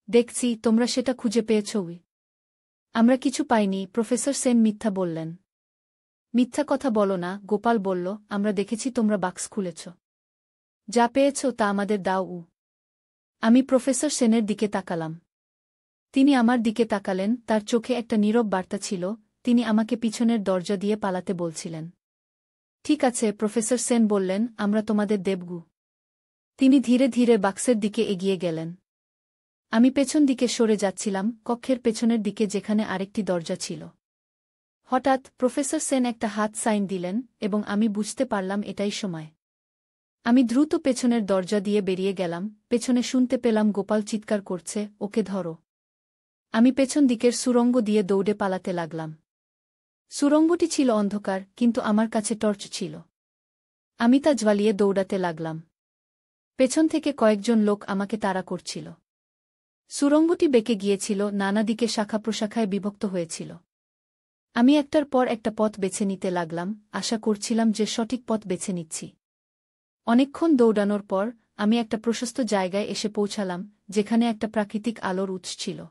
দেখছি তোমরা সেটা খুঁজে পেয়েছ। আমরা কিছু পাইনি, প্রফেসর সেন মিথ্যা বললেন। মিথ্যা কথা বলো না, গোপাল বলল, আমরা দেখেছি তোমরা বাক্স খুলেছ। যা পেয়েছ তা আমাদের দাও। আমি প্রফেসর সেনের দিকে তাকালাম। তিনি আমার দিকে তাকালেন, তার চোখে একটা নীরব বার্তা ছিল, তিনি আমাকে পিছনের দরজা দিয়ে পালাতে বলছিলেন। ঠিক আছে, প্রফেসর সেন বললেন, আমরা তোমাদের দেবগু। তিনি ধীরে ধীরে বাক্সের দিকে এগিয়ে গেলেন। আমি পেছন দিকে সরে যাচ্ছিলাম, কক্ষের পেছনের দিকে যেখানে আরেকটি দরজা ছিল। হঠাৎ প্রফেসর সেন একটা হাত সাইন দিলেন এবং আমি বুঝতে পারলাম এটাই সময়। আমি দ্রুত পেছনের দরজা দিয়ে বেরিয়ে গেলাম, পেছনে শুনতে পেলাম গোপাল চিৎকার করছে, ওকে ধরো। আমি পেছন দিকের সুড়ঙ্গ দিয়ে দৌড়ে পালাতে লাগলাম। সুড়ঙ্গটি ছিল অন্ধকার, কিন্তু আমার কাছে টর্চ ছিল। আমি তা জ্বালিয়ে দৌড়াতে লাগলাম। পেছন থেকে কয়েকজন লোক আমাকে তাড়া করছিল। সুড়ঙ্গটি বেঁকে গিয়েছিল, নানা দিকে শাখা প্রশাখায় বিভক্ত হয়েছিল। আমি একটার পর একটা পথ বেছে নিতে লাগলাম, আশা করছিলাম যে সঠিক পথ বেছে নিচ্ছি। অনেকক্ষণ দৌড়ানোর পর আমি একটা প্রশস্ত জায়গায় এসে পৌঁছালাম, যেখানে একটা প্রাকৃতিক আলোর উৎস ছিল।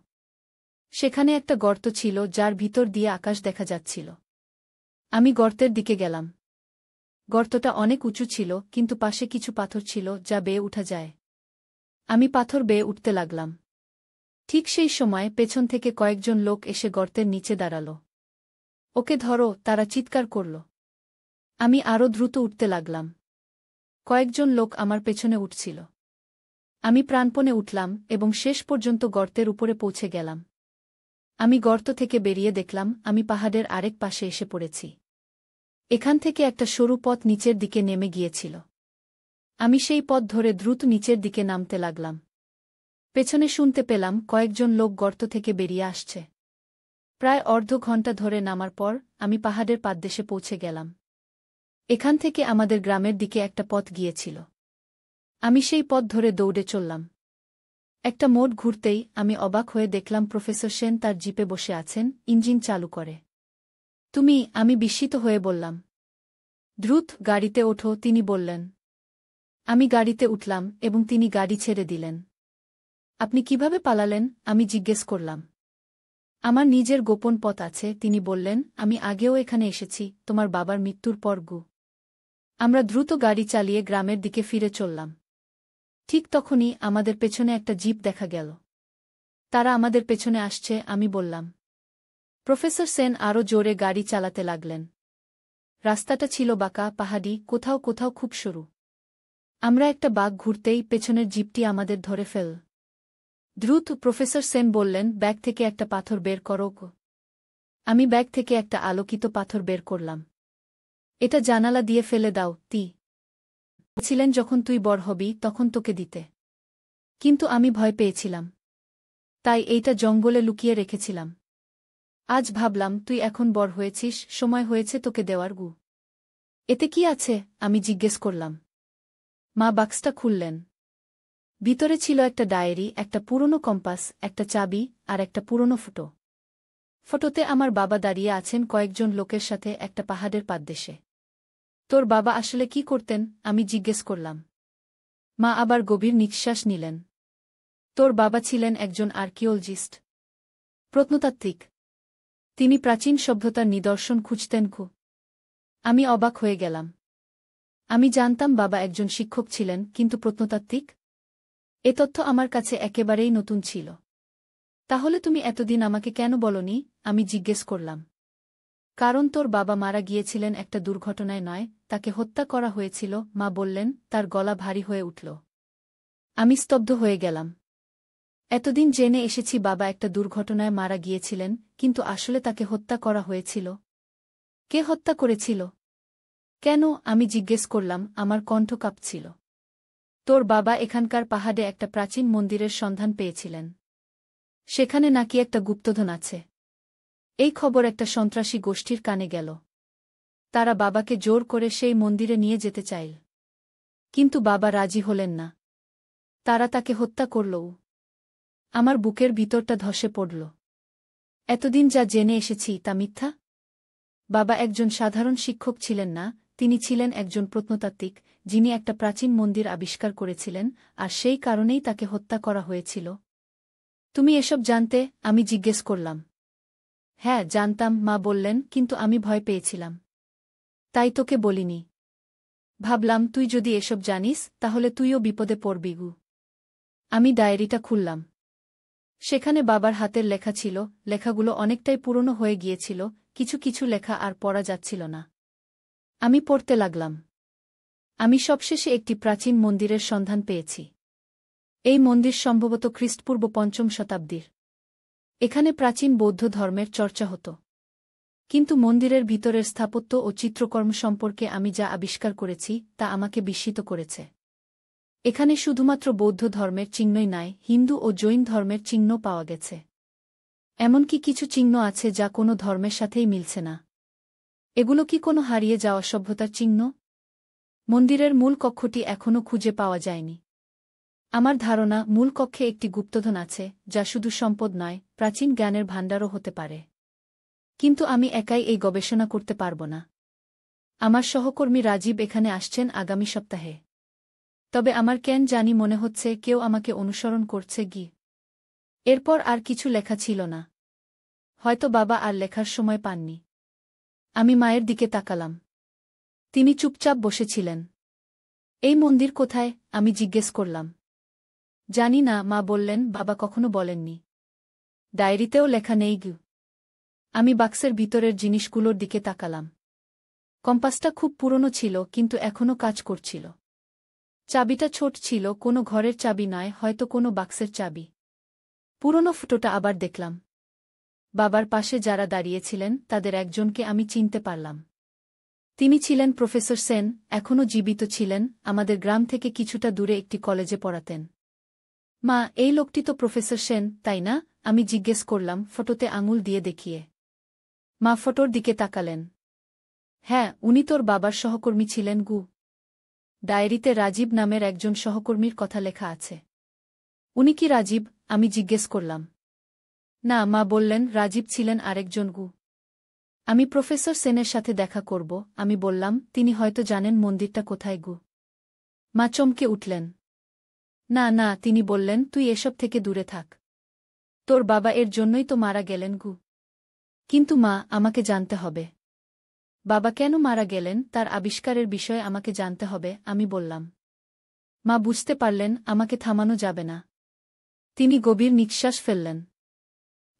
সেখানে একটা গর্ত ছিল, যার ভিতর দিয়ে আকাশ দেখা যাচ্ছিল। আমি গর্তের দিকে গেলাম। গর্তটা অনেক উঁচু ছিল, কিন্তু পাশে কিছু পাথর ছিল যা বেয়ে উঠা যায়। আমি পাথর বেয়ে উঠতে লাগলাম। ঠিক সেই সময় পেছন থেকে কয়েকজন লোক এসে গর্তের নিচে দাঁড়াল। ওকে ধরো, তারা চিৎকার করল। আমি আরও দ্রুত উঠতে লাগলাম। কয়েকজন লোক আমার পেছনে উঠছিল। আমি প্রাণপণে উঠলাম এবং শেষ পর্যন্ত গর্তের উপরে পৌঁছে গেলাম। আমি গর্ত থেকে বেরিয়ে দেখলাম আমি পাহাড়ের আরেক পাশে এসে পড়েছি। এখান থেকে একটা সরু পথ নিচের দিকে নেমে গিয়েছিল। আমি সেই পথ ধরে দ্রুত নিচের দিকে নামতে লাগলাম। পেছনে শুনতে পেলাম কয়েকজন লোক গর্ত থেকে বেরিয়ে আসছে। প্রায় অর্ধ ঘণ্টা ধরে নামার পর আমি পাহাড়ের পাদদেশে পৌঁছে গেলাম। এখান থেকে আমাদের গ্রামের দিকে একটা পথ গিয়েছিল। আমি সেই পথ ধরে দৌড়ে চললাম। একটা মোড় ঘুরতেই আমি অবাক হয়ে দেখলাম প্রফেসর সেন তার জিপে বসে আছেন, ইঞ্জিন চালু করে। তুমি? আমি বিস্মিত হয়ে বললাম। দ্রুত গাড়িতে ওঠো, তিনি বললেন। আমি গাড়িতে উঠলাম এবং তিনি গাড়ি ছেড়ে দিলেন। আপনি কিভাবে পালালেন? আমি জিজ্ঞেস করলাম। আমার নিজের গোপন পথ আছে, তিনি বললেন, আমি আগেও এখানে এসেছি, তোমার বাবার মৃত্যুর পর গু। আমরা দ্রুত গাড়ি চালিয়ে গ্রামের দিকে ফিরে চললাম। ঠিক তখনই আমাদের পেছনে একটা জিপ দেখা গেল। তারা আমাদের পেছনে আসছে, আমি বললাম। প্রফেসর সেন আরও জোরে গাড়ি চালাতে লাগলেন। রাস্তাটা ছিল বাঁকা, পাহাড়ি, কোথাও কোথাও খুব সরু। আমরা একটা বাঁক ঘুরতেই পেছনের জিপটি আমাদের ধরে ফেল। দ্রুত প্রফেসর সেন বললেন, ব্যাগ থেকে একটা পাথর বের করো। আমি ব্যাগ থেকে একটা আলোকিত পাথর বের করলাম। এটা জানালা দিয়ে ফেলে দাও, ছিলেন যখন তুই বড় হবি তখন তোকে দিতে। কিন্তু আমি ভয় পেয়েছিলাম। তাই এইটা জঙ্গলে লুকিয়ে রেখেছিলাম। আজ ভাবলাম তুই এখন বড় হয়েছিস, সময় হয়েছে তোকে দেওয়ার গু। এতে কি আছে? আমি জিজ্ঞেস করলাম। মা বাক্সটা খুললেন। ভিতরে ছিল একটা ডায়েরি, একটা পুরনো কম্পাস, একটা চাবি আর একটা পুরনো ফটো। ফটোতে আমার বাবা দাঁড়িয়ে আছেন কয়েকজন লোকের সাথে একটা পাহাড়ের পাদদেশে। তোর বাবা আসলে কি করতেন? আমি জিজ্ঞেস করলাম। মা আবার গভীর নিঃশ্বাস নিলেন। তোর বাবা ছিলেন একজন আর্কিওলজিস্ট, প্রত্নতাত্ত্বিক। তিনি প্রাচীন সভ্যতার নিদর্শন খুঁজতেন। আমি অবাক হয়ে গেলাম। আমি জানতাম বাবা একজন শিক্ষক ছিলেন, কিন্তু প্রত্নতাত্ত্বিক? এ তথ্য আমার কাছে একেবারেই নতুন ছিল। তাহলে তুমি এতদিন আমাকে কেন বলনি? আমি জিজ্ঞেস করলাম। কারণ তোর বাবা মারা গিয়েছিলেন একটা দুর্ঘটনায় নয়, তাকে হত্যা করা হয়েছিল, মা বললেন। তার গলা ভারী হয়ে উঠল। আমি স্তব্ধ হয়ে গেলাম। এতদিন জেনে এসেছি বাবা একটা দুর্ঘটনায় মারা গিয়েছিলেন, কিন্তু আসলে তাকে হত্যা করা হয়েছিল। কে হত্যা করেছিল? কেন? আমি জিজ্ঞেস করলাম, আমার কণ্ঠ কাঁপছিল। তোর বাবা এখানকার পাহাড়ে একটা প্রাচীন মন্দিরের সন্ধান পেয়েছিলেন। সেখানে নাকি একটা গুপ্তধন আছে। এই খবর একটা সন্ত্রাসী গোষ্ঠীর কানে গেল। তারা বাবাকে জোর করে সেই মন্দিরে নিয়ে যেতে চাইল। কিন্তু বাবা রাজি হলেন না। তারা তাকে হত্যা করলও। আমার বুকের ভিতরটা ধসে পড়ল। এতদিন যা জেনে এসেছি তা মিথ্যা? বাবা একজন সাধারণ শিক্ষক ছিলেন না, তিনি ছিলেন একজন প্রত্নতাত্ত্বিক, যিনি একটা প্রাচীন মন্দির আবিষ্কার করেছিলেন, আর সেই কারণেই তাকে হত্যা করা হয়েছিল। তুমি এসব জানতে? আমি জিজ্ঞেস করলাম। হ্যাঁ, জানতাম, মা বললেন, কিন্তু আমি ভয় পেয়েছিলাম। তাই তোকে বলিনি। ভাবলাম তুই যদি এসব জানিস তাহলে তুইও বিপদে পড়বি। আমি ডায়েরিটা খুললাম। সেখানে বাবার হাতের লেখা ছিল। লেখাগুলো অনেকটাই পুরনো হয়ে গিয়েছিল, কিছু কিছু লেখা আর পড়া যাচ্ছিল না। আমি পড়তে লাগলাম। আমি সবশেষে একটি প্রাচীন মন্দিরের সন্ধান পেয়েছি। এই মন্দির সম্ভবত খ্রিস্টপূর্ব ৫ম শতাব্দীর। এখানে প্রাচীন বৌদ্ধ ধর্মের চর্চা হতো। কিন্তু মন্দিরের ভিতরের স্থাপত্য ও চিত্রকর্ম সম্পর্কে আমি যা আবিষ্কার করেছি তা আমাকে বিস্মিত করেছে। এখানে শুধুমাত্র বৌদ্ধ ধর্মের চিহ্নই নয়, হিন্দু ও জৈন ধর্মের চিহ্ন পাওয়া গেছে। এমনকি কিছু চিহ্ন আছে যা কোনো ধর্মের সাথেই মিলছে না। এগুলো কি কোনো হারিয়ে যাওয়া সভ্যতার চিহ্ন? মন্দিরের মূল কক্ষটি এখনও খুঁজে পাওয়া যায়নি। আমার ধারণা মূল কক্ষে একটি গুপ্তধন আছে, যা শুধু সম্পদ নয়, প্রাচীন জ্ঞানের ভাণ্ডারও হতে পারে। কিন্তু আমি একাই এই গবেষণা করতে পারব না। আমার সহকর্মী রাজীব এখানে আসছেন আগামী সপ্তাহে। তবে আমার কেন জানি মনে হচ্ছে কেউ আমাকে অনুসরণ করছে। এরপর আর কিছু লেখা ছিল না। হয়তো বাবা আর লেখার সময় পাননি। আমি মায়ের দিকে তাকালাম। তিনি চুপচাপ বসেছিলেন। এই মন্দির কোথায়? আমি জিজ্ঞেস করলাম। জানি না, মা বললেন, বাবা কখনো বলেননি। ডায়েরিতেও লেখা নেই। আমি বাক্সের ভিতরের জিনিসগুলোর দিকে তাকালাম। কম্পাসটা খুব পুরনো ছিল, কিন্তু এখনও কাজ করছিল। চাবিটা ছোট ছিল, কোনো ঘরের চাবি নয়, হয়তো কোনো বাক্সের চাবি। পুরনো ফটোটা আবার দেখলাম। বাবার পাশে যারা দাঁড়িয়েছিলেন তাদের একজনকে আমি চিনতে পারলাম। তিনি ছিলেন প্রফেসর সেন, এখনও জীবিত ছিলেন, আমাদের গ্রাম থেকে কিছুটা দূরে একটি কলেজে পড়াতেন। মা, এই লোকটি তো প্রফেসর সেন, তাই না? আমি জিজ্ঞেস করলাম, ফটোতে আঙুল দিয়ে দেখিয়ে। মা ফটোর দিকে তাকালেন। হ্যাঁ, উনি তোর বাবার সহকর্মী ছিলেন। ডায়েরিতে রাজীব নামের একজন সহকর্মীর কথা লেখা আছে। উনি কি রাজীব? আমি জিজ্ঞেস করলাম। না, মা বললেন, রাজীব ছিলেন আরেকজন। আমি প্রফেসর সেনের সাথে দেখা করব, আমি বললাম। তিনি হয়তো জানেন মন্দিরটা কোথায়। মা চমকে উঠলেন। না না, তিনি বললেন, তুই এসব থেকে দূরে থাক। তোর বাবা এর জন্যই তো মারা গেলেন। কিন্তু মা, আমাকে জানতে হবে। বাবা কেন মারা গেলেন তার আবিষ্কারের বিষয়ে আমাকে জানতে হবে, আমি বললাম। মা বুঝতে পারলেন আমাকে থামানো যাবে না। তিনি গভীর নিঃশ্বাস ফেললেন।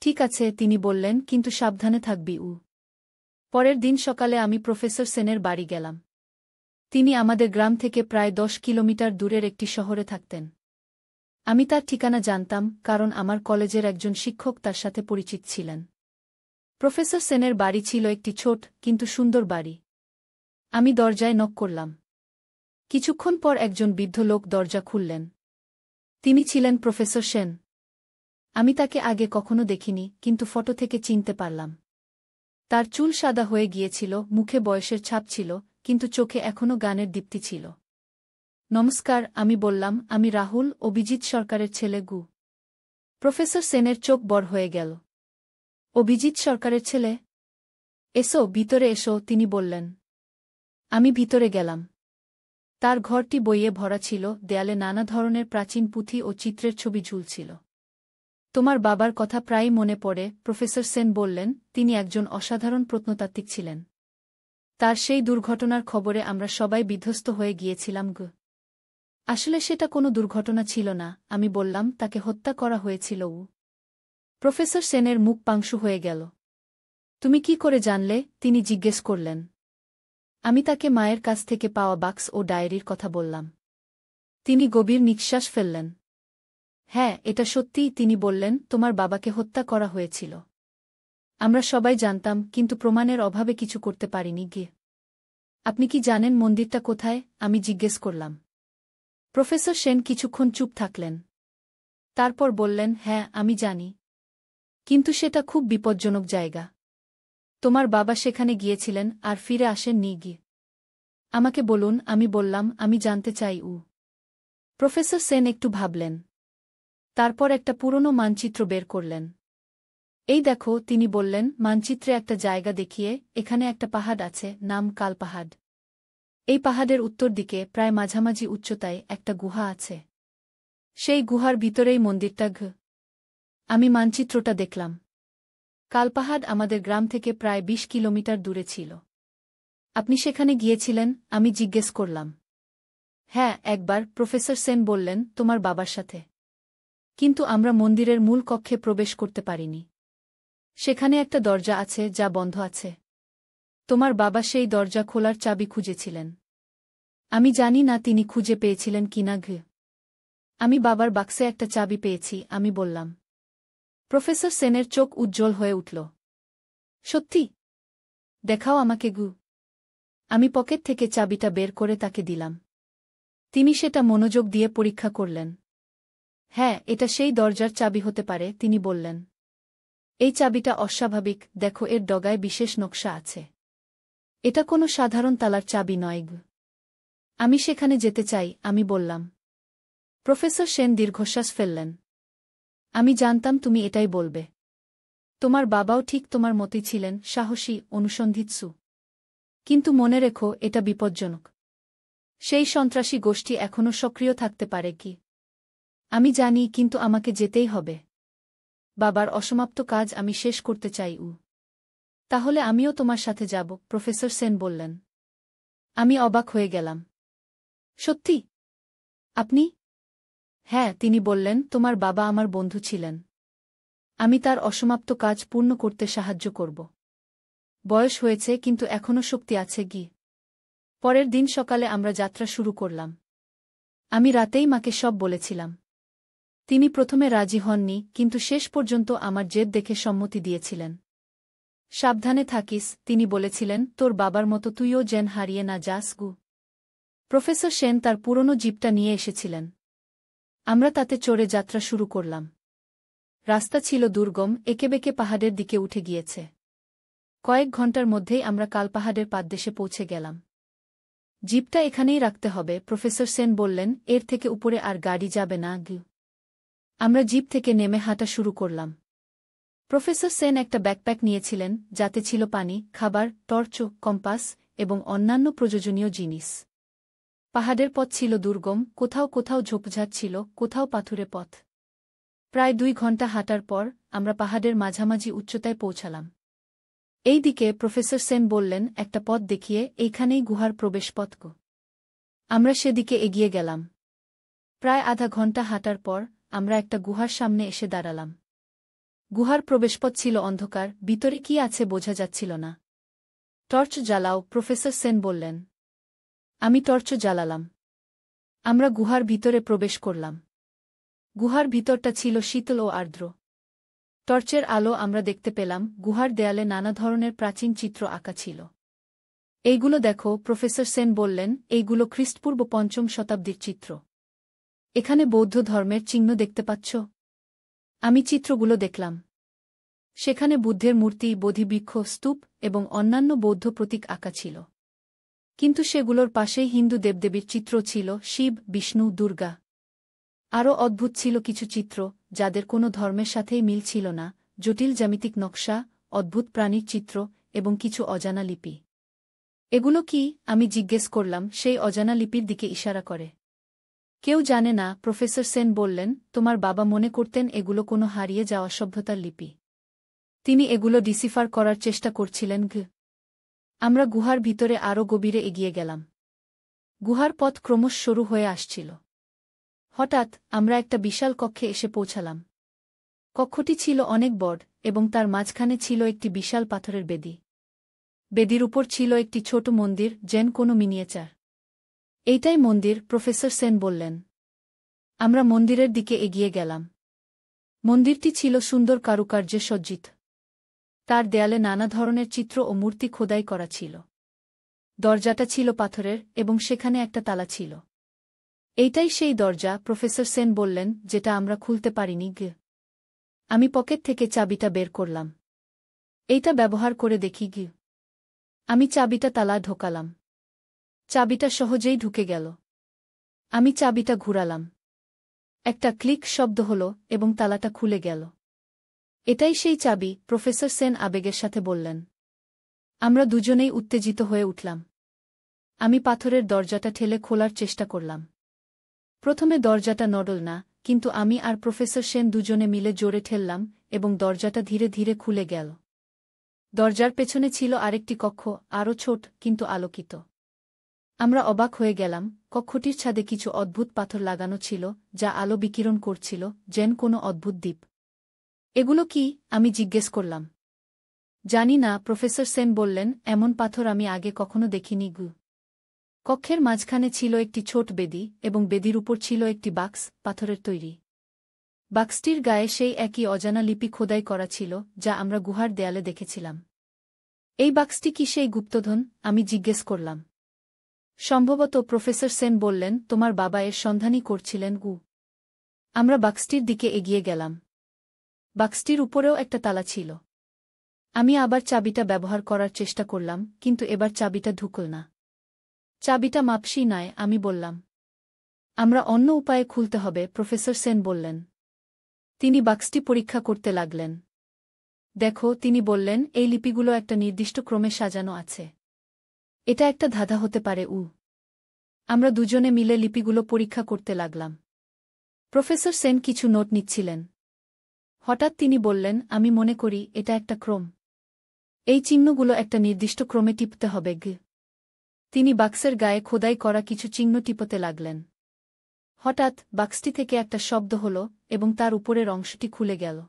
ঠিক আছে, তিনি বললেন, কিন্তু সাবধানে থাকবি। পরের দিন সকালে আমি প্রফেসর সেনের বাড়ি গেলাম। তিনি আমাদের গ্রাম থেকে প্রায় ১০ কিলোমিটার দূরের একটি শহরে থাকতেন। আমি তার ঠিকানা জানতাম, কারণ আমার কলেজের একজন শিক্ষক তার সাথে পরিচিত ছিলেন। প্রফেসর সেনের বাড়ি ছিল একটি ছোট কিন্তু সুন্দর বাড়ি। আমি দরজায় নক করলাম। কিছুক্ষণ পর একজন বৃদ্ধ লোক দরজা খুললেন। তিনি ছিলেন প্রফেসর সেন। আমি তাকে আগে কখনো দেখিনি, কিন্তু ফটো থেকে চিনতে পারলাম। তার চুল সাদা হয়ে গিয়েছিল, মুখে বয়সের ছাপ ছিল, কিন্তু চোখে এখনও গানের দীপ্তি ছিল। নমস্কার, আমি বললাম, আমি রাহুল, অভিজিৎ সরকারের ছেলে। প্রফেসর সেনের চোখ বড় হয়ে গেল। অভিজিৎ সরকারের ছেলে? এসো, ভিতরে এসো, তিনি বললেন। আমি ভিতরে গেলাম। তার ঘরটি বইয়ে ভরা ছিল, দেয়ালে নানা ধরনের প্রাচীন পুঁথি ও চিত্রের ছবি ঝুলছিল। তোমার বাবার কথা প্রায়ই মনে পড়ে, প্রফেসর সেন বললেন। তিনি একজন অসাধারণ প্রত্নতাত্ত্বিক ছিলেন। তার সেই দুর্ঘটনার খবরে আমরা সবাই বিধ্বস্ত হয়ে গিয়েছিলাম। আসলে সেটা কোনো দুর্ঘটনা ছিল না, আমি বললাম, তাকে হত্যা করা হয়েছিল। প্রফেসর সেনের মুখ পাংশু হয়ে গেল। তুমি কি করে জানলে? তিনি জিজ্ঞেস করলেন। আমি তাকে মায়ের কাছ থেকে পাওয়া বাক্স ও ডায়েরির কথা বললাম। তিনি গভীর নিঃশ্বাস ফেললেন। হ্যাঁ, এটা সত্যিই। তিনি বললেন, তোমার বাবাকে হত্যা করা হয়েছিল। আমরা সবাই জানতাম, কিন্তু প্রমাণের অভাবে কিছু করতে পারিনি গিয়ে। আপনি কি জানেন মন্দিরটা কোথায়? আমি জিজ্ঞেস করলাম। প্রফেসর সেন কিছুক্ষণ চুপ থাকলেন। তারপর বললেন, হ্যাঁ, আমি জানি। কিন্তু সেটা খুব বিপজ্জনক জায়গা। তোমার বাবা সেখানে গিয়েছিলেন আর ফিরে আসেননি গিয়ে। আমাকে বলুন। আমি বললাম, আমি জানতে চাই। প্রফেসর সেন একটু ভাবলেন। তারপর একটা পুরনো মানচিত্র বের করলেন। এই দেখো, তিনি বললেন, মানচিত্রে একটা জায়গা দেখিয়ে, এখানে একটা পাহাড় আছে, নাম কাল পাহাড়। এই পাহাড়ের উত্তর দিকে প্রায় মাঝামাঝি উচ্চতায় একটা গুহা আছে। সেই গুহার ভিতরেই মন্দিরটা। আমি মানচিত্রটা দেখলাম। কালপাহাড় আমাদের গ্রাম থেকে প্রায় ২০ কিলোমিটার দূরে ছিল। আপনি সেখানে গিয়েছিলেন? আমি জিজ্ঞেস করলাম। হ্যাঁ, একবার। প্রফেসর সেন বললেন, তোমার বাবার সাথে। কিন্তু আমরা মন্দিরের মূল কক্ষে প্রবেশ করতে পারিনি। সেখানে একটা দরজা আছে যা বন্ধ আছে। তোমার বাবা সেই দরজা খোলার চাবি খুঁজেছিলেন। আমি জানি না তিনি খুঁজে পেয়েছিলেন কিনা। আমি বাবার বাক্সে একটা চাবি পেয়েছি, আমি বললাম। প্রফেসর সেনের চোখ উজ্জ্বল হয়ে উঠল। সত্যি? দেখাও আমাকে। আমি পকেট থেকে চাবিটা বের করে তাকে দিলাম। তিনি সেটা মনোযোগ দিয়ে পরীক্ষা করলেন। হ্যাঁ, এটা সেই দরজার চাবি হতে পারে, তিনি বললেন। এই চাবিটা অস্বাভাবিক, দেখো এর ডগায় বিশেষ নকশা আছে। এটা কোনো সাধারণ তালার চাবি নয়। আমি সেখানে যেতে চাই, আমি বললাম। প্রফেসর সেন দীর্ঘশ্বাস ফেললেন। আমি জানতাম তুমি এটাই বলবে। তোমার বাবাও ঠিক তোমার মতোই ছিলেন, সাহসী, অনুসন্ধিৎসু। কিন্তু মনে রেখো, এটা বিপজ্জনক। সেই সন্ত্রাসী গোষ্ঠী এখনও সক্রিয় থাকতে পারে কি? আমি জানি, কিন্তু আমাকে যেতেই হবে। বাবার অসমাপ্ত কাজ আমি শেষ করতে চাই। তাহলে আমিও তোমার সাথে যাব, প্রফেসর সেন বললেন। আমি অবাক হয়ে গেলাম। সত্যি? আপনি? হ্যাঁ, তিনি বললেন, তোমার বাবা আমার বন্ধু ছিলেন। আমি তার অসমাপ্ত কাজ পূর্ণ করতে সাহায্য করব। বয়স হয়েছে, কিন্তু এখনও শক্তি আছে। পরের দিন সকালে আমরা যাত্রা শুরু করলাম। আমি রাতেই মাকে সব বলেছিলাম। তিনি প্রথমে রাজি হননি, কিন্তু শেষ পর্যন্ত আমার জেদ দেখে সম্মতি দিয়েছিলেন। সাবধানে থাকিস, তিনি বলেছিলেন, তোর বাবার মতো তুইও যেন হারিয়ে না যাস। প্রফেসর সেন তার পুরনো জিপটা নিয়ে এসেছিলেন। আমরা তাতে চড়ে যাত্রা শুরু করলাম। রাস্তা ছিল দুর্গম, এঁকেবেঁকে পাহাড়ের দিকে উঠে গিয়েছে। কয়েক ঘন্টার মধ্যেই আমরা কালপাহাড়ের পাদদেশে পৌঁছে গেলাম। জিপটা এখানেই রাখতে হবে, প্রফেসর সেন বললেন, এর থেকে উপরে আর গাড়ি যাবে না। আমরা জিপ থেকে নেমে হাঁটা শুরু করলাম। প্রফেসর সেন একটা ব্যাকপ্যাক নিয়েছিলেন, যাতে ছিল পানি, খাবার, টর্চ, কম্পাস এবং অন্যান্য প্রয়োজনীয় জিনিস। পাহাড়ের পথ ছিল দুর্গম, কোথাও কোথাও ঝোপঝাড় ছিল, কোথাও পাথুরে পথ। প্রায় ২ ঘণ্টা হাঁটার পর আমরা পাহাড়ের মাঝামাঝি উচ্চতায় পৌঁছালাম। এই দিকে প্রফেসর সেন বললেন, একটা পথ দেখিয়ে, এইখানেই গুহার প্রবেশপথ। আমরা সেদিকে এগিয়ে গেলাম। প্রায় আধা ঘণ্টা হাঁটার পর আমরা একটা গুহার সামনে এসে দাঁড়ালাম। গুহার প্রবেশপথ ছিল অন্ধকার, ভিতরে কি আছে বোঝা যাচ্ছিল না। টর্চ জ্বালাও, প্রফেসর সেন বললেন। আমি টর্চ জ্বালালাম। আমরা গুহার ভিতরে প্রবেশ করলাম। গুহার ভিতরটা ছিল শীতল ও আর্দ্র। টর্চের আলো আমরা দেখতে পেলাম, গুহার দেয়ালে নানা ধরনের প্রাচীন চিত্র আঁকা ছিল। এইগুলো দেখো, প্রফেসর সেন বললেন, এইগুলো খ্রিস্টপূর্ব ৫ম শতাব্দীর চিত্র। এখানে বৌদ্ধ ধর্মের চিহ্ন দেখতে পাচ্ছ? আমি চিত্রগুলো দেখলাম। সেখানে বুদ্ধের মূর্তি, বোধিবৃক্ষ, স্তূপ এবং অন্যান্য বৌদ্ধ প্রতীক আঁকা ছিল। কিন্তু সেগুলোর পাশেই হিন্দু দেবদেবীর চিত্র ছিল, শিব, বিষ্ণু, দুর্গা। আরও অদ্ভুত ছিল কিছু চিত্র, যাদের কোনো ধর্মের সাথেই মিল ছিল না, জটিল জ্যামিতিক নকশা, অদ্ভুত প্রাণীর চিত্র এবং কিছু অজানা লিপি। এগুলো কি? আমি জিজ্ঞেস করলাম, সেই অজানা লিপির দিকে ইশারা করে। কেউ জানে না, প্রফেসর সেন বললেন, তোমার বাবা মনে করতেন এগুলো কোনো হারিয়ে যাওয়া সভ্যতার লিপি। তিনি এগুলো ডিসিফার করার চেষ্টা করছিলেন। আমরা গুহার ভিতরে আরও গভীরে এগিয়ে গেলাম। গুহার পথ ক্রমশ সরু হয়ে আসছিল। হঠাৎ আমরা একটা বিশাল কক্ষে এসে পৌঁছালাম। কক্ষটি ছিল অনেক বড় এবং তার মাঝখানে ছিল একটি বিশাল পাথরের বেদি। বেদির উপর ছিল একটি ছোট মন্দির, যেন কোনো মিনিয়েচার। এইটাই মন্দির, প্রফেসর সেন বললেন। আমরা মন্দিরের দিকে এগিয়ে গেলাম। মন্দিরটি ছিল সুন্দর কারুকার্যে সজ্জিত। তার দেয়ালে নানা ধরনের চিত্র ও মূর্তি খোদাই করা ছিল। দরজাটা ছিল পাথরের এবং সেখানে একটা তালা ছিল। এইটাই সেই দরজা, প্রফেসর সেন বললেন, যেটা আমরা খুলতে পারিনি। আমি পকেট থেকে চাবিটা বের করলাম। এইটা ব্যবহার করে দেখি। আমি চাবিটা তালায় ঢোকালাম। চাবিটা সহজেই ঢুকে গেল। আমি চাবিটা ঘুরালাম। একটা ক্লিক শব্দ হল এবং তালাটা খুলে গেল। এটাই সেই চাবি, প্রফেসর সেন আবেগের সাথে বললেন। আমরা দুজনেই উত্তেজিত হয়ে উঠলাম। আমি পাথরের দরজাটা ঠেলে খোলার চেষ্টা করলাম। প্রথমে দরজাটা নড়ল না, কিন্তু আমি আর প্রফেসর সেন দুজনে মিলে জোরে ঠেললাম এবং দরজাটা ধীরে ধীরে খুলে গেল। দরজার পেছনে ছিল আরেকটি কক্ষ, আরও ছোট কিন্তু আলোকিত। আমরা অবাক হয়ে গেলাম। কক্ষটির ছাদে কিছু অদ্ভুত পাথর লাগানো ছিল, যা আলো বিকিরণ করছিল, যেন কোনো অদ্ভুত দ্বীপ। এগুলো কি? আমি জিজ্ঞেস করলাম। জানি না, প্রফেসর সেন বললেন, এমন পাথর আমি আগে কখনো দেখিনি। কক্ষের মাঝখানে ছিল একটি ছোট বেদি এবং বেদির উপর ছিল একটি বাক্স, পাথরের তৈরি। বাক্সটির গায়ে সেই একই অজানা লিপি খোদাই করা ছিল, যা আমরা গুহার দেয়ালে দেখেছিলাম। এই বাক্সটি কি সেই গুপ্তধন? আমি জিজ্ঞেস করলাম। সম্ভবত, প্রফেসর সেন বললেন, তোমার বাবা এর সন্ধানই করছিলেন। আমরা বাক্সটির দিকে এগিয়ে গেলাম। বাক্সটির উপরেও একটা তালা ছিল। আমি আবার চাবিটা ব্যবহার করার চেষ্টা করলাম, কিন্তু এবার চাবিটা ঢুকল না। চাবিটা মাপসই নয়, আমি বললাম। আমরা অন্য উপায়ে খুলতে হবে, প্রফেসর সেন বললেন। তিনি বাক্সটি পরীক্ষা করতে লাগলেন। দেখো, তিনি বললেন, এই লিপিগুলো একটা নির্দিষ্ট ক্রমে সাজানো আছে। এটা একটা ধাঁধা হতে পারে। আমরা দুজনে মিলে লিপিগুলো পরীক্ষা করতে লাগলাম। প্রফেসর সেন কিছু নোট নিচ্ছিলেন। হঠাৎ তিনি বললেন, আমি মনে করি এটা একটা ক্রম। এই চিহ্নগুলো একটা নির্দিষ্ট ক্রমে টিপতে হবে। তিনি বাক্সের গায়ে খোদাই করা কিছু চিহ্ন টিপতে লাগলেন। হঠাৎ বাক্সটি থেকে একটা শব্দ হল এবং তার উপরের অংশটি খুলে গেল।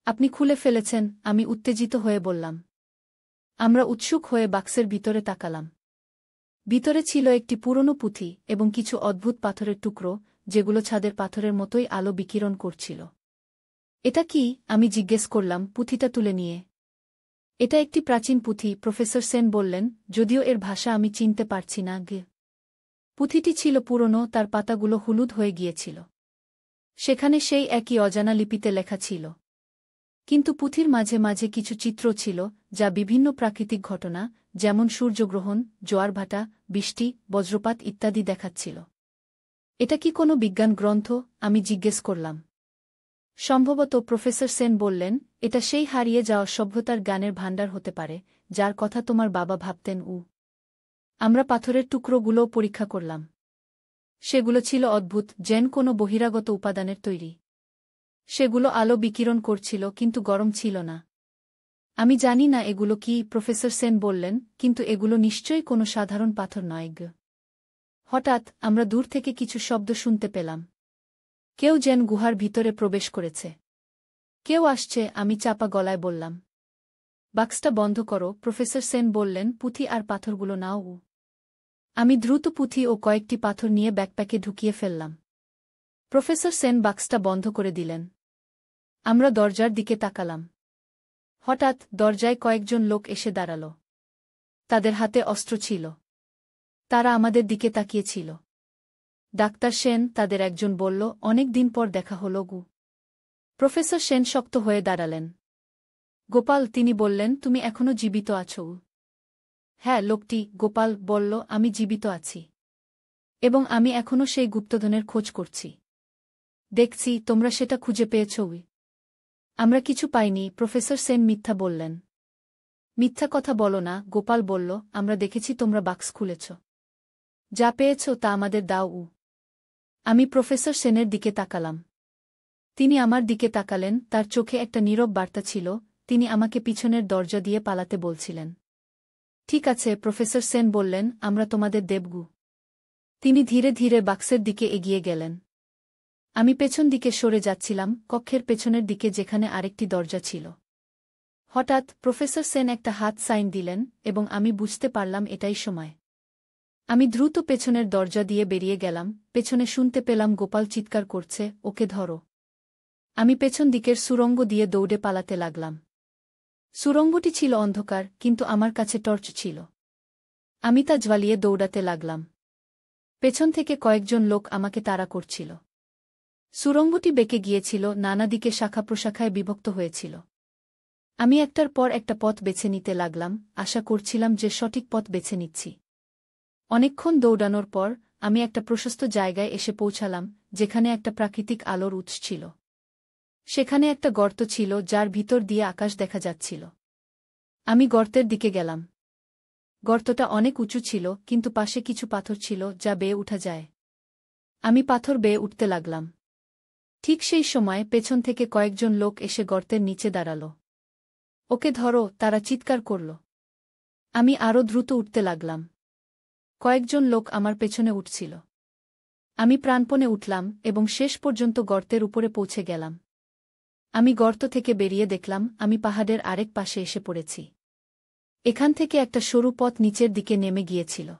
আপনি খুলে ফেলেছেন, আমি উত্তেজিত হয়ে বললাম। আমরা উৎসুক হয়ে বাক্সের ভিতরে তাকালাম। ভিতরে ছিল একটি পুরনো পুঁথি এবং কিছু অদ্ভুত পাথরের টুকরো, যেগুলো ছাদের পাথরের মতোই আলো বিকিরণ করছিল। এটা কি? আমি জিজ্ঞেস করলাম, পুঁথিটা তুলে নিয়ে। এটা একটি প্রাচীন পুঁথি, প্রফেসর সেন বললেন, যদিও এর ভাষা আমি চিনতে পারছি না। পুঁথিটি ছিল পুরনো, তার পাতাগুলো হলুদ হয়ে গিয়েছিল। সেখানে সেই একই অজানা লিপিতে লেখা ছিল। কিন্তু পুঁথির মাঝে মাঝে কিছু চিত্র ছিল, যা বিভিন্ন প্রাকৃতিক ঘটনা, যেমন সূর্যগ্রহণ, জোয়ারভাটা, বৃষ্টি, বজ্রপাত ইত্যাদি দেখাচ্ছিল। এটা কি কোনো বিজ্ঞান গ্রন্থ? আমি জিজ্ঞেস করলাম। সম্ভবত, প্রফেসর সেন বললেন, এটা সেই হারিয়ে যাওয়া সভ্যতার জ্ঞানের ভাণ্ডার হতে পারে, যার কথা তোমার বাবা ভাবতেন। আমরা পাথরের টুকরোগুলোও পরীক্ষা করলাম। সেগুলো ছিল অদ্ভুত, যেন কোনো বহিরাগত উপাদানের তৈরি। সেগুলো আলো বিকিরণ করছিল, কিন্তু গরম ছিল না। আমি জানি না এগুলো কি, প্রফেসর সেন বললেন, কিন্তু এগুলো নিশ্চয়ই কোনো সাধারণ পাথর নয়। হঠাৎ আমরা দূর থেকে কিছু শব্দ শুনতে পেলাম। কেউ যেন গুহার ভিতরে প্রবেশ করেছে। কেউ আসছে, আমি চাপা গলায় বললাম। বাক্সটা বন্ধ করো, প্রফেসর সেন বললেন, পুঁথি আর পাথরগুলো নাও। আমি দ্রুত পুঁথি ও কয়েকটি পাথর নিয়ে ব্যাকপ্যাকে ঢুকিয়ে ফেললাম। প্রফেসর সেন বাক্সটা বন্ধ করে দিলেন। আমরা দরজার দিকে তাকালাম। হঠাৎ দরজায় কয়েকজন লোক এসে দাঁড়াল। তাদের হাতে অস্ত্র ছিল। তারা আমাদের দিকে তাকিয়েছিল। ডাক্তার সেন, তাদের একজন বলল, অনেক দিন পর দেখা হল। প্রফেসর সেন শক্ত হয়ে দাঁড়ালেন। গোপাল, তিনি বললেন, তুমি এখনো জীবিত আছো? হ্যাঁ, লোকটি, গোপাল বলল, আমি জীবিত আছি। এবং আমি এখনো সেই গুপ্তধনের খোঁজ করছি। দেখছি তোমরা সেটা খুঁজে পেয়েছ। আমরা কিছু পাইনি, প্রফেসর সেন মিথ্যা বললেন। মিথ্যা কথা বলো না, গোপাল বলল, আমরা দেখেছি তোমরা বাক্স খুলেছ। যা পেয়েছ তা আমাদের দাও। আমি প্রফেসর সেনের দিকে তাকালাম। তিনি আমার দিকে তাকালেন, তার চোখে একটা নীরব বার্তা ছিল, তিনি আমাকে পিছনের দরজা দিয়ে পালাতে বলছিলেন। ঠিক আছে, প্রফেসর সেন বললেন, আমরা তোমাদের দেবগু। তিনি ধীরে ধীরে বাক্সের দিকে এগিয়ে গেলেন। আমি পেছন দিকে সরে যাচ্ছিলাম, কক্ষের পেছনের দিকে যেখানে আরেকটি দরজা ছিল। হঠাৎ প্রফেসর সেন একটা হাত সাইন দিলেন এবং আমি বুঝতে পারলাম এটাই সময়। আমি দ্রুত পেছনের দরজা দিয়ে বেরিয়ে গেলাম, পেছনে শুনতে পেলাম গোপাল চিৎকার করছে, ওকে ধরো। আমি পেছন দিকের সুড়ঙ্গ দিয়ে দৌড়ে পালাতে লাগলাম। সুড়ঙ্গটি ছিল অন্ধকার, কিন্তু আমার কাছে টর্চ ছিল। আমি তা জ্বালিয়ে দৌড়াতে লাগলাম। পেছন থেকে কয়েকজন লোক আমাকে তাড়া করছিল। সুড়ঙ্গটি বেঁকে গিয়েছিল, নানা দিকে শাখা প্রশাখায় বিভক্ত হয়েছিল। আমি একটার পর একটা পথ বেছে নিতে লাগলাম, আশা করছিলাম যে সঠিক পথ বেছে নিচ্ছি। অনেকক্ষণ দৌড়ানোর পর আমি একটা প্রশস্ত জায়গায় এসে পৌঁছালাম, যেখানে একটা প্রাকৃতিক আলোর উৎস ছিল। সেখানে একটা গর্ত ছিল, যার ভিতর দিয়ে আকাশ দেখা যাচ্ছিল। আমি গর্তের দিকে গেলাম। গর্তটা অনেক উঁচু ছিল, কিন্তু পাশে কিছু পাথর ছিল যা বেয়ে উঠা যায়। আমি পাথর বেয়ে উঠতে লাগলাম। ঠিক সেই সময় পেছন থেকে কয়েকজন লোক এসে গর্তের নিচে দাঁড়াল। ওকে ধরো, তারা চিৎকার করল। আমি আরও দ্রুত উঠতে লাগলাম। কয়েকজন লোক আমার পেছনে উঠছিল। আমি প্রাণপণে উঠলাম এবং শেষ পর্যন্ত গর্তের উপরে পৌঁছে গেলাম। আমি গর্ত থেকে বেরিয়ে দেখলাম আমি পাহাড়ের আরেক পাশে এসে পড়েছি। এখান থেকে একটা সরু পথ নিচের দিকে নেমে গিয়েছিল।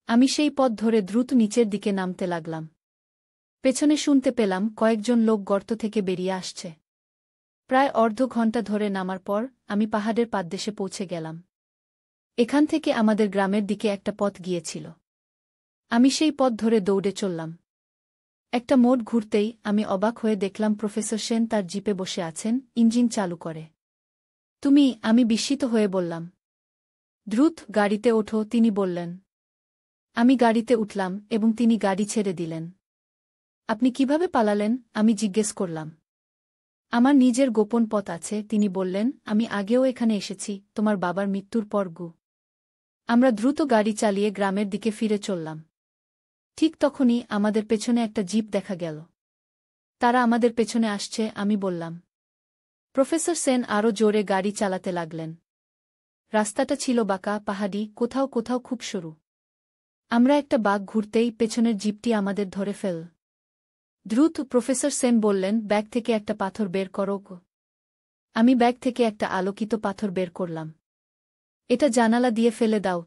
আমি সেই পথ ধরে দ্রুত নিচের দিকে নামতে লাগলাম। পেছনে শুনতে পেলাম কয়েকজন লোক গর্ত থেকে বেরিয়ে আসছে। প্রায় অর্ধ ঘণ্টা ধরে নামার পর আমি পাহাড়ের পাদদেশে পৌঁছে গেলাম। এখান থেকে আমাদের গ্রামের দিকে একটা পথ গিয়েছিল। আমি সেই পথ ধরে দৌড়ে চললাম। একটা মোড় ঘুরতেই আমি অবাক হয়ে দেখলাম প্রফেসর সেন তার জিপে বসে আছেন, ইঞ্জিন চালু করে। আমি বিস্মিত হয়ে বললাম। দ্রুত গাড়িতে ওঠো, তিনি বললেন। আমি গাড়িতে উঠলাম এবং তিনি গাড়ি ছেড়ে দিলেন। আপনি কিভাবে পালালেন? আমি জিজ্ঞেস করলাম। আমার নিজের গোপন পথ আছে, তিনি বললেন। আমি আগেও এখানে এসেছি, তোমার বাবার মৃত্যুর পর আমরা দ্রুত গাড়ি চালিয়ে গ্রামের দিকে ফিরে চললাম। ঠিক তখনই আমাদের পেছনে একটা জিপ দেখা গেল। তারা আমাদের পেছনে আসছে, আমি বললাম। প্রফেসর সেন আরও জোরে গাড়ি চালাতে লাগলেন। রাস্তাটা ছিল বাঁকা, পাহাড়ি, কোথাও কোথাও খুব সরু। আমরা একটা বাঁক ঘুরতেই পেছনের জিপটি আমাদের ধরে ফেল। দ্রুত প্রফেসর সেন বললেন, ব্যাগ থেকে একটা পাথর বের করো। আমি ব্যাগ থেকে একটা আলোকিত পাথর বের করলাম। এটা জানালা দিয়ে ফেলে দাও,